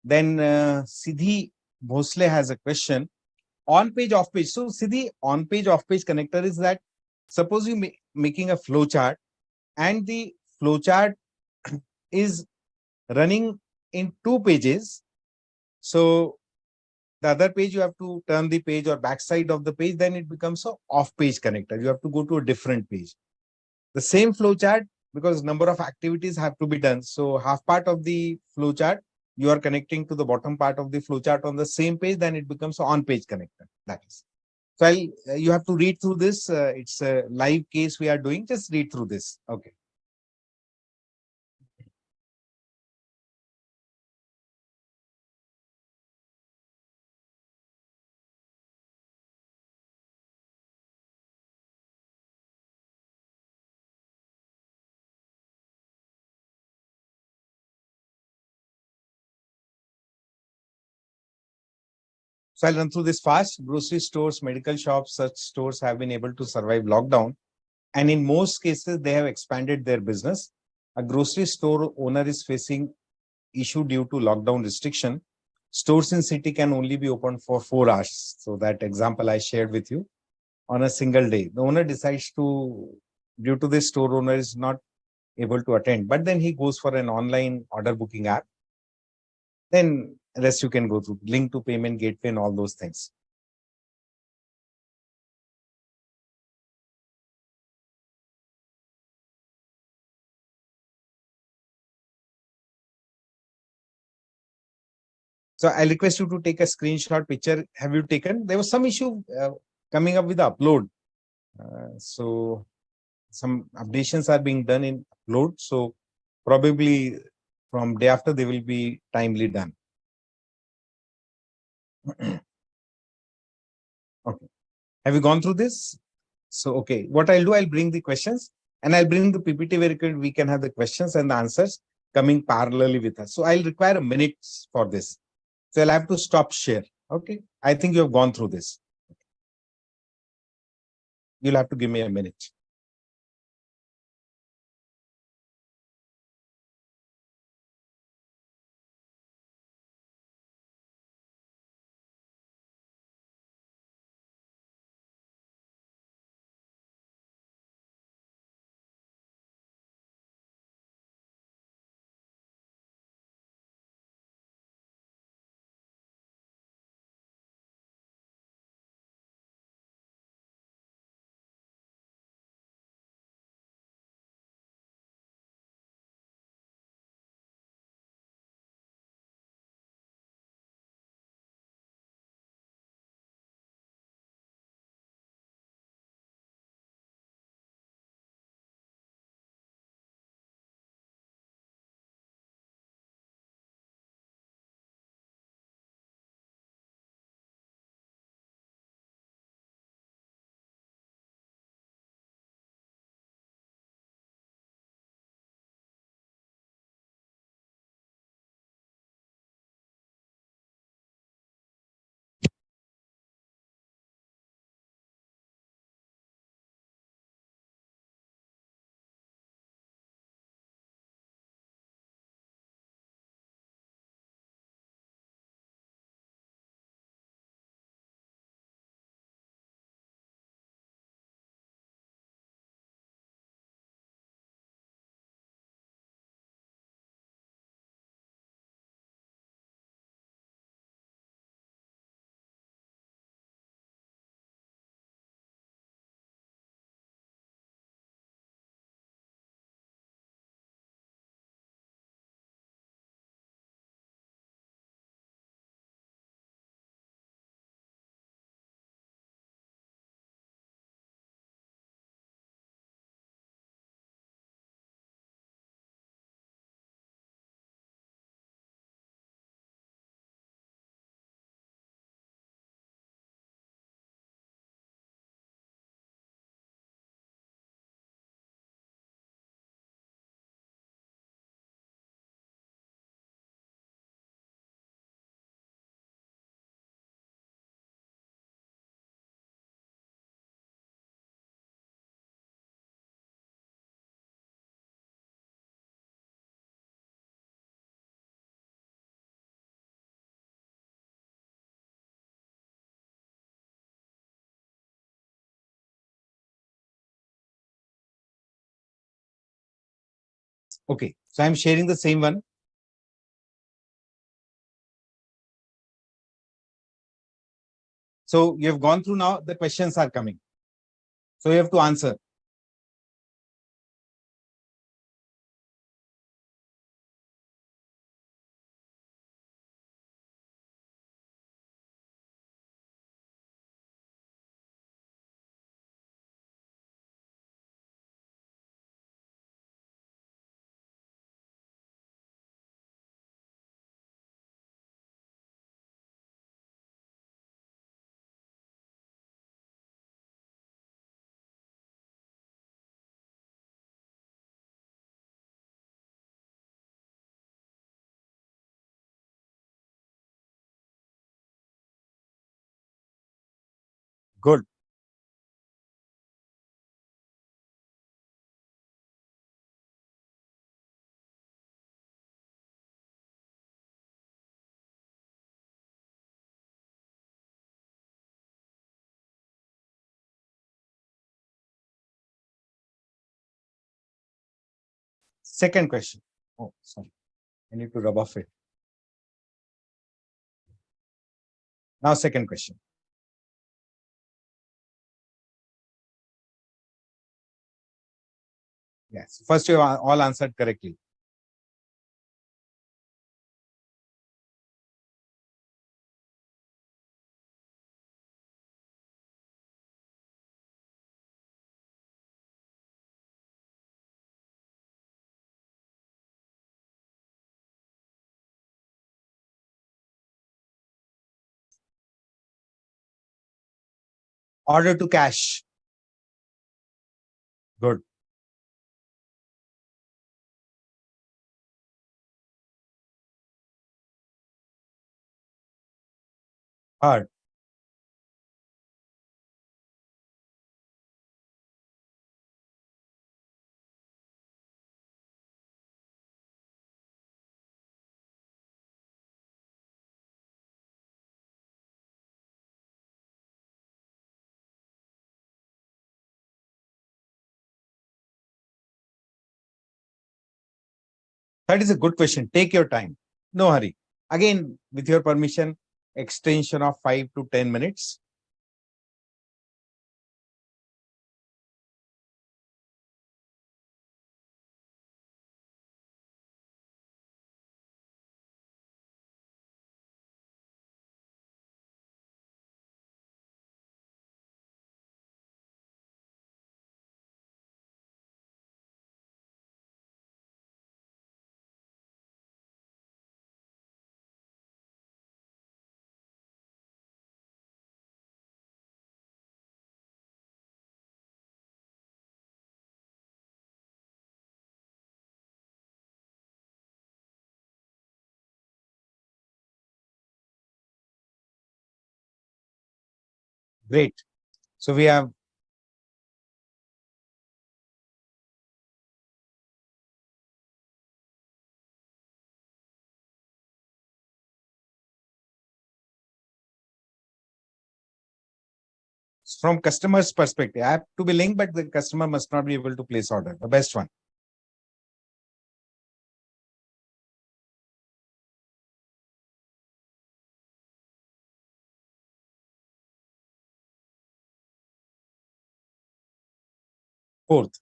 Then Siddhi Bhosle has a question. On page, off page. So Siddhi, on page, off page connector is that suppose you making a flow chart and the flow chart is running in two pages. So the other page you have to turn the page or backside of the page, then it becomes a off page connector. You have to go to a different page. The same flow chart, because number of activities have to be done. So half part of the flow chart, you are connecting to the bottom part of the flow chart on the same page, then it becomes an on page connector. That is. So you have to read through this. It's a live case we are doing. Just read through this. Okay. So I'll run through this fast. Grocery stores, medical shops, such stores have been able to survive lockdown. And in most cases, they have expanded their business. A grocery store owner is facing issue due to lockdown restriction. Stores in city can only be open for 4 hours. So that example I shared with you on a single day. The owner decides to, due to this store owner is not able to attend, but then he goes for an online order booking app. Then rest you can go through link to payment gateway and all those things. So I request you to take a screenshot picture. Have you taken? There was some issue coming up with the upload. So some updations are being done in upload. So probably from day after they will be timely done. Okay. Have you gone through this? So, okay, what I'll do, I'll bring the questions and I'll bring the PPT where we can have the questions and the answers coming parallelly with us. So I'll require a minute for this. So I'll have to stop share. Okay. I think you have gone through this. You'll have to give me a minute. Okay, so I'm sharing the same one. So you have gone through now, the questions are coming. So you have to answer. Good. Second question. Oh, sorry. I need to rub off it. Now, second question. Yes. First, you have all answered correctly. Order to cash. Good. Hard. That is a good question. Take your time. No hurry. Again, with your permission, extension of 5 to 10 minutes. Great. So we have from customer's perspective, I have to be linked, but the customer must not be able to place order. The best one. Fourth.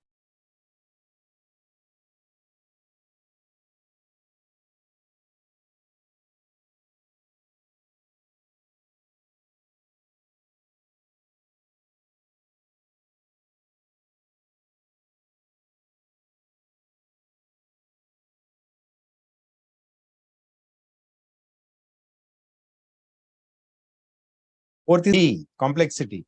Fourth is D, complexity.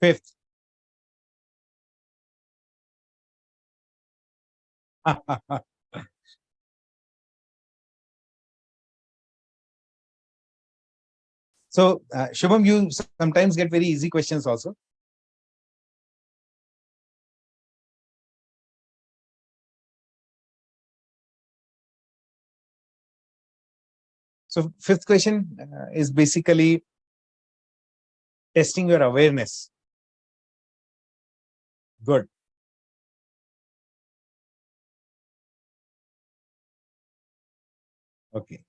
Fifth. So, Shubham, you sometimes get very easy questions also. So, fifth question is basically testing your awareness. Good. Okay.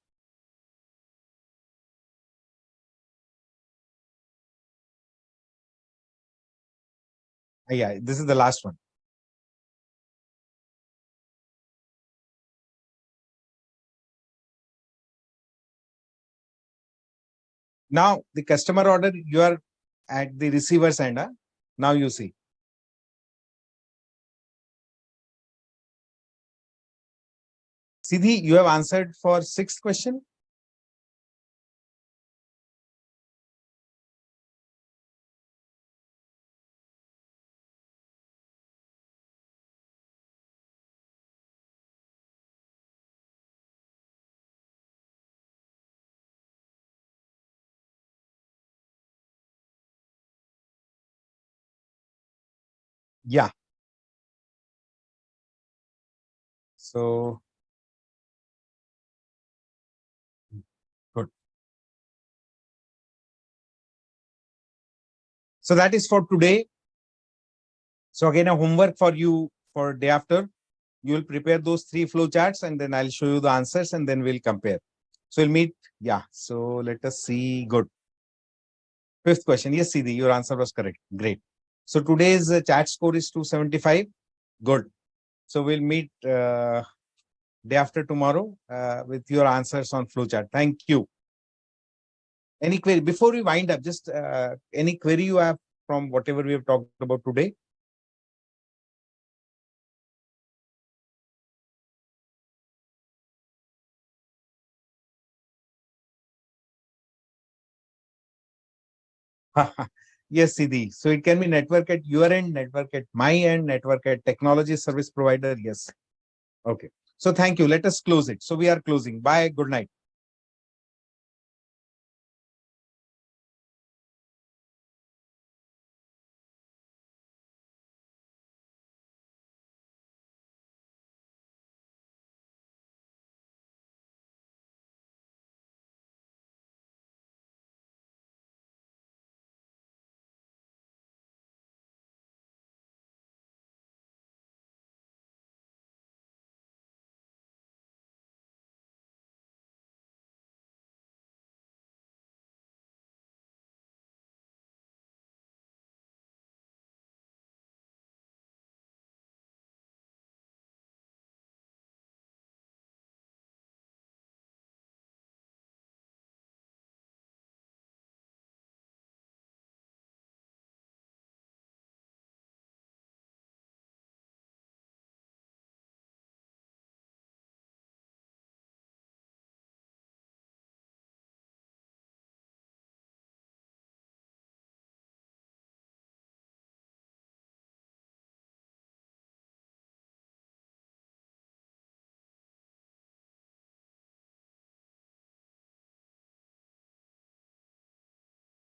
Yeah, this is the last one. Now, the customer order, you are at the receiver's end. Huh? Now you see. Siddhi, you have answered for sixth question. Yeah. So, good. So that is for today. So again, a homework for you for day after. You will prepare those 3 flow charts and then I'll show you the answers and then we'll compare. So we'll meet. Yeah. So let us see. Good. Fifth question. Yes, Siddhi, your answer was correct. Great. So today's chat score is 275. Good. So we'll meet day after tomorrow with your answers on flowchart. Thank you. Any query before we wind up? Just any query you have from whatever we have talked about today? Yes, Siddhi. So it can be network at your end, network at my end, network at technology service provider. Yes. Okay. So thank you. Let us close it. So we are closing. Bye. Good night.